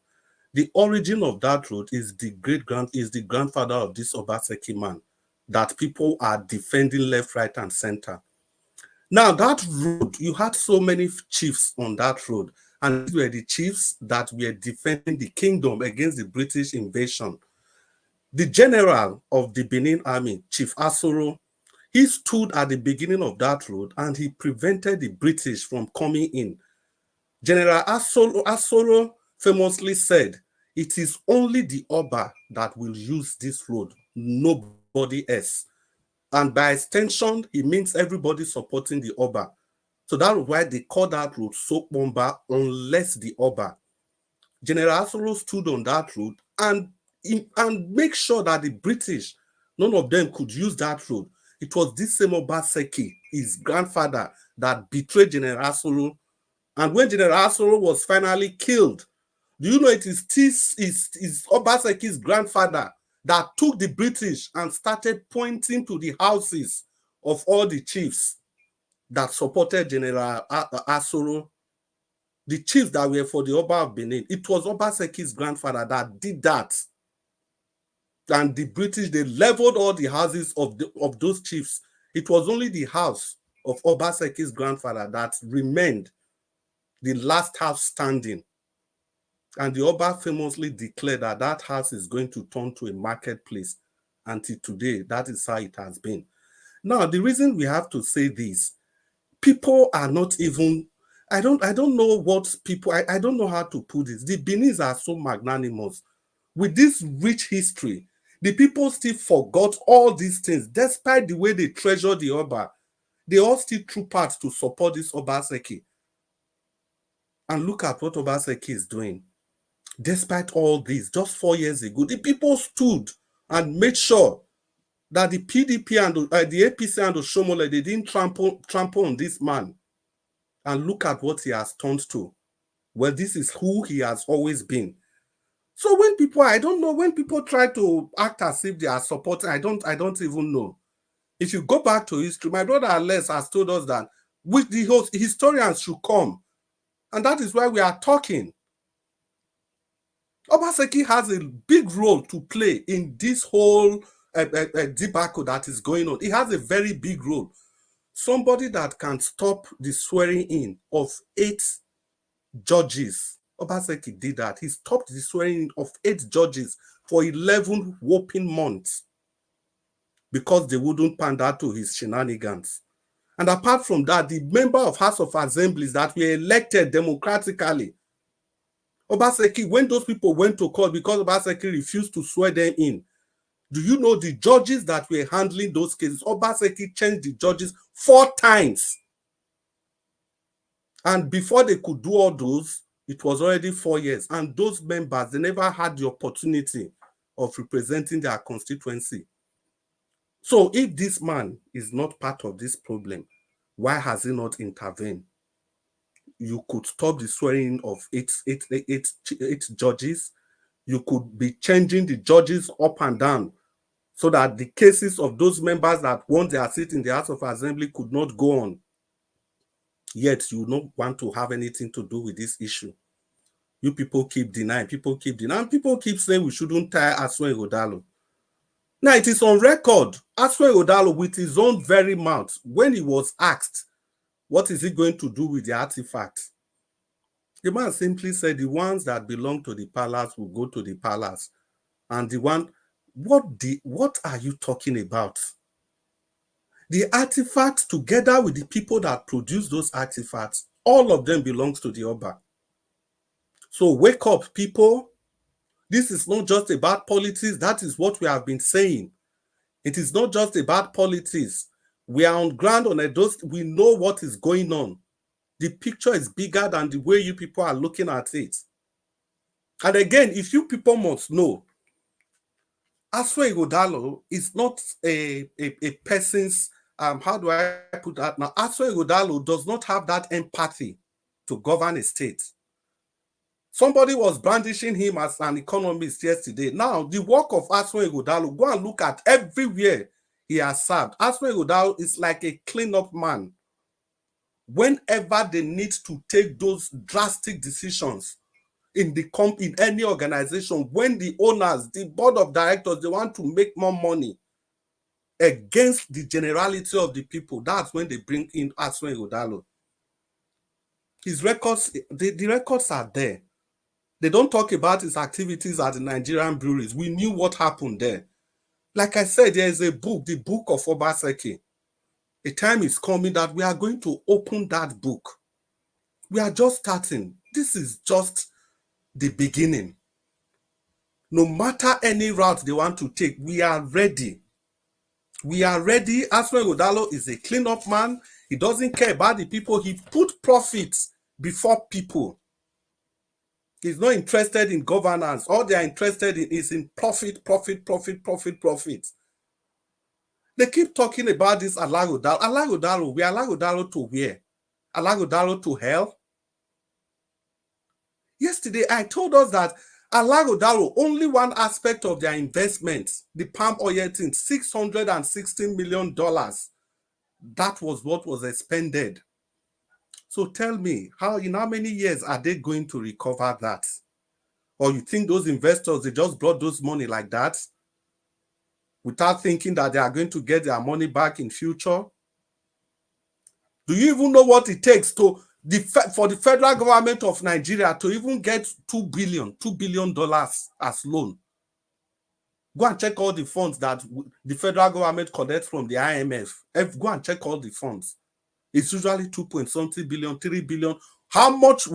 S20: The origin of that road is the grandfather of this Obaseki man that people are defending left, right, and center. Now that road, you had so many chiefs on that road, and these were the chiefs that were defending the kingdom against the British invasion. The general of the Benin army, Chief Asoro, he stood at the beginning of that road and he prevented the British from coming in. General Asoro famously said, "It is only the Oba that will use this road, nobody else." And by extension, he means everybody supporting the Oba. So that's why they call that road Sokbomba, unless the Oba. General Asoro stood on that road and make sure that the British, none of them could use that road. It was this same Obaseki, his grandfather, that betrayed General Asoro. And when General Asoro was finally killed, do you know it is Obaseki's grandfather that took the British and started pointing to the houses of all the chiefs that supported General Asoro, the chiefs that were for the Oba of Benin. It was Obaseki's grandfather that did that. And the British, they leveled all the houses of those chiefs. It was only the house of Obaseki's grandfather that remained. the last house standing. And the Oba famously declared that that house is going to turn to a marketplace. Until today, that is how it has been. Now, the reason we have to say this, people are not even, I don't know what people, I don't know how to put this. The Benin's are so magnanimous. With this rich history, the people still forgot all these things, despite the way they treasure the Oba. They all still threw parts to support this Obaseki. And look at what Obaseki is doing. Despite all this, just 4 years ago, the people stood and made sure that the PDP and the APC and the Shomole, they didn't trample on this man. And look at what he has turned to. Well, this is who he has always been. So when people, I don't know, when people try to act as if they are supporting, I don't even know. If you go back to history, my brother Alex has told us that with the historians should come. And that is why we are talking. Obaseki has a big role to play in this whole debacle that is going on. He has a very big role. Somebody that can stop the swearing in of 8 judges. Obaseki did that. He stopped the swearing in of 8 judges for 11 whopping months because they wouldn't pander to his shenanigans. And apart from that, the member of House of Assemblies that were elected democratically, Obaseki, when those people went to court because Obaseki refused to swear them in, do you know the judges that were handling those cases? Obaseki changed the judges 4 times. And before they could do all those, it was already 4 years. And those members, they never had the opportunity of representing their constituency. So if this man is not part of this problem, why has he not intervened? You could stop the swearing of eight judges. You could be changing the judges up and down so that the cases of those members that won their seat in the House of Assembly could not go on. Yet you don't want to have anything to do with this issue. You people keep denying, and people keep saying we shouldn't tie Asue Ighodalo. Now it is on record, Asue Ighodalo with his own very mouth, when he was asked, what is he going to do with the artifact? The man simply said the ones that belong to the palace will go to the palace. And the one, what are you talking about? The artifacts, together with the people that produce those artifacts, all of them belongs to the Oba. So wake up, people. This is not just about politics. That is what we have been saying. It is not just about politics. We are on ground on those. We know what is going on. The picture is bigger than the way you people are looking at it. And again, if you people must know, Asue Ighodalo is not a person's, how do I put that now? Asue Ighodalo does not have that empathy to govern a state. Somebody was brandishing him as an economist yesterday. Now, the work of Asue Ighodalo, go and look at everywhere he has served. Asue Ighodalo is like a cleanup man. Whenever they need to take those drastic decisions in any organization, when the owners, the board of directors, they want to make more money against the generality of the people, that's when they bring in Asue Ighodalo. His records, the records are there. They don't talk about his activities at the Nigerian breweries. We knew what happened there. Like I said, there is a book, the book of Obaseki. A time is coming that we are going to open that book. We are just starting. This is just the beginning. No matter any route they want to take, we are ready. We are ready. Asue Ighodalo is a cleanup man. He doesn't care about the people. He put profits before people. He's not interested in governance. All they are interested in is in profit. They keep talking about this Alagodalo. Alagodalo, we Alagodalo to where? Alagodalo to hell? Yesterday, I told us that Alagodalo, only one aspect of their investments, the palm oil thing, $616 million. That was what was expended. So tell me, in how many years are they going to recover that? Or you think those investors, they just brought those money like that without thinking that they are going to get their money back in future? Do you even know what it takes to For the federal government of Nigeria to even get $2 billion as loan. Go and check all the funds that the federal government collects from the IMF. Go and check all the funds. It's usually 2.something billion, 3 billion. How much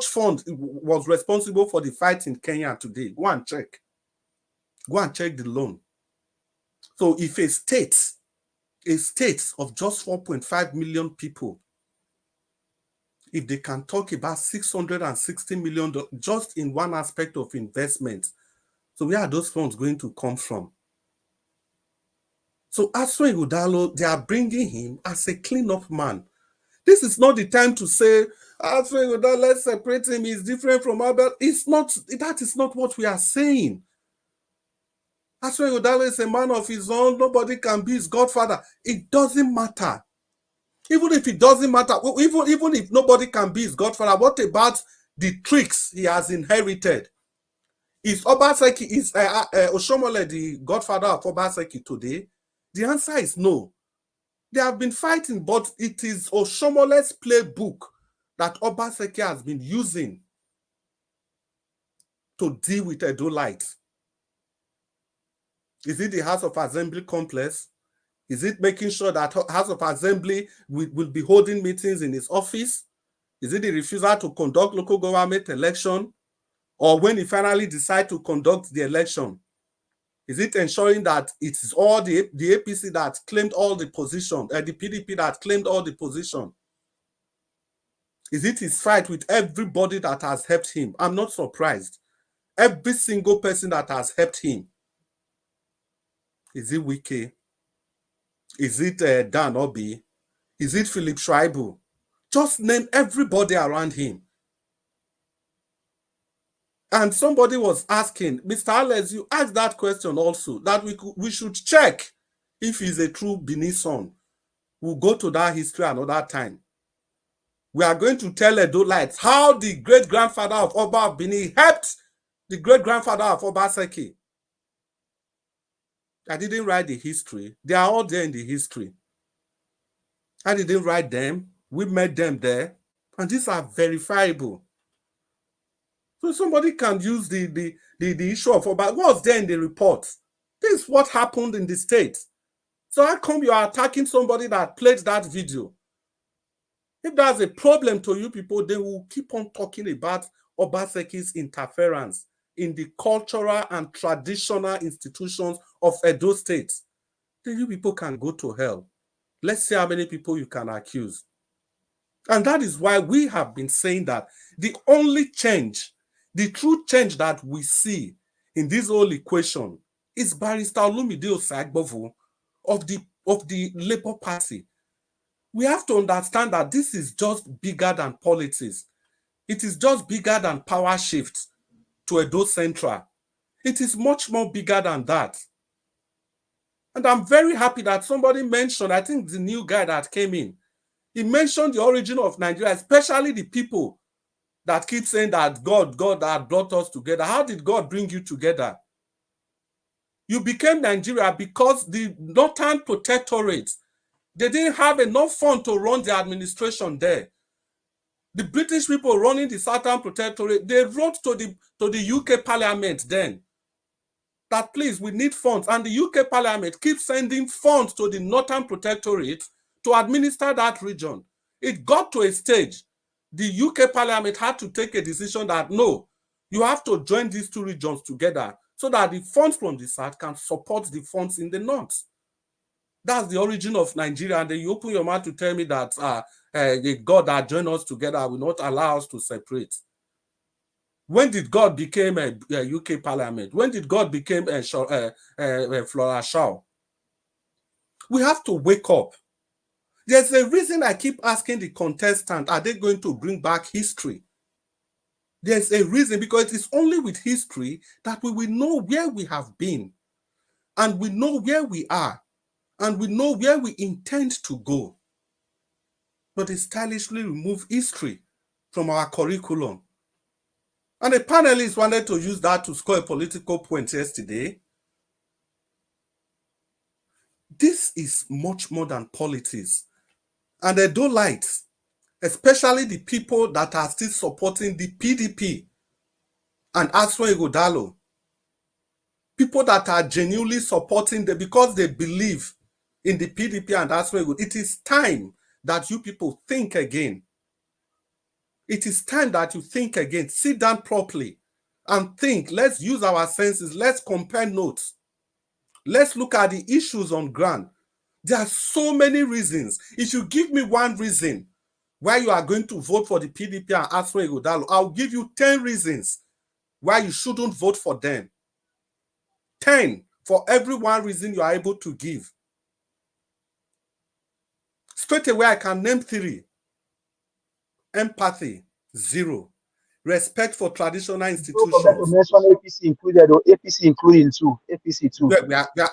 S20: fund was responsible for the fight in Kenya today? Go and check. Go and check the loan. So if a state of just 4.5 million people, if they can talk about $660 million just in one aspect of investment, so where are those funds going to come from? So Asue Ighodalo, they are bringing him as a cleanup man. This is not the time to say, Asue Ighodalo, let's separate him, he's different from Abel. That is not what we are saying. Asue Ighodalo is a man of his own, nobody can be his godfather. It doesn't matter. Even if it doesn't matter, even if nobody can be his godfather, what about the tricks he has inherited? Is Obaseki, is Oshomole the godfather of Obaseki today? The answer is no. They have been fighting, but it is Oshomole's playbook that Obaseki has been using to deal with Edolite. Is it the House of Assembly complex? Is it making sure that House of Assembly will be holding meetings in his office? Is it the refusal to conduct local government election? Or when he finally decides to conduct the election, is it ensuring that it's all the APC that claimed all the position, the PDP that claimed all the position? Is it his fight with everybody that has helped him? I'm not surprised. Every single person that has helped him. Is it Wike? Is it Dan Obi? Is it Philip Schreiber? Just name everybody around him. And somebody was asking, Mr. Alex, you asked that question also, that we should check if he's a true Benin son. We'll go to that history another time. We are going to tell Edolites how the great-grandfather of Oba of Benin helped the great-grandfather of Obaseki. I didn't write the history. They are all there in the history. I didn't write them. We met them there. And these are verifiable. So somebody can use the issue of Oba. What's there in the report? This is what happened in the state. So how come you are attacking somebody that played that video? If that's a problem to you people, then we'll keep on talking about Obaseki's interference in the cultural and traditional institutions of Edo State. Then you people can go to hell. Let's see how many people you can accuse. And that is why we have been saying that the only change, the true change that we see in this whole equation is Barrister Olumide Osaigbovo of the Labour Party. We have to understand that this is just bigger than politics. It is just bigger than power shift to Edo Central. It is much more bigger than that. And I'm very happy that somebody mentioned, I think the new guy that came in, he mentioned the origin of Nigeria, especially the people that keep saying that God had brought us together. How did God bring you together? You became Nigeria because the Northern Protectorate, they didn't have enough funds to run the administration there. The British people running the Southern Protectorate, they wrote to the UK Parliament then that please, we need funds. And the UK Parliament keeps sending funds to the Northern Protectorate to administer that region. It got to a stage, the UK Parliament had to take a decision that no, you have to join these two regions together so that the funds from the South can support the funds in the North. That's the origin of Nigeria. And then you open your mouth to tell me that the God that joined us together will not allow us to separate. When did God become a UK Parliament? When did God become Flora Shaw? We have to wake up. There's a reason I keep asking the contestant, are they going to bring back history? There's a reason, because it is only with history that we will know where we have been, and we know where we are, and we know where we intend to go. But they stylishly remove history from our curriculum. And the panelists wanted to use that to score a political point yesterday. This is much more than politics. And Edolites, especially the people that are still supporting the PDP and Aswan Igodalo. People that are genuinely supporting them because they believe in the PDP and Aswan Igodalo. It is time that you people think again. It is time that you think again. Sit down properly and think. Let's use our senses. Let's compare notes. Let's look at the issues on ground. There are so many reasons. If you give me one reason why you are going to vote for the PDP and Aswan Igodalo, I'll give you 10 reasons why you shouldn't vote for them. 10 for every one reason you are able to give. Straight away, I can name 3. Empathy, 0. Respect for traditional
S13: Don't forget to
S20: institutions.
S13: mention APC included, or APC including too. APC too.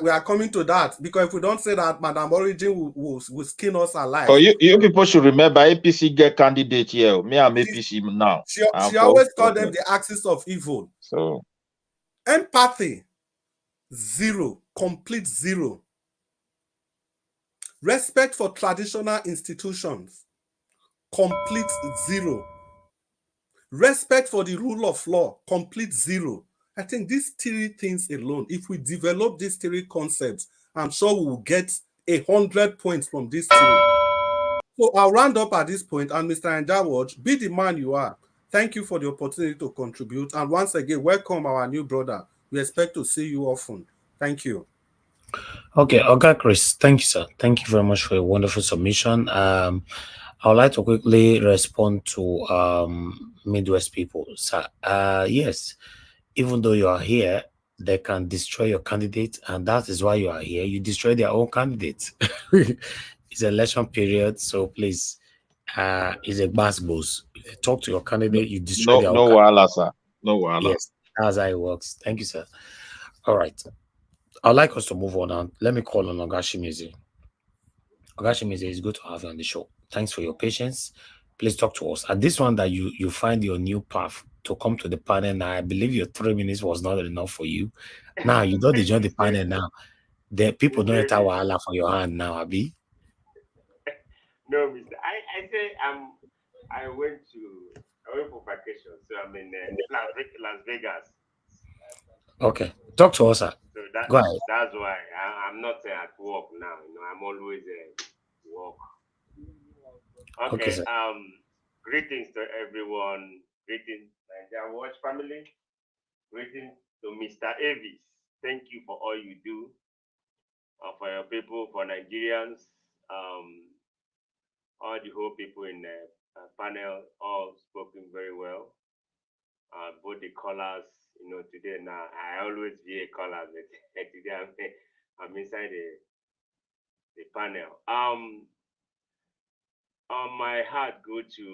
S20: We are coming to that, because if we don't say that, Madam Origin will skin us alive.
S14: Oh, you people should remember APC get candidate here. Me, I'm APC now.
S20: She always called them the axis of evil.
S14: So
S20: empathy, 0, complete 0. Respect for traditional institutions, complete 0. Respect for the rule of law, complete 0. I think these 3 things alone, if we develop these 3 concepts, I'm sure we will get 100 points from these 3. So I'll round up at this point, and Mr. Njawaj, be the man you are. Thank you for the opportunity to contribute. And once again, welcome our new brother. We expect to see you often. Thank you.
S3: Okay, Chris, thank you, sir. Thank you very much for your wonderful submission. I would like to quickly respond to Midwest people. Sir, yes, even though you are here, they can destroy your candidate, and that is why you are here. You destroy their own candidate. It's election period, so please, it's a mass boost. Talk to your candidate, you destroy their own candidate.
S14: Wahala, sir. No wahala.
S3: Yes, that's how it works. Thank you, sir. All right. I'd like us to move on now. Let me call on Ogashimizi. Ogashimizi, it's good to have you on the show. Thanks for your patience. Please talk to us. At this one that you find your new path to come to the panel now, I believe your 3 minutes was not enough for you. Now, you don't join the panel now. The people don't enter wahala for your hand now, Abi.
S21: No, Mr. I say I went for vacation, so I'm in Las Vegas.
S3: Okay, talk to us, sir.
S21: So
S3: go ahead.
S21: That's why I'm not at work now. I'm always at work. Okay.
S3: Sir.
S21: Greetings to everyone. Greetings, Nigeria Watch family. Greetings to Mr. Avis. Thank you for all you do for your people, for Nigerians. All the whole people in the panel, all spoken very well. Both the callers, today now I always be a caller, but today I'm inside the panel. My heart go to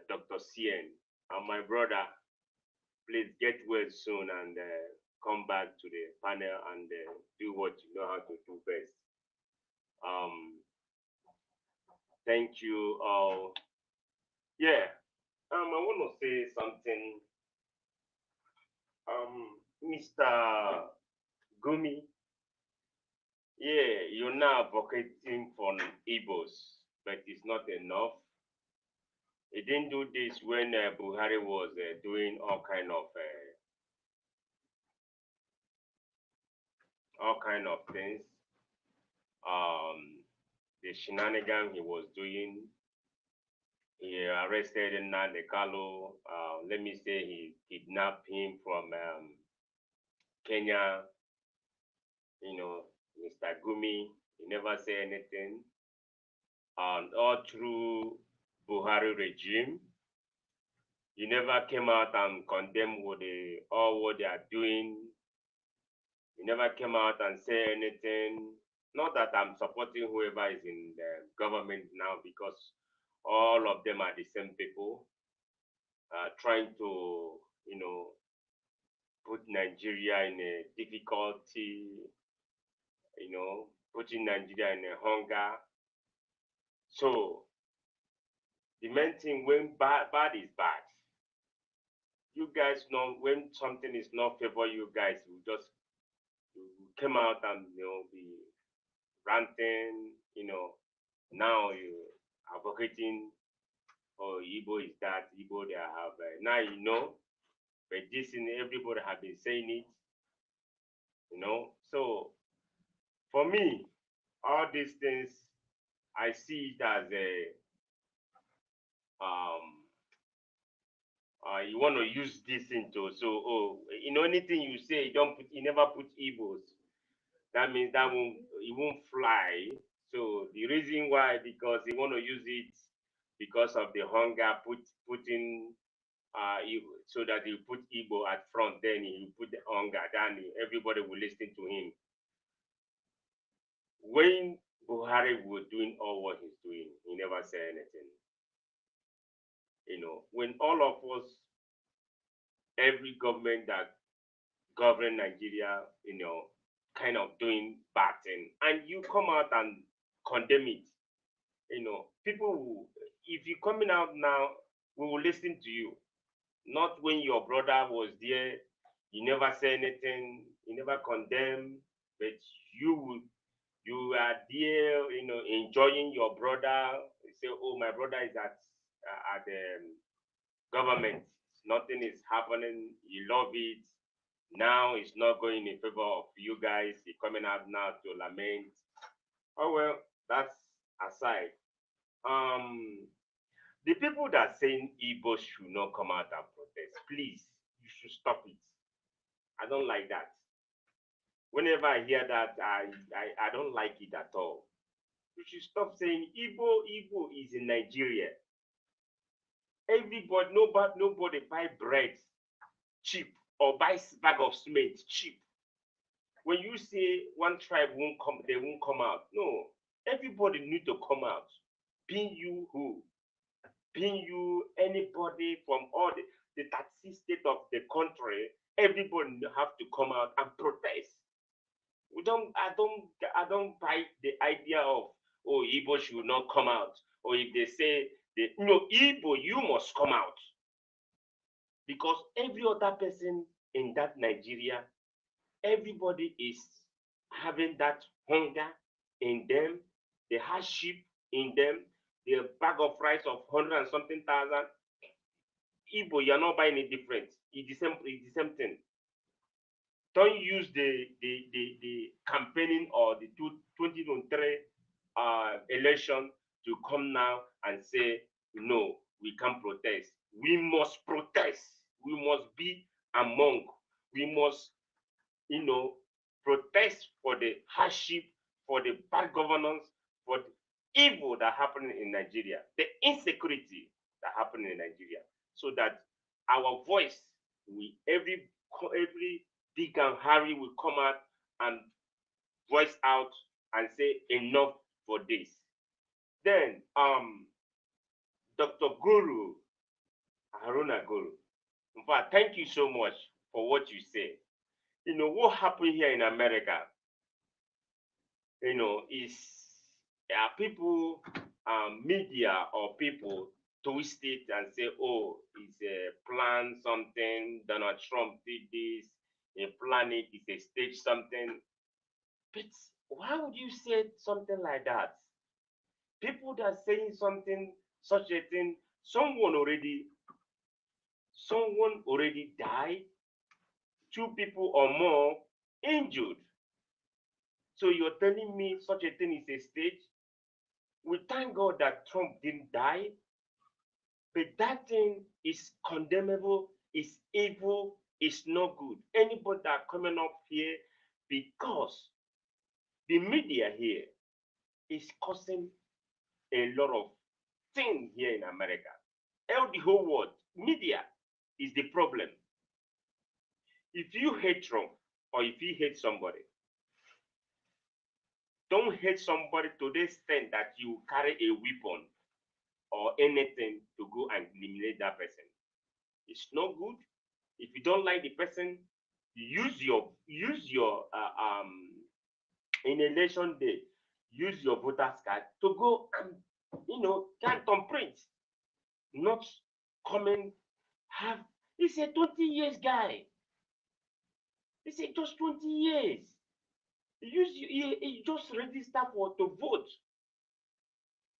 S21: Dr. CN and my brother. Please get well soon and come back to the panel and do what you know how to do best. Thank you all. Yeah, I want to say something. Mr. Gumi, yeah, you're now advocating for Igbos, but it's not enough. He didn't do this when Buhari was doing all kind of things. The shenanigans he was doing. He arrested Nnamdi Kanu. Let me say he kidnapped him from Kenya. Mr. Gumi, he never said anything. And all through Buhari regime, he never came out and condemned what they are doing. He never came out and said anything. Not that I'm supporting whoever is in the government now, because all of them are the same people trying to, put Nigeria in a difficulty, putting Nigeria in a hunger. So the main thing, when bad is bad, you guys know when something is not favor you guys, you come out and be ranting, now advocating, oh, Igbo is that, Igbo they have, now you know, but this in everybody have been saying it, you know. So for me, all these things, I see it as a, you want to use this into, so, oh, you know, anything you say, you never put Igbos. That means that it won't fly. So the reason why, because they want to use it because of the hunger, putting so that he put Igbo at front, then he put the hunger, then everybody will listen to him. When Buhari was doing all what he's doing, he never said anything. You know, when all of us, every government that govern Nigeria, you know, kind of doing bad thing, and you come out and condemn it, you know, people will, if you're coming out now, we will listen to you. Not when your brother was there, you never say anything, you never condemn, but you are there, you know, enjoying your brother. You say, oh, my brother is at the government. Nothing is happening. You love it. Now it's not going in favor of you guys. You're coming out now to lament. Oh, well, that's aside. The people that saying Igbo should not come out and protest, please, you should stop it. I don't like that. Whenever I hear that, I don't like it at all. You should stop saying Igbo is in Nigeria. Everybody, nobody buy bread cheap or buy bag of cement cheap. When you say one tribe won't come, they won't come out. No, everybody need to come out. Being you who? Being you, anybody from all the 36 states of the country, everybody have to come out and protest. I don't buy the idea of, oh, Igbo should not come out. Or if they say, no, Igbo, you must come out. Because every other person in that Nigeria, everybody is having that hunger in them, the hardship in them, the bag of rice of 100 and something thousand. Igbo, you're not buying it different. It's the same thing. Don't use the campaigning or the 2023 election to come now and say, no, we can't protest. We must protest. We must be among. We must, you know, protest for the hardship, for the bad governance, for the evil that happened in Nigeria, the insecurity that happened in Nigeria, so that our voice, every big and hairy will come out and voice out and say enough for this. Then Dr. Guru, Haruna Guru, in fact, thank you so much for what you said. You know, what happened here in America, you know, is people, media or people twist it and say, oh, it's a plan something, Donald Trump did this, a plan it, it's a stage something. But why would you say something like that? People that are saying something, such a thing, someone already died, 2 people or more injured. So you're telling me such a thing is a stage? We thank God that Trump didn't die, but that thing is condemnable, is evil, is not good. Anybody that coming up here, because the media here is causing a lot of things here in America. The whole world, media is the problem. If you hate Trump or if you hate somebody, don't hate somebody to the extent that you carry a weapon or anything to go and eliminate that person. It's not good. If you don't like the person, use your in election day, use your voter's card to go and, you know, can't print. Not coming have, it's a 20 years guy. It's a just 20 years. He just register to vote.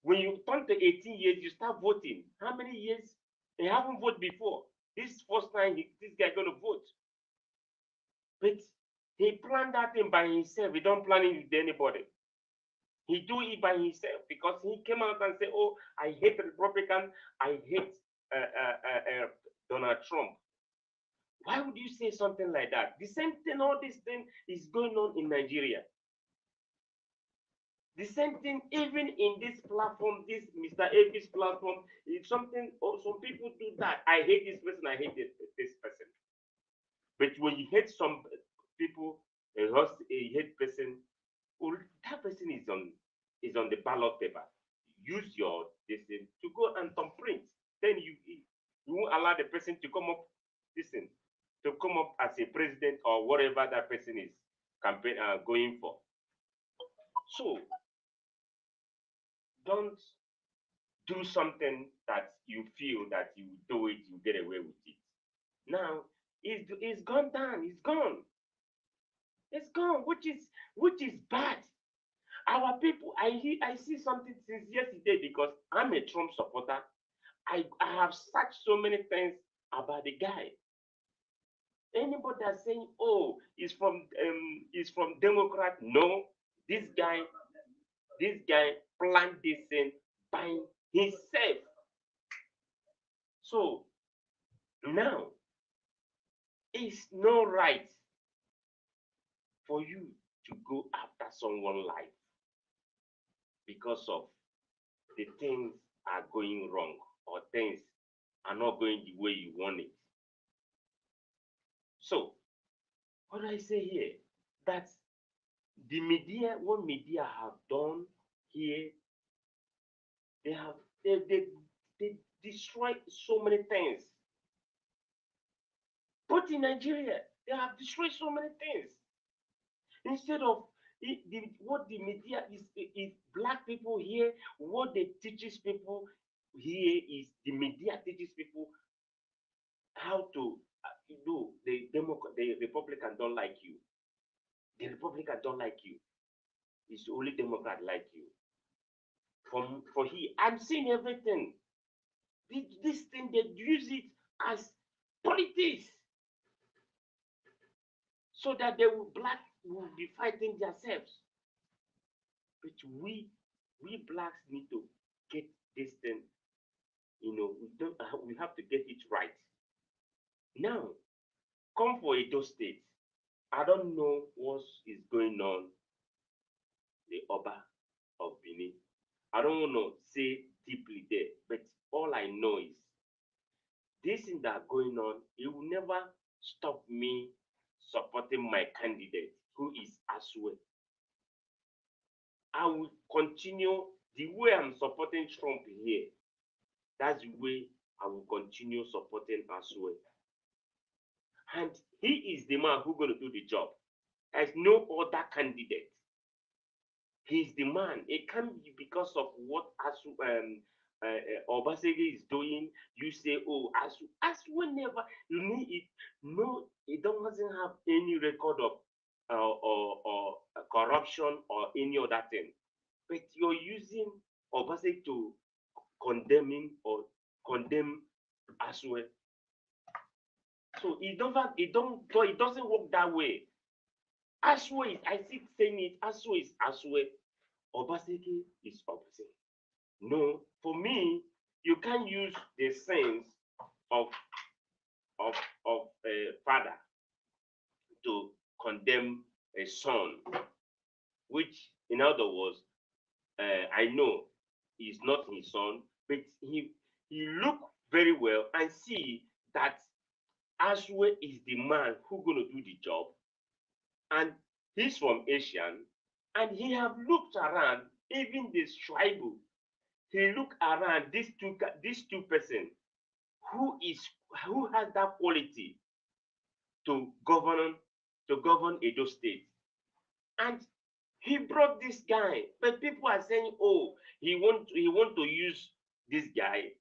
S21: When you turn to 18 years, you start voting. How many years? They haven't voted before. This first time this guy gonna vote. But he planned that thing by himself. He don't plan it with anybody. He do it by himself because he came out and said, "Oh, I hate Republican. I hate Donald Trump." Why would you say something like that? The same thing, all this thing is going on in Nigeria. The same thing, even in this platform, this Mr. Avis platform, it's something, or some people do that. I hate this person, I hate this person. But when you hate some people, a hate person, well, that person is on the ballot paper. Use your this thing to go and thumbprint. Then you won't allow the person to come up, to come up as a president or whatever that person is going for. So don't do something that you feel that you do it, you get away with it. Now it's gone down, it's gone. It's gone, which is bad. Our people, I see something since yesterday because I'm a Trump supporter. I have searched so many things about the guy. Anybody that's saying, "Oh, he's from Democrat," no, this guy planned this thing by himself. So now it's not right for you to go after someone's life because of the things are going wrong or things are not going the way you want it. So what do I say here? That the media, what media have done here, they destroyed so many things. But in Nigeria, they have destroyed so many things. Instead of what the media is black people here, what they teaches people here is the media teaches people how to do. The Republican don't like you. The Republican don't like you. It's the only Democrat like you. For here, I'm seeing everything. This thing, they use it as politics, so that black will be fighting themselves. But we blacks need to get this thing. We have to get it right. Now, come for Edo State. I don't know what is going on. The Oba of Benin. I don't want to say deeply there, but all I know is this thing that going on, it will never stop me supporting my candidate, who is Asue. I will continue the way I'm supporting Trump here. That's the way I will continue supporting Asue. And he is the man who's going to do the job. There's no other candidate. He's the man. It can't be because of what Obaseki is doing. You say, "Oh, Asue never." You need it. No, it doesn't have any record of or corruption or any other thing. But you're using Obaseki to condemn Asue. So it doesn't work that way. Asue is, I keep saying it, Asue is Asue. Obaseki is Obaseki. No, for me, you can't use the sense of a father to condemn a son, which, in other words, I know is not his son, but he look very well and see that Asue is the man who's going to do the job, and he's from Asian, and he have looked around, even this tribal. He look around these two person who has that quality to govern Edo State, and he brought this guy. But people are saying, "Oh, he want to use this guy.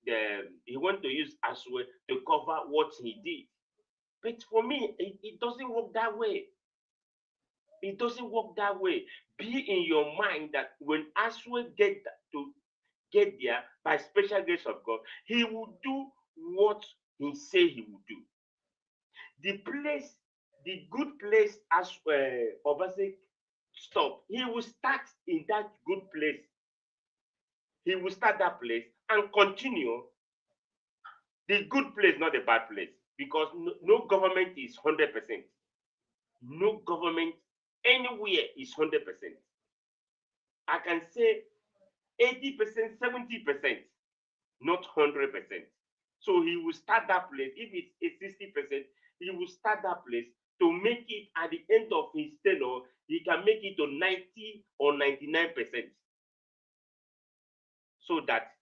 S21: He want to use Asue to cover what he did." But for me, it doesn't work that way. It doesn't work that way. Be in your mind that when Asue get get there by special grace of God. He will do what he say he will do. The place, the good place, as Obasek stop, he will start in that good place. He will start that place and continue. The good place, not the bad place, because no government is 100%. No government anywhere is 100%. I can say 80%, 70%, not 100%. So he will start that place. If it's 60%, he will start that place to make it at the end of his tenure, he can make it to 90 or 99%. So that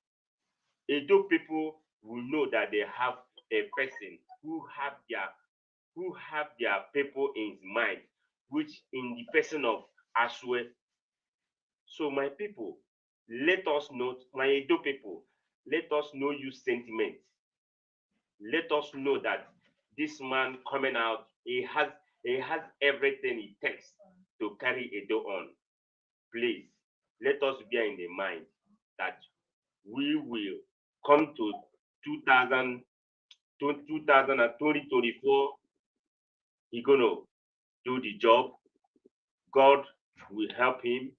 S21: Edo people will know that they have a person who have their people in his mind, which in the person of Aswe. So my people, let us know, my Edo people, let us know you sentiment. Let us know that this man coming out, he has everything it takes to carry Edo on. Please, let us bear in the mind that we will come to 2024, he's going to do the job. God will help him.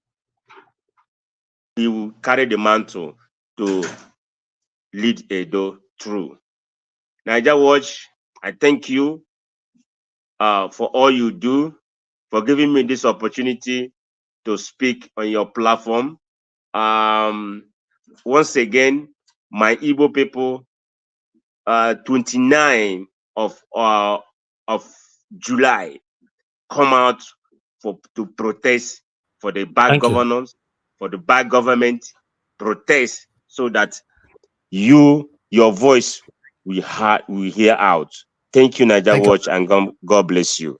S21: He will carry the mantle to lead Edo through. Naija Watch, I thank you for all you do, for giving me this opportunity to speak on your platform. Once again, my Igbo people, 29 of July, come out to protest for the bad governance, for the bad government, protest so that your voice will hear out. Thank you, Naija Watch, and God bless you.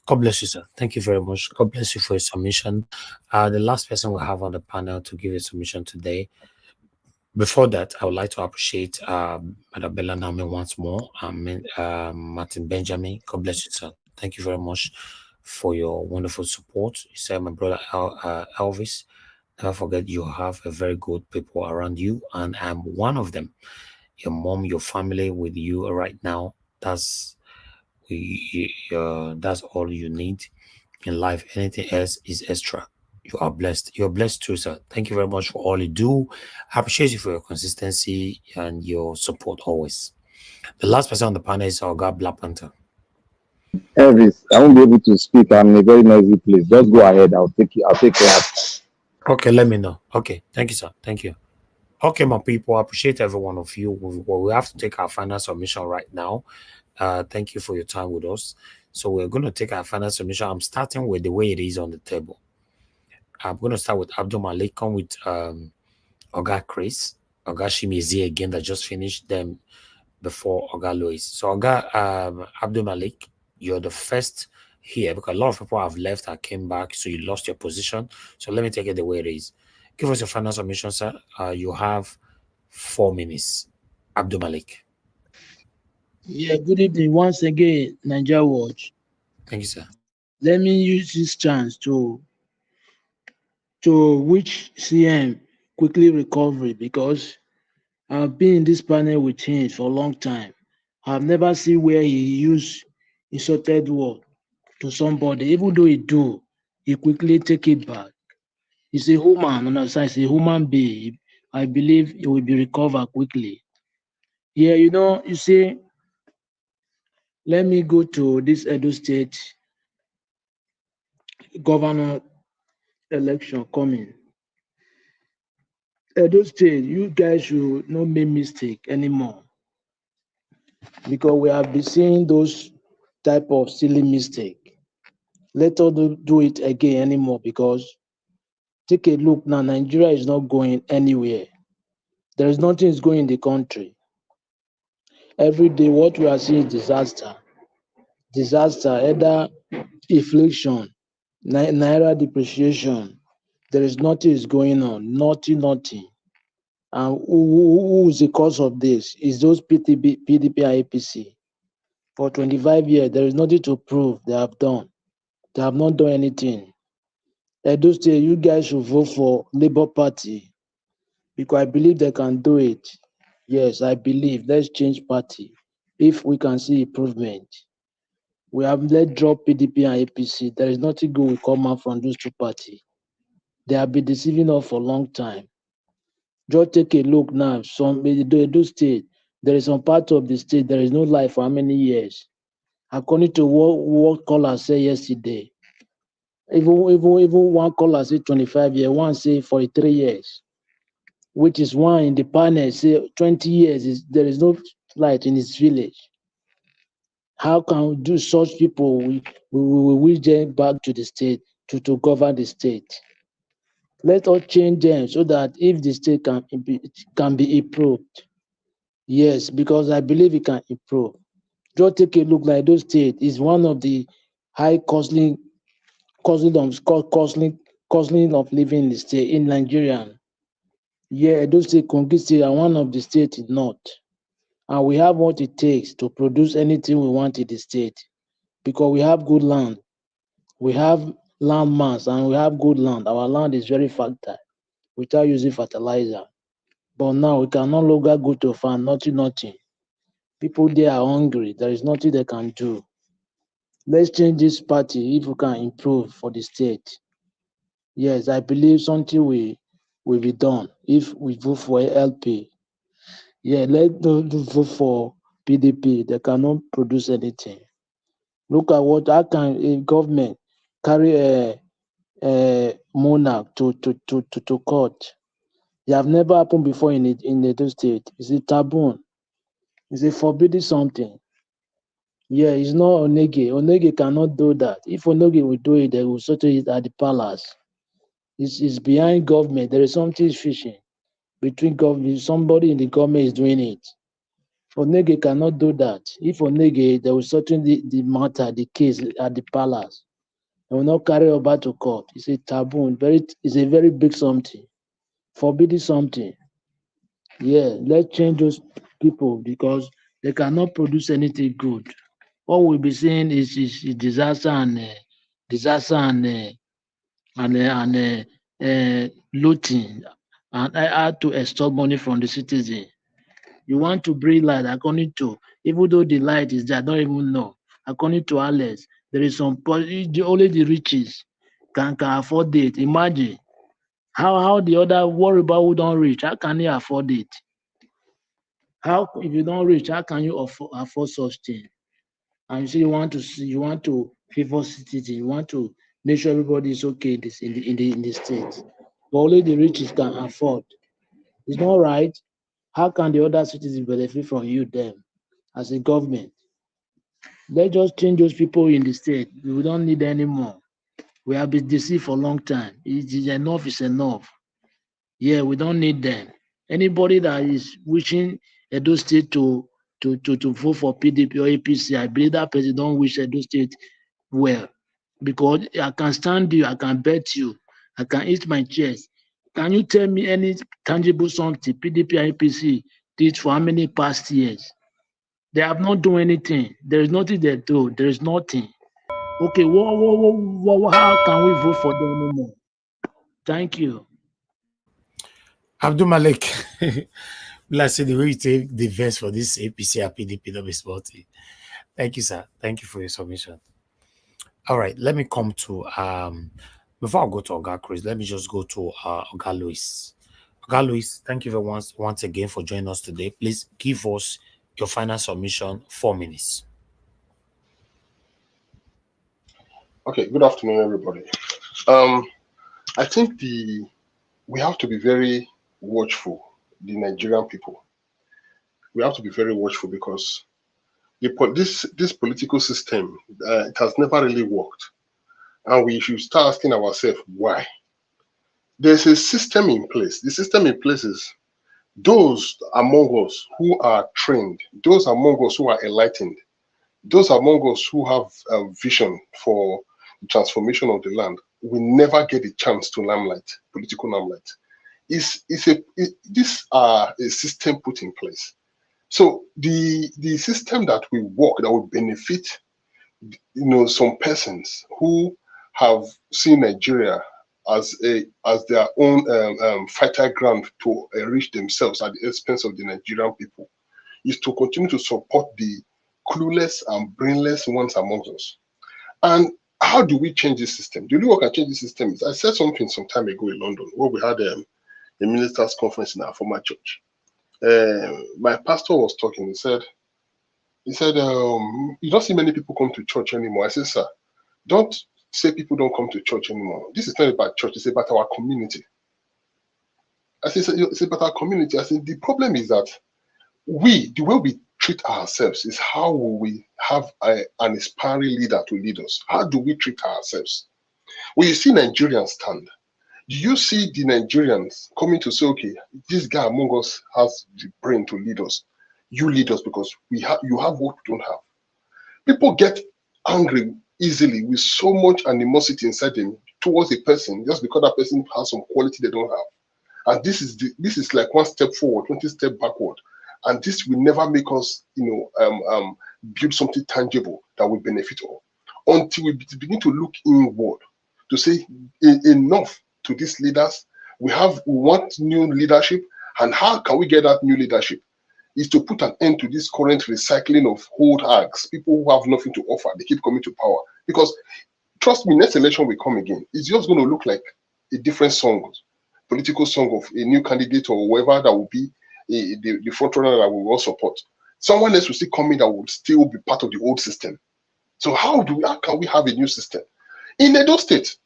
S3: God bless you, sir. Thank you very much. God bless you for your submission. The last person we have on the panel to give a submission today. Before that, I would like to appreciate Madam Bella Naomi once more. Martin Benjamin. God bless you, sir. Thank you very much for your wonderful support. You said, my brother Elvis, never forget you have a very good people around you, and I'm one of them. Your mom, your family with you right now. That's all you need in life. Anything else is extra. You are blessed. You're blessed too, sir. Thank you very much for all you do. I appreciate you for your consistency and your support always. The last person on the panel is our God Black Panther.
S1: Elvis, I won't be able to speak. I'm in a very noisy place. Just go ahead. I'll take care.
S3: Okay, let me know. Okay, thank you, sir. Thank you. Okay, my people, I appreciate every one of you. We have to take our final submission right now. Thank you for your time with us. So we're going to take our final submission. I'm starting with the way it is on the table. I'm going to start with Abdul Malik, come with Oga Chris, Oga Shimizi again that just finished them before Oga Louis. So Oga Abdul Malik, you're the first here because a lot of people have left and came back, so you lost your position. So let me take it the way it is. Give us your final submission, sir. You have 4 minutes. Abdul Malik.
S19: Yeah, good evening once again, Naija Watch.
S3: Thank you, sir.
S19: Let me use this chance to wish CM quickly recovery because I've been in this panel with him for a long time. I've never seen where he used insulted word to somebody, even though he quickly take it back. He's a human, understand? He's a human being. I believe he will be recovered quickly. Yeah, you see, let me go to this Edo State governor election coming. Edo State, you guys should not make mistake anymore because we have been seeing those type of silly mistake. Let us do it again anymore because take a look now, Nigeria is not going anywhere. There is nothing is going in the country. Every day what we are seeing is disaster, either inflation, naira depreciation. There is nothing is going on, nothing. And who is the cause of this? Is those PDP and APC. For 25 years, there is nothing to prove they have done. They have not done anything. Edo State, you guys should vote for Labour Party. because I believe they can do it. Yes, I believe. Let's change party if we can see improvement. We have let drop PDP and APC. There is nothing good will come out from those two parties. They have been deceiving us for a long time. Just take a look now. Some Edo state, there is some part of the state there is no life for how many years? According to what caller said yesterday, even one caller said 25 years, one say 43 years, which is one in the panel say 20 years there is no light in his village. How can we do such people? We wish them back to the state to govern the state. Let us change them so that if the state can be improved. Yes, because I believe it can improve. Just take a look like those state is one of the high costly of living in the state in Nigeria. Yeah, those state Kogi state are one of the states in north. And we have what it takes to produce anything we want in the state because we have good land. We have land mass and we have good land. Our land is very fertile without using fertilizer. But now we can no longer go to farm, nothing. People there are hungry. There is nothing they can do. Let's change this party if we can improve for the state. Yes, I believe something will be done if we vote for LP. Yeah, let's vote for PDP. They cannot produce anything. Look at how can a government carry a monarch to court. It have never happened before in Edo State. It's a taboo. It's a forbidden something. Yeah, it's not Onege. Onege cannot do that. If Onege will do it, they will settle it at the palace. It's behind government. There is something fishing between government. Somebody in the government is doing it. Onege cannot do that. If Onege, they will settle the matter, the case at the palace. They will not carry Oba to court. It's a taboo. It's a very big something. Forbidden something. Yeah, let's change those people because they cannot produce anything good. All we'll be seeing is disaster and looting and how to extort money from the citizen. You want to bring light according to, even though the light is there, I don't even know. According to Alex, there is only the riches can afford it. Imagine how the other worry about who don't reach. How can they afford it? How if you don't reach, how can you afford such thing? And you say you want to favor citizens, you want to make sure everybody is okay in the state. But only the riches can afford. It's not right. How can the other citizens benefit from you then as a government? Let's just change those people in the state. We don't need anymore. We have been deceived for a long time. It is enough is enough. Yeah, we don't need them. Anybody that is wishing Edo State to vote for PDP or APC, I believe that person don't wish Edo State well. Because I can stand you, I can bet you, I can eat my chest. Can you tell me any tangible something PDP and APC did for how many past years? They have not done anything. There is nothing they do. There is nothing. Okay, how can we vote for them anymore? Thank you.
S4: Abdul Malik, let's say the way you take the verse for this APC and PDP, not be sporty. Thank you, sir. Thank you for your submission. All right, let me come to before I go to Oga Chris, let me just go to Oga Louis. Oga Louis, thank you very once again for joining us today. Please give us your final submission, 4 minutes.
S18: Okay, good afternoon, everybody. I think we have to be very watchful, the Nigerian people. We have to be very watchful because this political system, it has never really worked. And we should start asking ourselves why. There's a system in place. The system in place is those among us who are trained, those among us who are enlightened, those among us who have a vision for the transformation of the land will never get a chance to limelight, political limelight. These are a system put in place. So the system that will work, that will benefit, some persons who have seen Nigeria as their own fighter ground to enrich themselves at the expense of the Nigerian people is to continue to support the clueless and brainless ones amongst us. And how do we change this system? The only way we can change this system is, I said something some time ago in London where we had a ministers' conference in our former church. My pastor was talking. He said, you don't see many people come to church anymore. I said, sir, don't say people don't come to church anymore. This is not about church, it's about our community. I said, it's about our community. I said, the problem is that the way we treat ourselves is how will we have an inspiring leader to lead us? How do we treat ourselves? When you see Nigerians stand, do you see the Nigerians coming to say, okay, this guy among us has the brain to lead us? You lead us because you have what we don't have. People get angry easily with so much animosity inside them towards a person just because that person has some quality they don't have. And this is like one step forward, 20 steps backward. And this will never make us, build something tangible that will benefit all until we begin to look inward to say enough to these leaders. We want new leadership, and how can we get that new leadership? Is to put an end to this current recycling of old hags, people who have nothing to offer. They keep coming to power because, trust me, next election will come again. It's just going to look like a different song, political song of a new candidate or whoever that will be the front runner that we will all support. Someone else will still come in that will still be part of the old system. So how can we have a new system? In Edo State,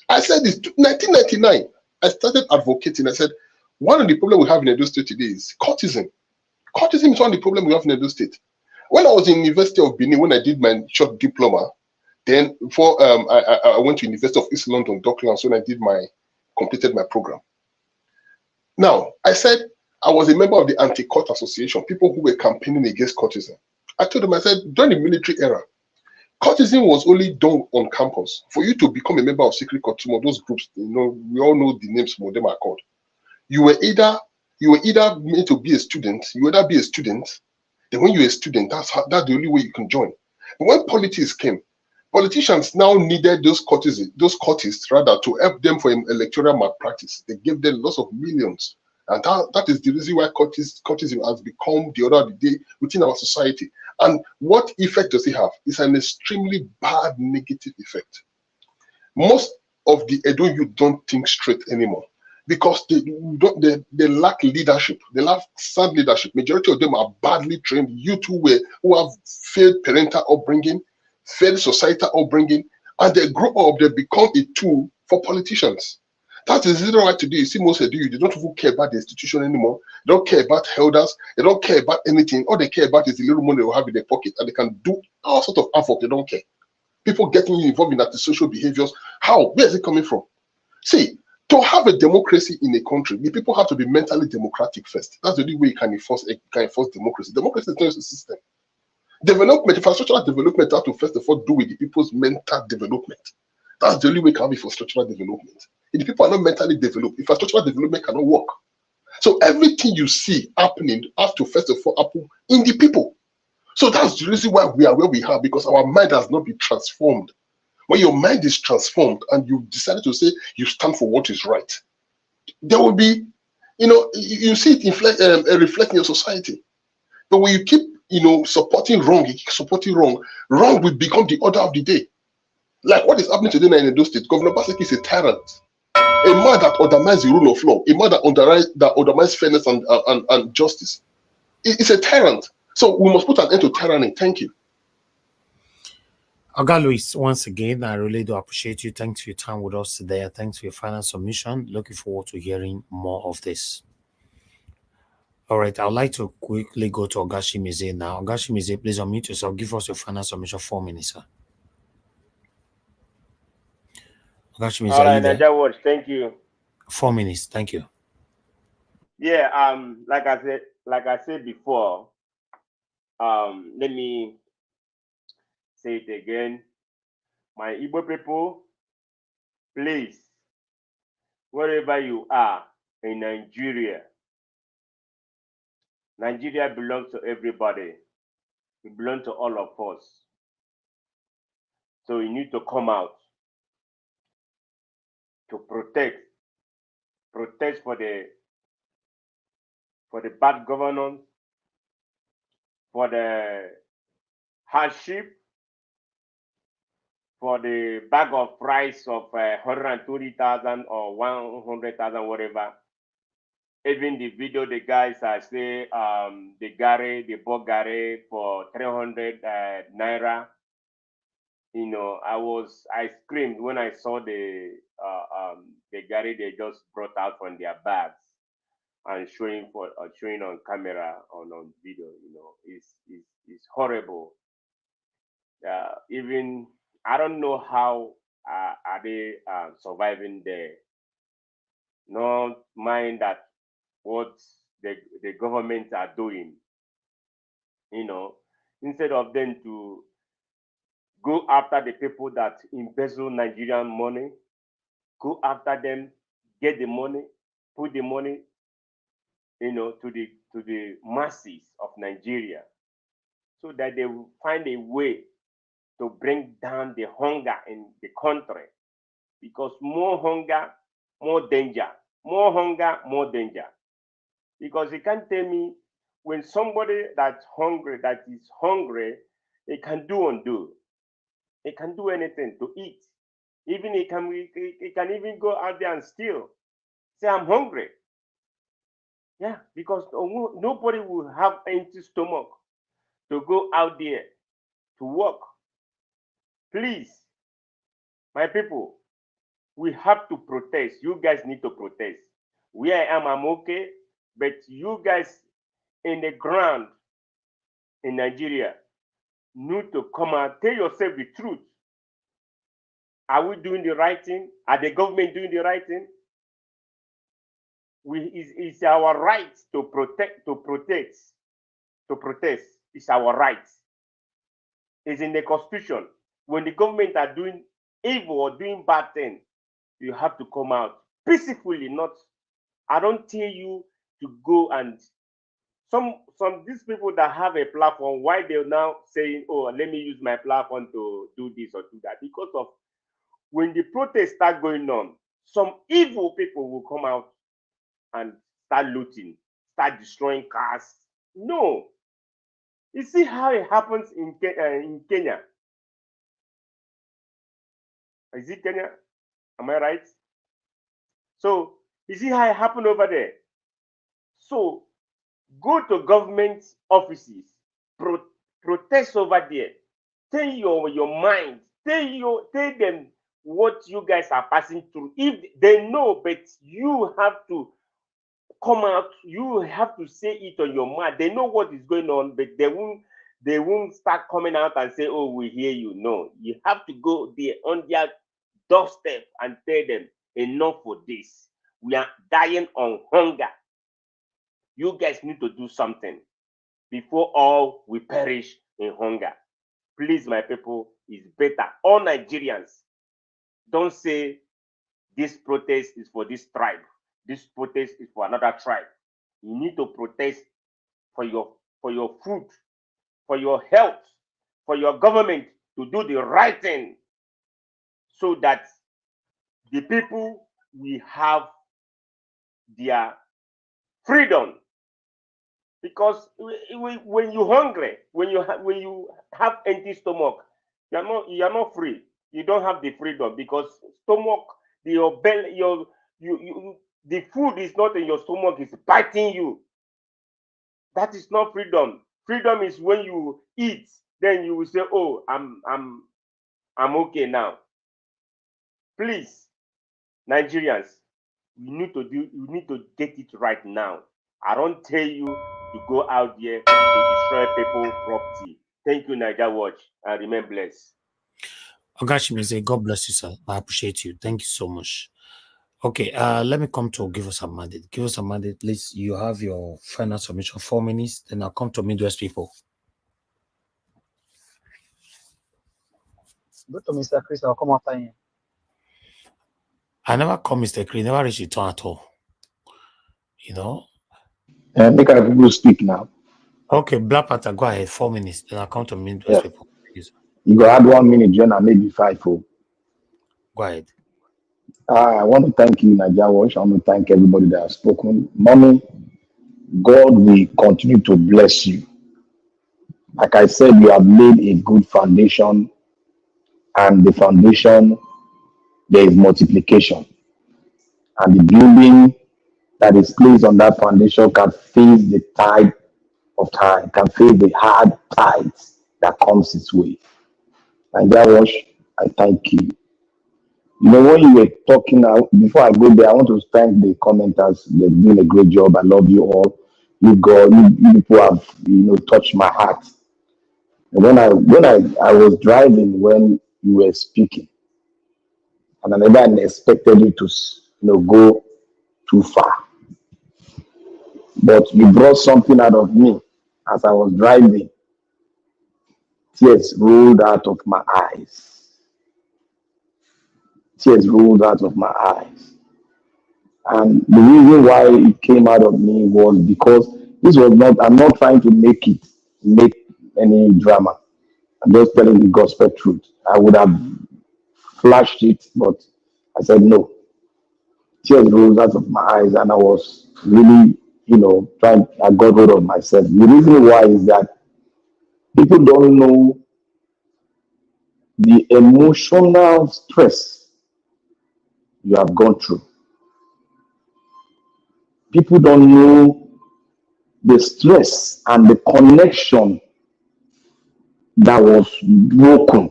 S18: I said this 1999. I started advocating. I said one of the problems we have in Edo State today is courtism. Courtism is one of the problems we have in Edo State. When I was in University of Benin, when I did my short diploma, then before I went to University of East London, Docklands, when I completed my program. Now, I said I was a member of the Anti-Court Association, people who were campaigning against courtism. I told them, I said, during the military era, courtism was only done on campus. For you to become a member of secret court, some of those groups, we all know the names, some of them are called. You were either meant to be a student, then when you're a student, that's the only way you can join. But when politics came, politicians now needed those courtists rather to help them for electoral malpractice. They gave them lots of millions. And that is the reason why courtism has become the order of the day within our society. And what effect does it have? It's an extremely bad negative effect. Most of the Edo youth don't think straight anymore because they lack leadership. They lack sound leadership. Majority of them are badly trained youth who have failed parental upbringing, failed societal upbringing, and they grow up, they become a tool for politicians. That is the right to do. You see, most of you, they don't even care about the institution anymore. They don't care about elders. They don't care about anything. All they care about is the little money they will have in their pocket, and they can do all sorts of havoc. They don't care. People getting involved in antisocial behaviors. How? Where is it coming from? See, to have a democracy in a country, the people have to be mentally democratic first. That's the only way you can enforce democracy. Democracy is not just a system. Development, infrastructural development, has to first of all do with the people's mental development. That's the only way you can have infrastructural development. If the people are not mentally developed, infrastructural development cannot work. So everything you see happening has to first of all happen in the people. So that's the reason why we are where we are, because our mind has not been transformed. When your mind is transformed and you decided to say you stand for what is right, there will be, you see it reflect in your society. But when you keep, supporting wrong, wrong will become the order of the day. Like what is happening today in Edo State, Governor Baseki is a tyrant. A man that undermines the rule of law, a man that undermines fairness and justice. It's a tyrant. So we must put an end to tyranny. Thank you.
S4: Oga Luis, once again, I really do appreciate you. Thanks for your time with us today. Thanks for your final submission. Looking forward to hearing more of this. All right, I'd like to quickly go to Ogashi Mize now. Ogashi Mize, please unmute yourself. Give us your final submission. 4 minutes, sir. Ogashi Mize,
S21: All right, Nigeria Watch, thank you.
S4: 4 minutes, thank you.
S21: Yeah, like I said before, let me say it again. My Igbo people, please, wherever you are in Nigeria, Nigeria belongs to everybody. It belongs to all of us. So you need to come out to protest for the bad governance, for the hardship, for the bag of rice of 120,000 or 100,000, whatever. Even the video, the guys say they bought Gary for 300 naira. You know, I screamed when I saw the Gary they just brought out from their bags and showing on camera on video. You know, it's horrible. Even I don't know how are they surviving there. Not mind that what the government are doing. You know, instead of them to go after the people that embezzle Nigerian money, go after them, get the money, put the money, you know, to the masses of Nigeria, so that they will find a way to bring down the hunger in the country. Because more hunger, more danger. More hunger, more danger. Because you can't tell me when somebody that is hungry, they can do undo. They can do anything to eat. Even he can even go out there and steal. Say, I'm hungry. Yeah, because nobody will have empty stomach to go out there to work. Please, my people, we have to protest. You guys need to protest. Where I am, I'm okay. But you guys in the ground in Nigeria need to come out, tell yourself the truth. Are we doing the right thing? Are the government doing the right thing? It's our right to protest. It's our right. It's in the Constitution. When the government are doing evil or doing bad things, you have to come out peacefully. Not, I don't tell you to go and some these people that have a platform, why they're now saying, oh, let me use my platform to do this or do that? Because of when the protests start going on, some evil people will come out and start looting, start destroying cars. No. You see how it happens in Kenya? Is it Kenya? Am I right? So, you see how it happened over there? So, go to government offices, protest over there. Tell your mind. Tell them what you guys are passing through. If they know, but you have to come out. You have to say it on your mind. They know what is going on, but they won't start coming out and say, "Oh, we hear you." No, you have to go there on their doorstep and tell them, "Enough for this. We are dying on hunger. You guys need to do something before all we perish in hunger." Please, my people, it's better. All Nigerians, don't say this protest is for this tribe. This protest is for another tribe. You need to protest for your food, for your health, for your government to do the right thing, so that the people will have their freedom. Because when you're hungry, when you have empty stomach, you're not free. You don't have the freedom, because stomach, your belly, the food is not in your stomach, it's biting you. That is not freedom. Freedom is when you eat, then you will say, "Oh, I'm okay now." Please, Nigerians, you need to get it right now. I don't tell you to go out there to destroy people's property. Thank you, Niger Watch, and remain blessed.
S4: Ogashimi, God bless you, sir. I appreciate you. Thank you so much. Okay, let me come to give us a mandate. Give us a mandate, please. You have your final submission, 4 minutes. Then I'll come to Midwest people.
S13: Go to Mr. Chris. I'll come after him.
S4: I never call Mr. Chris. Never reach return at all. You know.
S1: Make our people speak now.
S4: Okay, Black Panther, go ahead. 4 minutes. Then I'll come to Midwest people. Please.
S1: You go add 1 minute, Jenna, maybe 5.
S4: Go ahead.
S1: I want to thank you, Nadia Wash. I want to thank everybody that has spoken. Mommy, God will continue to bless you. Like I said, you have laid a good foundation, and the foundation, there is multiplication. And the building that is placed on that foundation can face the tide of time, can face the hard tides that comes its way. Nadia Wash, I thank you. You know, when you were talking, before I go there, I want to thank the commenters. They're doing a great job. I love you all. You God, you people have, touched my heart. And when I was driving when you were speaking, and I never expected you to, go too far. But you brought something out of me as I was driving. Tears rolled out of my eyes. Tears rolled out of my eyes. And the reason why it came out of me was because this was not, I'm not trying to make any drama. I'm just telling the gospel truth. I would have flashed it, but I said no. Tears rolled out of my eyes, and I was really, I got hold of myself. The reason why is that people don't know the emotional stress you have gone through. People don't know the stress and the connection that was broken,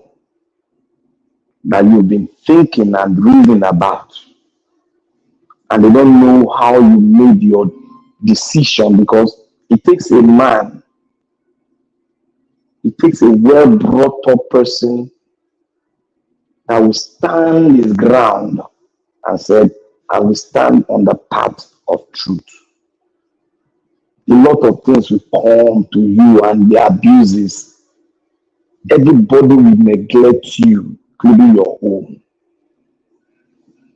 S1: that you've been thinking and reading about. And they don't know how you made your decision, because it takes a man, it takes a well brought up person that will stand his ground and said, I will stand on the path of truth. A lot of things will come to you, and the abuses. Everybody will neglect you, including your own.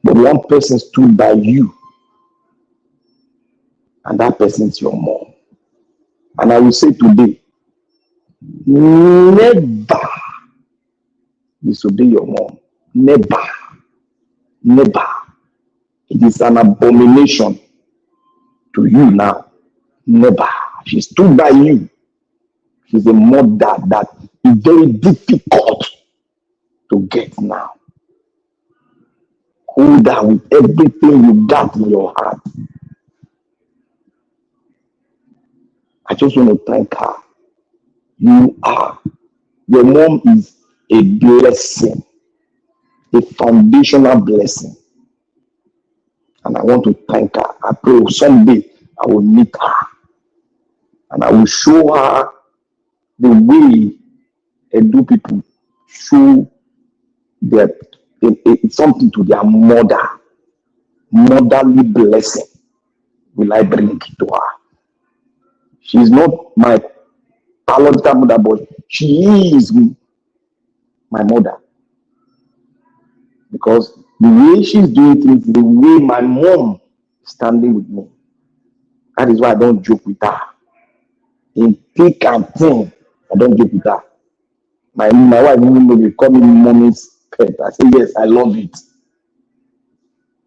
S1: But one person stood by you, and that person is your mom. And I will say today, never disobey your mom. Never. Never. It is an abomination to you now. Never. She stood by you. She's a mother that is very difficult to get now. Hold her with everything you got in your heart. I just want to thank her. Your mom is a blessing, a foundational blessing. And I want to thank her. I pray someday I will meet her, and I will show her the way Edo people show that it's something to their mother. Motherly blessing will I bring it to her. She is not my biological mother, but she is my mother. Because the way she's doing things, the way my mom is standing with me. That is why I don't joke with her. In thick and thin, I don't joke with her. My wife even know they call me mommy's pet. I say, yes, I love it.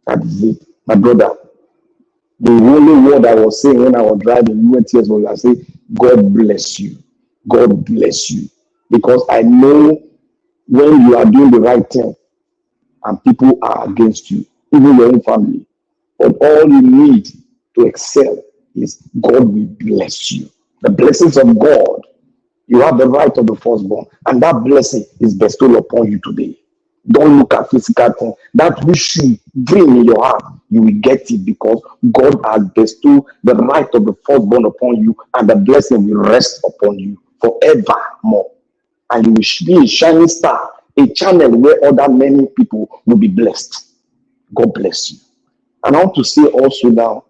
S1: That is it. My brother, the only word I was saying when I was driving, you went tears was I say, God bless you. God bless you. Because I know when you are doing the right thing and people are against you, even your own family, but all you need to excel is God will bless you. The blessings of God, you have the right of the firstborn, and that blessing is bestowed upon you today. Don't look at physical things. That which you dream in your heart, you will get it, because God has bestowed the right of the firstborn upon you, and the blessing will rest upon you forevermore. And you will be a shining star, a channel where other many people will be blessed. God bless you. And I want to say also now,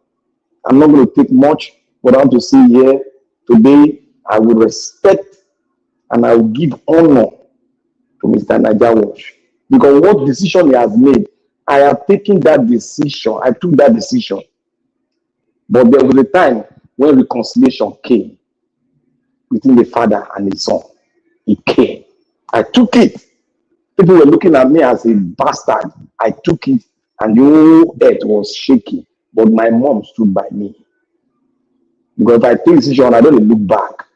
S1: I'm not going to take much, but I want to say here today, I will respect and I will give honor to Mr. Nadia Wash. Because what decision he has made, I have taken that decision. I took that decision. But there was a time when reconciliation came between the father and his son. It came. I took it. People were looking at me as a bastard. I took it and the whole earth was shaking. But my mom stood by me. Because if I take decision, I don't look back.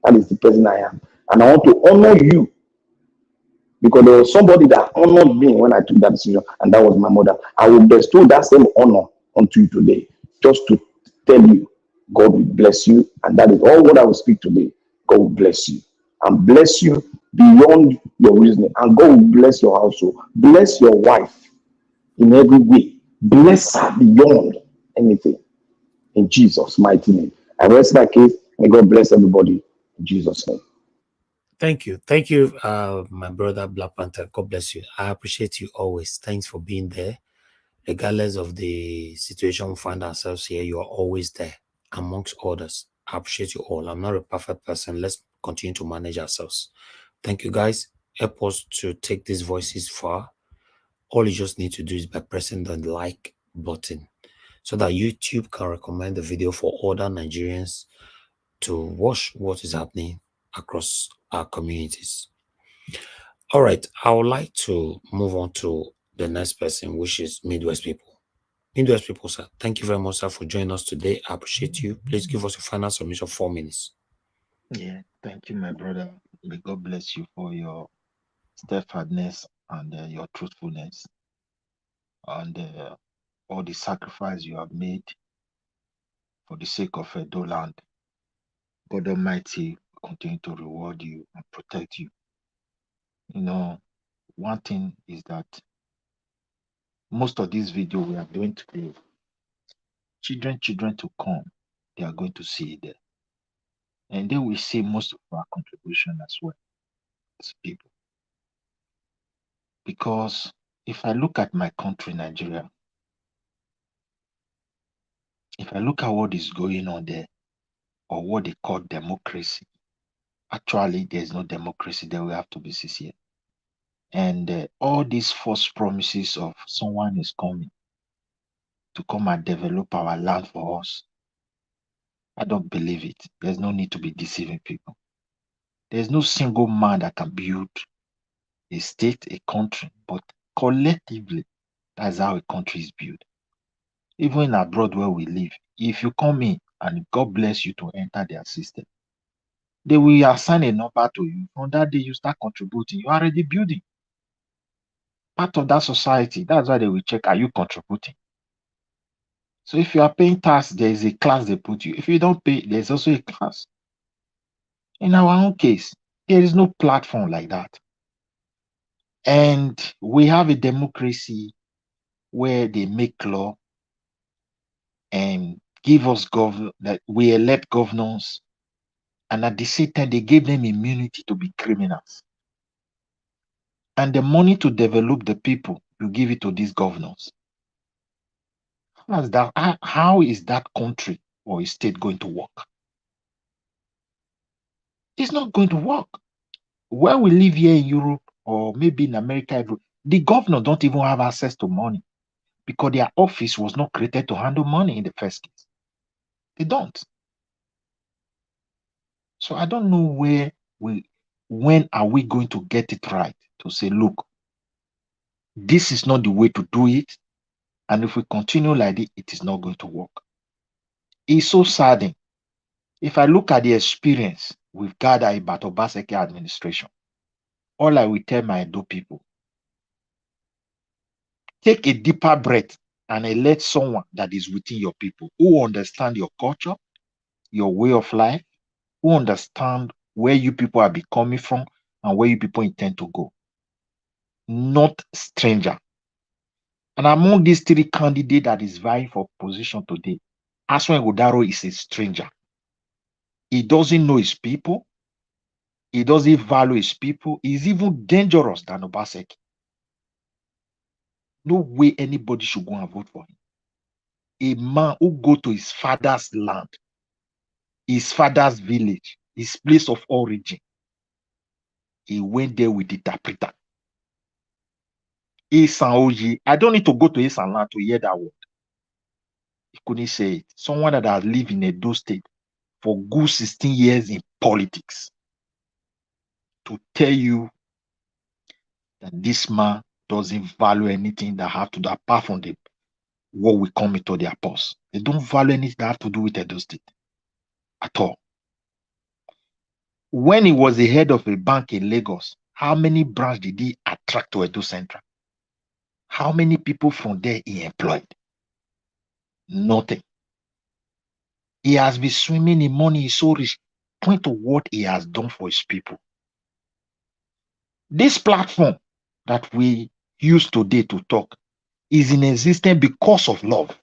S1: That is the person I am. And I want to honor you because there was somebody that honored me when I took that decision, and that was my mother. I will bestow that same honor unto you today, just to tell you, God will bless you, and that is all what I will speak today. God will bless you, and bless you beyond your reasoning, and God will bless your household, bless your wife in every way, bless her beyond anything. In Jesus' mighty name, I rest my case. May God bless everybody in Jesus' name.
S4: Thank you. Thank you, my brother Black Panther. God bless you. I appreciate you always. Thanks for being there. Regardless of the situation we find ourselves here, you are always there amongst others. I appreciate you all. I'm not a perfect person. Let's continue to manage ourselves. Thank you, guys. Help us to take these voices far. All you just need to do is by pressing the like button so that YouTube can recommend the video for other Nigerians to watch what is happening across our communities. All right, I would like to move on to the next person, which is Midwest people. Midwest people, sir, thank you very much, sir, for joining us today. I appreciate you. Please give us a final submission of 4 minutes.
S14: Yeah, thank you, my brother. May God bless you for your steadfastness and your truthfulness and all the sacrifice you have made for the sake of Edo land. God Almighty will continue to reward you and protect you. You know, one thing is that most of this video we are doing today, children to come, they are going to see it there. And they will see most of our contribution as well as people. Because if I look at my country, Nigeria, if I look at what is going on there, or what they call democracy, actually there's no democracy there. We have to be sincere. And all these false promises of someone is coming to come and develop our land for us, I don't believe it. There's no need to be deceiving people. There's no single man that can build a state, a country, but collectively, that's how a country is built. Even in abroad where we live, if you come in and God bless you to enter their system, they will assign a number to you. On that day, you start contributing. You're already building. Part of that society. That's why they will check, are you contributing? So if you are paying tax, there is a class they put you. If you don't pay, there's also a class. In our own case, there is no platform like that. And we have a democracy where they make law and give us that we elect governors, and at the same time they give them immunity to be criminals. And the money to develop the people, you give it to these governors. How is that country or a state going to work? It's not going to work. Where we live here in Europe or maybe in America, the governor don't even have access to money because their office was not created to handle money in the first place. They don't. So I don't know when are we going to get it right to say, look, this is not the way to do it. And if we continue like this, it is not going to work. It's so saddening. If I look at the experience we've gathered about Obaseki administration, all I will tell my Edo people, take a deeper breath and elect someone that is within your people, who understand your culture, your way of life, who understand where you people are coming from and where you people intend to go. Not stranger. And among these 3 candidates that is vying for position today, Aswan Godaro is a stranger. He doesn't know his people. He doesn't value his people. He's even dangerous than Obaseki. No way anybody should go and vote for him. A man who go to his father's land, his father's village, his place of origin. He went there with the interpreter. Isan Oji. I don't need to go to Isan land to hear that word. He couldn't say it. Someone that has lived in Edo State for good 16 years in politics to tell you that this man doesn't value anything that have to do apart from the what we come into their purse. They don't value anything that have to do with Edo State at all. When he was the head of a bank in Lagos, how many branches did he attract to Edo Central? How many people from there he employed? Nothing. He has been swimming in money. He's so rich. Point to what he has done for his people. This platform that we use today to talk is in existence because of love.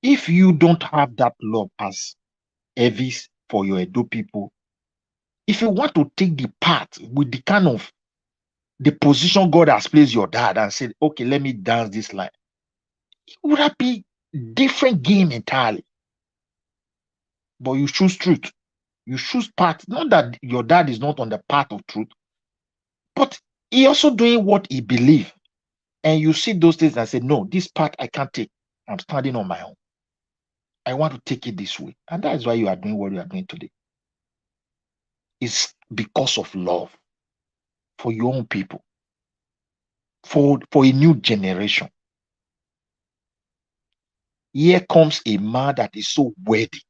S14: If you don't have that love as Evis for your Edo people, if you want to take the path with the kind of the position God has placed your dad and said, okay, let me dance this line, it would have been different game entirely. But you choose truth. You choose path. Not that your dad is not on the path of truth, but he also doing what he believes. And you see those things and say, no, this path I can't take. I'm standing on my own. I want to take it this way. And that is why you are doing what you are doing today. It's because of love for your own people, for a new generation. Here comes a man that is so worthy.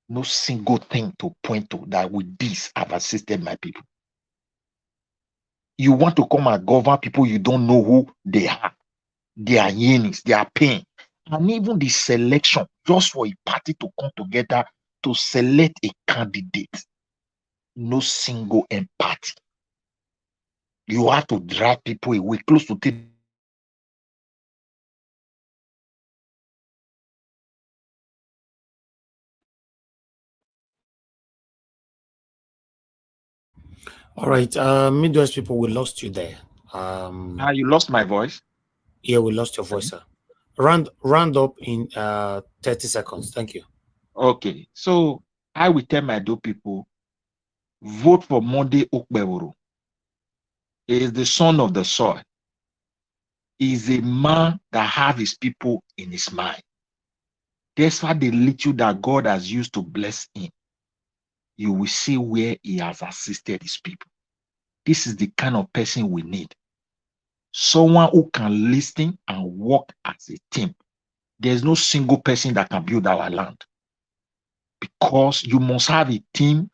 S14: No single thing to point to that with this I've assisted my people. You want to come and govern people you don't know who they are, their yearnings, their pain, and even the selection just for a party to come together to select a candidate. No single empathy. You have to drag people away close to take.
S4: All right, Midwest people, we lost you there.
S14: You lost my voice.
S4: Yeah, we lost your voice, sir. Round up in 30 seconds. Thank you.
S14: Okay, so I will tell my Edo people, vote for Monday Okpeboro. He is the son of the soil. He is a man that have his people in his mind. Despite the little that God has used to bless him, you will see where he has assisted his people. This is the kind of person we need. Someone who can listen and work as a team. There's no single person that can build our land, because you must have a team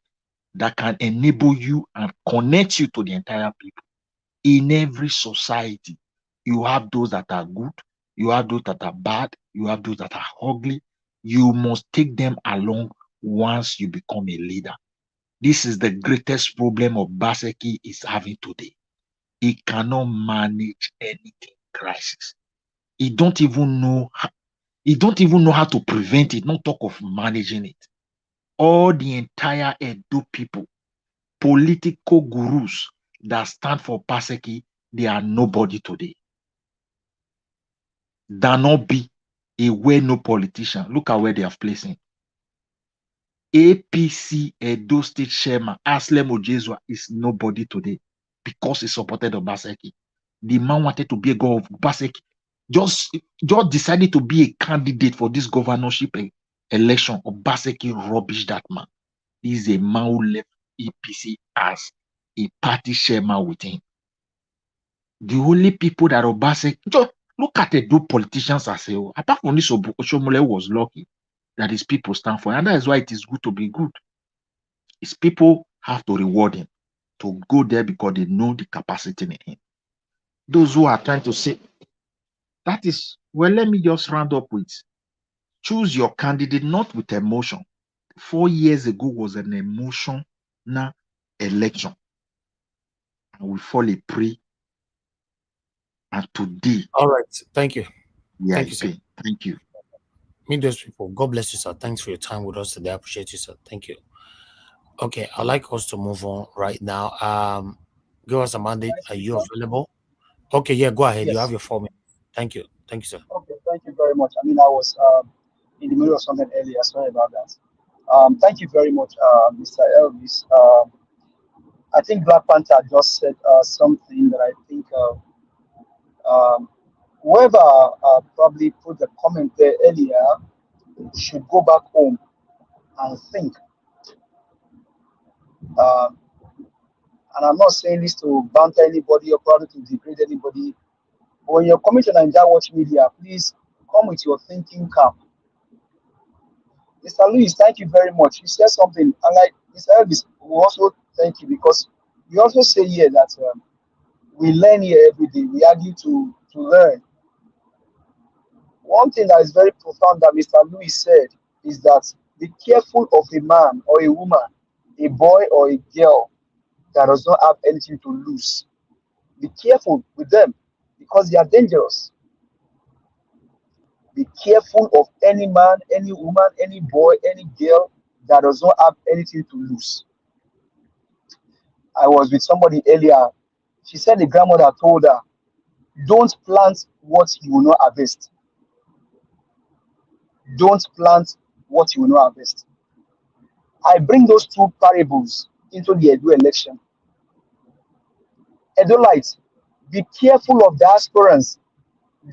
S14: that can enable you and connect you to the entire people. In every society, you have those that are good, you have those that are bad, you have those that are ugly. You must take them along once you become a leader. This is the greatest problem of Baseki is having today. He cannot manage anything crisis. He don't even know how to prevent it, not talk of managing it. All the entire Edo people, political gurus that stand for Baseki, they are nobody today. Danobi, a well-known politician. Look at where they have placed him. APC Edo State Chairman Aslem Ojezwa is nobody today because he supported Obaseki. The man wanted to be a governor of Obaseki. Just decided to be a candidate for this governorship election. Obaseki rubbish that man. He is a man who left APC as a party chairman with him. The only people that Obaseki, just look at the two politicians as a whole. Apart from this, Oshomole was lucky that his people stand for him. And that is why it is good to be good. His people have to reward him to go there because they know the capacity in him. Those who are trying to say, that is, well, let me just round up with, choose your candidate not with emotion. 4 years ago was an emotional election. And we fall a prey. And today.
S4: All right. Thank you.
S14: Yeah,
S4: Thank you, sir.
S14: Thank you.
S4: Midwest people, God bless you, sir. Thanks for your time with us today. I appreciate you, sir. Thank you. Okay, I'd like us to move on right now. Give us a mandate. Are you available? Okay, yeah, go ahead.
S13: Yes.
S4: You have your 4 minutes. Thank you. Thank you, sir.
S13: Okay, thank you very much. I mean, I was in the middle of something earlier. Sorry about that. Thank you very much, Mr. Elvis. I think Black Panther just said something that I think whoever probably put the comment there earlier should go back home and think. And I'm not saying this to banter anybody or probably to degrade anybody. But when you're coming to Nigeria Watch Media, please come with your thinking cap. Mr. Louis, thank you very much. You said something, and like Mr. Elvis, we also thank you because we also say here that we learn here every day. We argue to learn. One thing that is very profound that Mr. Louis said is that be careful of a man or a woman, a boy or a girl that does not have anything to lose. Be careful with them because they are dangerous. Be careful of any man, any woman, any boy, any girl that does not have anything to lose. I was with somebody earlier. She said the grandmother told her, don't plant what you will not harvest. Don't plant what you will not harvest. I bring those two parables into the Edo election. Edolites, be careful of diasporans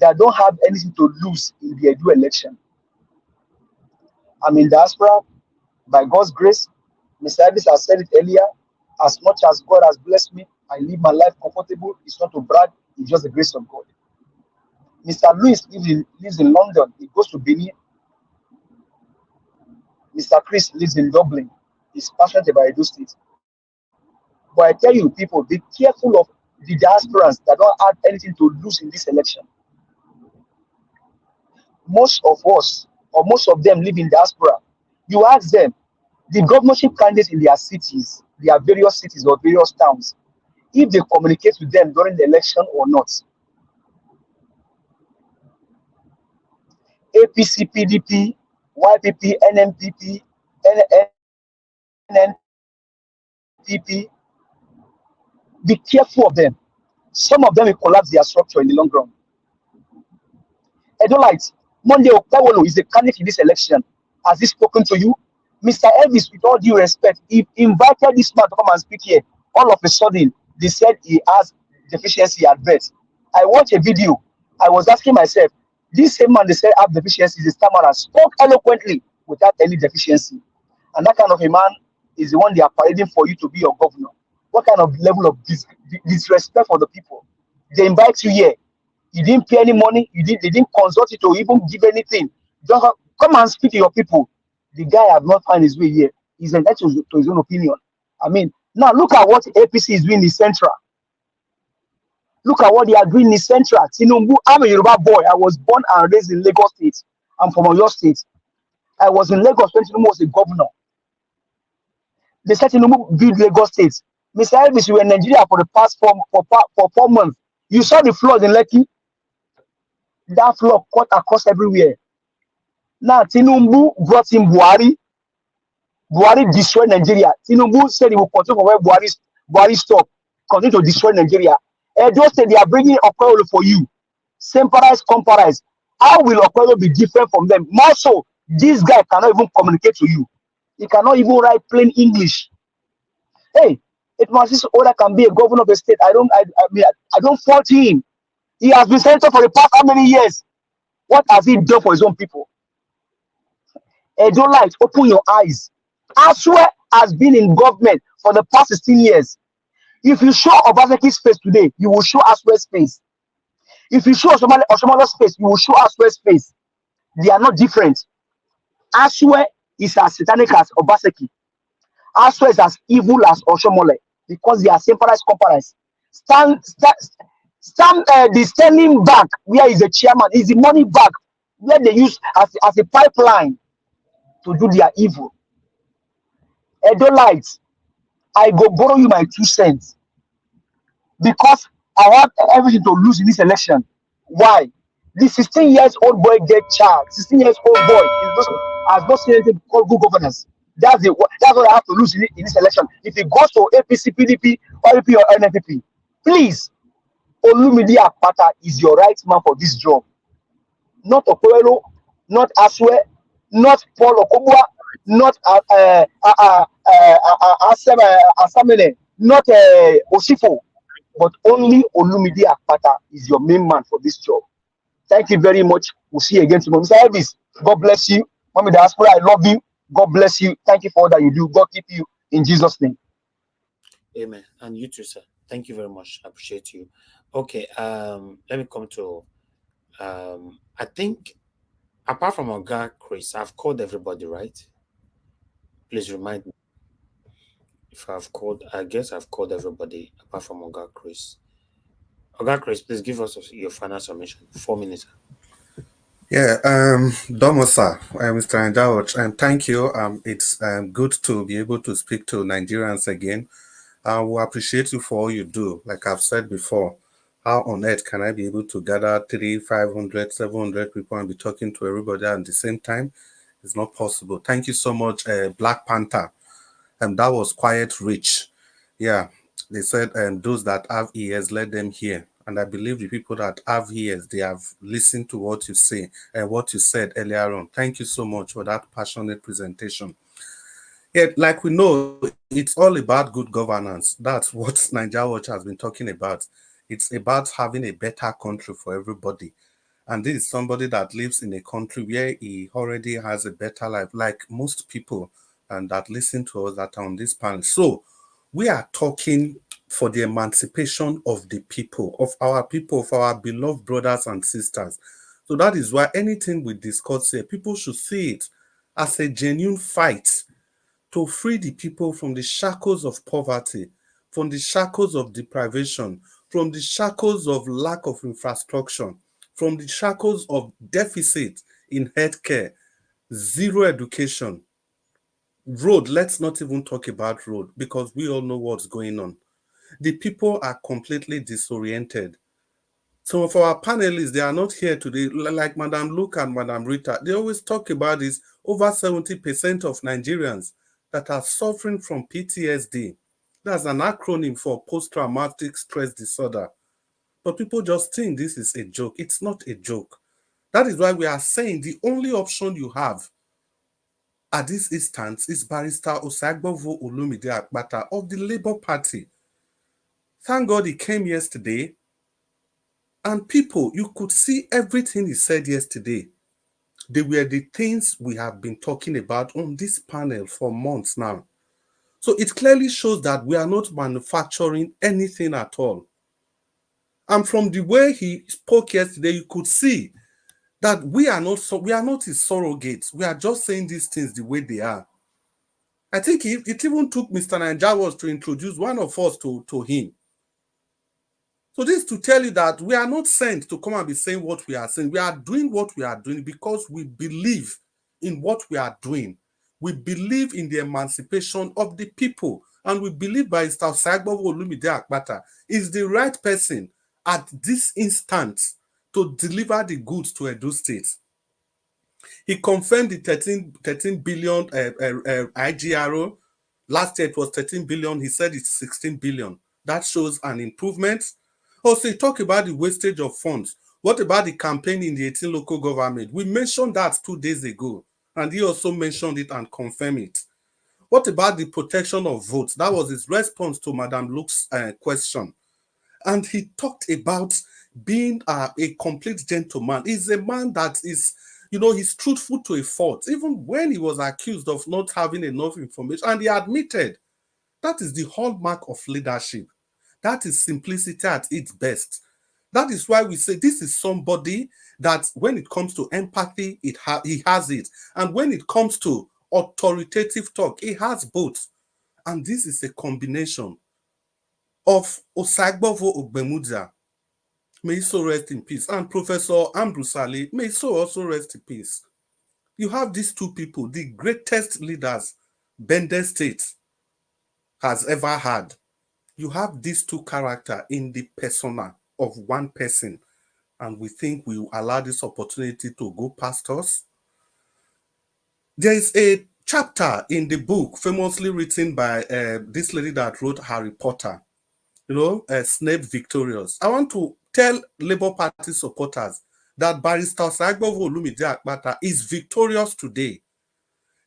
S13: that don't have anything to lose in the Edo election. I'm in diaspora by God's grace. Mr. Elvis has said it earlier. As much as God has blessed me, I live my life comfortable. It's not to brag, it's just the grace of God. Mr. Louis lives in London. He goes to Benin. Mr. Chris lives in Dublin. He's passionate about Edo State. But I tell you, people, be careful of the diasporans that don't have anything to lose in this election. Most of us, or most of them, live in diaspora. You ask them, the governorship candidates in their cities, their various cities or various towns, if they communicate with them during the election or not. APC, PDP, YPP, NMPP, NNPP, be careful of them. Some of them will collapse their structure in the long run. Edolites, Monday Okawolo is a candidate in this election. Has he spoken to you? Mr. Elvis, with all due respect, he invited this man to come and speak here. All of a sudden, they said he has deficiency at birth. I watched a video. I was asking myself, this same man they said have deficiency, the stammerer, spoke eloquently without any deficiency. And that kind of a man is the one they are parading for you to be your governor. What kind of level of disrespect for the people? They invite you here. You didn't pay any money. They didn't consult you to even give anything. Just come and speak to your people. The guy have not found his way here. He's entitled to his own opinion. I mean, now look at what APC is doing in Central. Look at what they are doing in Central. Tinubu, I'm a Yoruba boy. I was born and raised in Lagos State. I'm from Oyo State. I was in Lagos when Tinubu was a governor. They said Tinubu built Lagos State. Mr. Elvis, you were in Nigeria for the past 4 months. You saw the floods in Lekki. That flood cut across everywhere. Now Tinubu brought in Buhari. Buhari destroyed Nigeria. Tinubu said he will continue from where Buhari stopped. Continue to destroy Nigeria. Edo State, they are bringing Okwelo for you. Same paradise, comparise. How will Okwelo be different from them? More so, this guy cannot even communicate to you. He cannot even write plain English. Hey, it must this order can be a governor of the state. I don't fault him. He has been senator for the past how many years? What has he done for his own people? Edolites, open your eyes. Asue has been in government for the past 16 years. If you show Obaseki's face today, you will show Asue's face. If you show Osomalo's face, you will show Asue's face. They are not different. Asue is as satanic as Obaseki. Asue is as evil as Oshomole because they are same paradise, comparise. The standing bank where is the chairman is the money bank where they use as a pipeline to do their evil. Edolites, I go borrow you my 2 cents because I have everything to lose in this election. Why? The 16 years old boy get charged. 16 years old boy has not seen anything called good governance. That's what I have to lose in this election. If it goes to APC, PDP, YPP, or NNPP, please, Olumide Akpata is your right man for this job. Not Okoelo, not Asue, not Paul Okobua, not Asamene, not Osifo, but only Olumide Akpata is your main man for this job. Thank you very much. We'll see you again tomorrow. Mr. Elvis, God bless you. Mommy Diaspora, I love you. God bless you. Thank you for all that you do. God keep you in Jesus' name.
S4: Amen. And you too, sir. Thank you very much. I appreciate you. Okay, let me come to I think apart from Oga Chris, I've called everybody, right? Please remind me if I've called. I guess I've called everybody apart from Oga Chris. Oga Chris, please give us your final submission. 4 minutes.
S20: Yeah, Domosa, Mr. Anjawach, and thank you. It's good to be able to speak to Nigerians again. We appreciate you for all you do. Like I've said before, how on earth can I be able to gather 300, 500, 700 people and be talking to everybody at the same time? It's not possible. Thank you so much, Black Panther. That was quite rich. Yeah, they said, those that have ears, let them hear. And I believe the people that have ears, they have listened to what you say and what you said earlier on. Thank you so much for that passionate presentation. Yeah, like we know, it's all about good governance. That's what Nigeria Watch has been talking about. It's about having a better country for everybody. And this is somebody that lives in a country where he already has a better life, like most people and that listen to us that are on this panel. So we are talking for the emancipation of the people, of our beloved brothers and sisters. So that is why anything we discuss here, people should see it as a genuine fight to free the people from the shackles of poverty, from the shackles of deprivation, from the shackles of lack of infrastructure, from the shackles of deficit in healthcare, zero education, road. Let's not even talk about road because we all know what's going on. The people are completely disoriented. Some of our panelists, they are not here today, like Madam Luke and Madam Rita. They always talk about this. Over 70% of Nigerians that are suffering from PTSD. That's an acronym for post-traumatic stress disorder. But people just think this is a joke. It's not a joke. That is why we are saying the only option you have at this instance is Barrister Osagbovo Olumide Akpata of the Labour Party. Thank God he came yesterday. And people, you could see everything he said yesterday. They were the things we have been talking about on this panel for months now. So it clearly shows that we are not manufacturing anything at all. And from the way he spoke yesterday, you could see that we are not his surrogates. We are just saying these things the way they are. I think it even took Mr. Nanjawas to introduce one of us to him. So this is to tell you that we are not sent to come and be saying what we are saying. We are doing what we are doing because we believe in what we are doing. We believe in the emancipation of the people. And we believe by Mr. Osagbovo Olumide Akpata is the right person at this instant to deliver the goods to Edo State. He confirmed the 13 billion IGRO. Last year it was 13 billion. He said it's 16 billion. That shows an improvement. Also, he talked about the wastage of funds. What about the campaign in the 18 local government? We mentioned that 2 days ago, and he also mentioned it and confirmed it. What about the protection of votes? That was his response to Madam Luke's question. And he talked about being a complete gentleman. He's a man that is, he's truthful to a fault, even when he was accused of not having enough information. And he admitted that is the hallmark of leadership. That is simplicity at its best. That is why we say this is somebody that when it comes to empathy, he has it. And when it comes to authoritative talk, he has both. And this is a combination of Osagbovo Ogbemudia, may he so rest in peace, and Professor Ambrose Ali, may he so also rest in peace. You have these two people, the greatest leaders Bende State has ever had. You have these two characters in the persona of one person, and we think we will allow this opportunity to go past us. There is a chapter in the book famously written by this lady that wrote Harry Potter, Snape Victorious. I want to tell Labour Party supporters that Barrister Osagbovo Olumide Akpata is victorious today.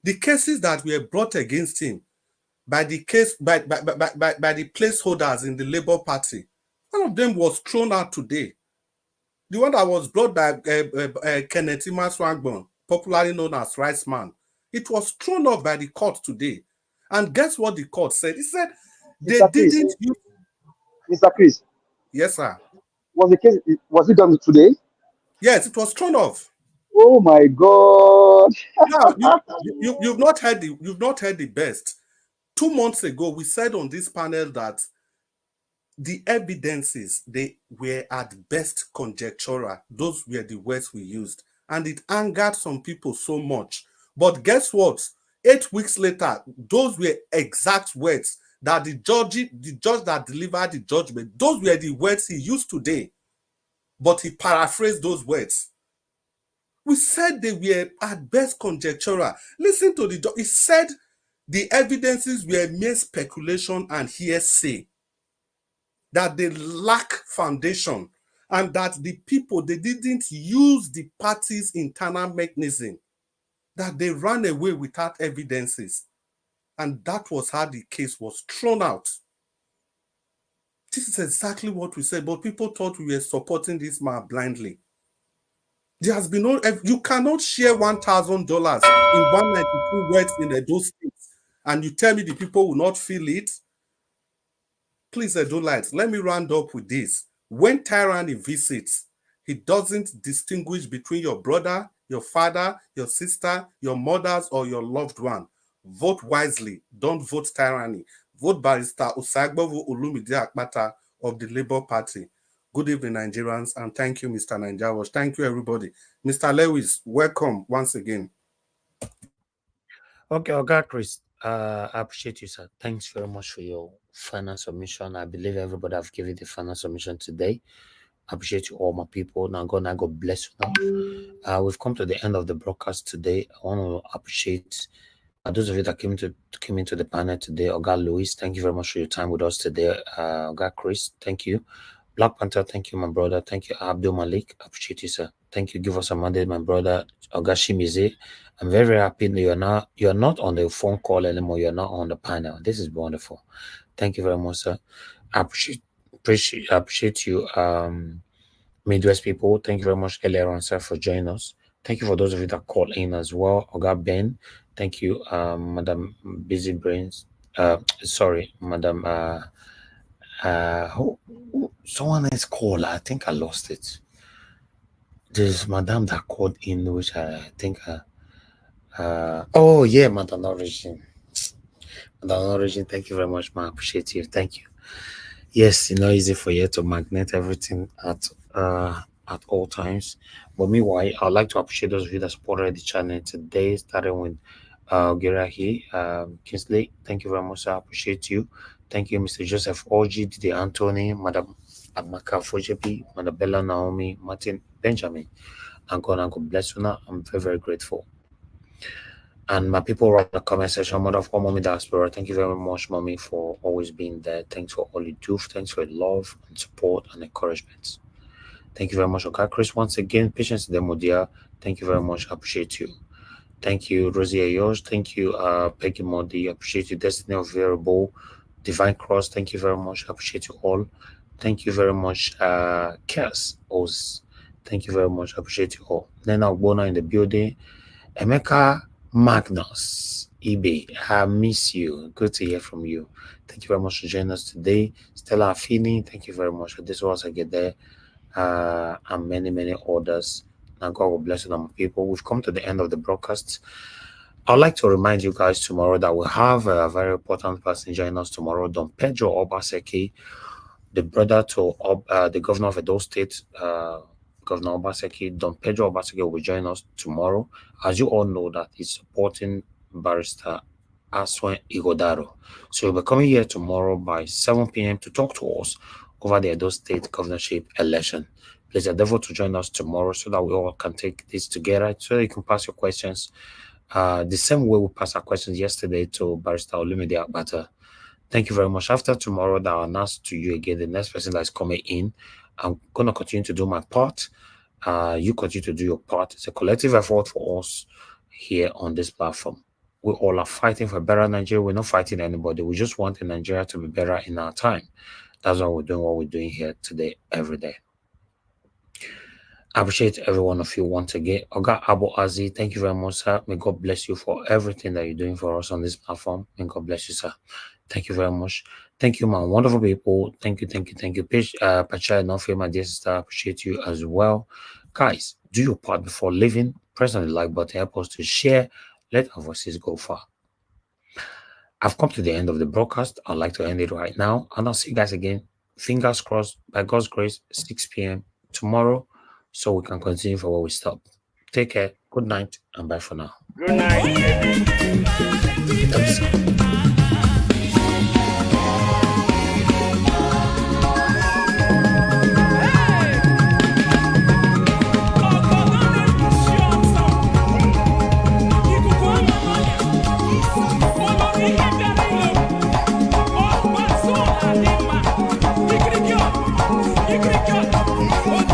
S20: The cases that were brought against him by the placeholders in the Labour Party, one of them was thrown out today. The one that was brought by Kenneth Imaswangbon, popularly known as Rice Man, it was thrown off by the court today. And guess what the court said? It said They
S13: Mr. Chris,
S20: didn't use.
S13: Mr. Chris,
S20: Yes, sir.
S13: was it done today?
S20: Yes, it was thrown off.
S13: Oh my God.
S20: Now you've not heard the best. 2 months ago, we said on this panel that the evidences, they were at best conjectural. Those were the words we used, and it angered some people so much. But guess what? 8 weeks later, those were exact words that the judge that delivered the judgment, those were the words he used today, but he paraphrased those words. We said they were at best conjectural. Listen to the judge. He said the evidences were mere speculation and hearsay, that they lack foundation, and that the people, they didn't use the party's internal mechanism, that they ran away without evidences. And that was how the case was thrown out. This is exactly what we said, but people thought we were supporting this man blindly. There has been no, you cannot share $1,000 in 192 words in those states, and you tell me the people will not feel it. Please, Edolites, let me round up with this. When tyranny visits, he doesn't distinguish between your brother, your father, your sister, your mothers, or your loved one. Vote wisely. Don't vote tyranny. Vote Barrister Usagbovu Olumide Akpata of the Labour Party. Good evening, Nigerians, and thank you, Mr. Nanjawash. Thank you, everybody. Mr. Lewis, welcome once again.
S4: Okay, Oga Chris, I appreciate you, sir. Thanks very much for your final submission. I believe everybody have given the final submission today. I appreciate you all, my people. Now, God bless you. Now, we've come to the end of the broadcast today. I want to appreciate those of you that came into the panel today. Oga Louis, thank you very much for your time with us today. Oga Chris, thank you. Black Panther, thank you, my brother. Thank you, Abdul Malik. I appreciate you, sir. Thank you. Give us a mandate, my brother. Oga Shimize. I'm very, very happy that you're not on the phone call anymore. You're not on the panel. This is wonderful. Thank you very much, sir. I appreciate you, Midwest people. Thank you very much, earlier on, sir, for joining us. Thank you for those of you that called in as well. Oga Ben, thank you, Madam Busy Brains. Sorry, Madam. Someone else called. I think I lost it. There's Madam that called in, which I think. Oh yeah, Madam Origin. Madam Origin, thank you very much, man. I appreciate you. Thank you. Yes, it's not easy for you to magnet everything at all times. But meanwhile, I'd like to appreciate those of you that supported the channel today, starting with Gerahi, Kingsley. Thank you very much, sir. I appreciate you. Thank you, Mr. Joseph Oji, Didi Anthony, Madam Amaka Fojepi, Madam Bella Naomi, Martin Benjamin, and God bless you now. I'm very, very grateful. And my people are in the comment section, Mother of all Mommy Diaspora, thank you very much, Mommy, for always being there. Thanks for all you do. Thanks for your love and support and encouragement. Thank you very much, okay, Chris. Once again, Patience Demodia, thank you very much. I appreciate you. Thank you, Rosie Ayosh. Thank you, Peggy Modi. I appreciate you, Destiny of Variable, Divine Cross. Thank you very much. I appreciate you all. Thank you very much, Cass Oz. Thank you very much. I appreciate you all. Nena Ogbona in the building. Emeka Magnus, eBay, I miss you. Good to hear from you. Thank you very much for joining us today. Stella Affini, thank you very much for this once I get there. And many, many others. Now God will bless you, my people. We've come to the end of the broadcast. I'd like to remind you guys tomorrow that we have a very important person joining us tomorrow, Don Pedro Obaseki, the brother to the governor of Edo State, Governor Obaseki. Don Pedro Obaseki will join us tomorrow. As you all know, that he's supporting Barrister Aswen Igodaro. So he'll be coming here tomorrow by 7 p.m. to talk to us over the Edo State governorship election. Please endeavor to join us tomorrow so that we all can take this together, so that you can pass your questions the same way we passed our questions yesterday to Barrister Olumide Akpata. Thank you very much. After tomorrow, that I'll announce to you again the next person that's coming in. I'm going to continue to do my part. You continue to do your part. It's a collective effort for us here on this platform. We all are fighting for a better Nigeria. We're not fighting anybody. We just want Nigeria to be better in our time. That's why we're doing what we're doing here today, every day. I appreciate every one of you once again. Oga Abu Azi, thank you very much, sir. May God bless you for everything that you're doing for us on this platform. May God bless you, sir.
S3: Thank you very much. Thank you, my wonderful people. Thank you. Pacha, not my dear sister, appreciate you as well. Guys, do your part before leaving. Press on the like button, help us to share. Let our voices go far. I've come to the end of the broadcast. I'd like to end it right now. And I'll see you guys again. Fingers crossed, by God's grace, 6 p.m. tomorrow, so we can continue for where we stopped. Take care. Good night, and bye for now.
S21: Good night.
S2: Oh,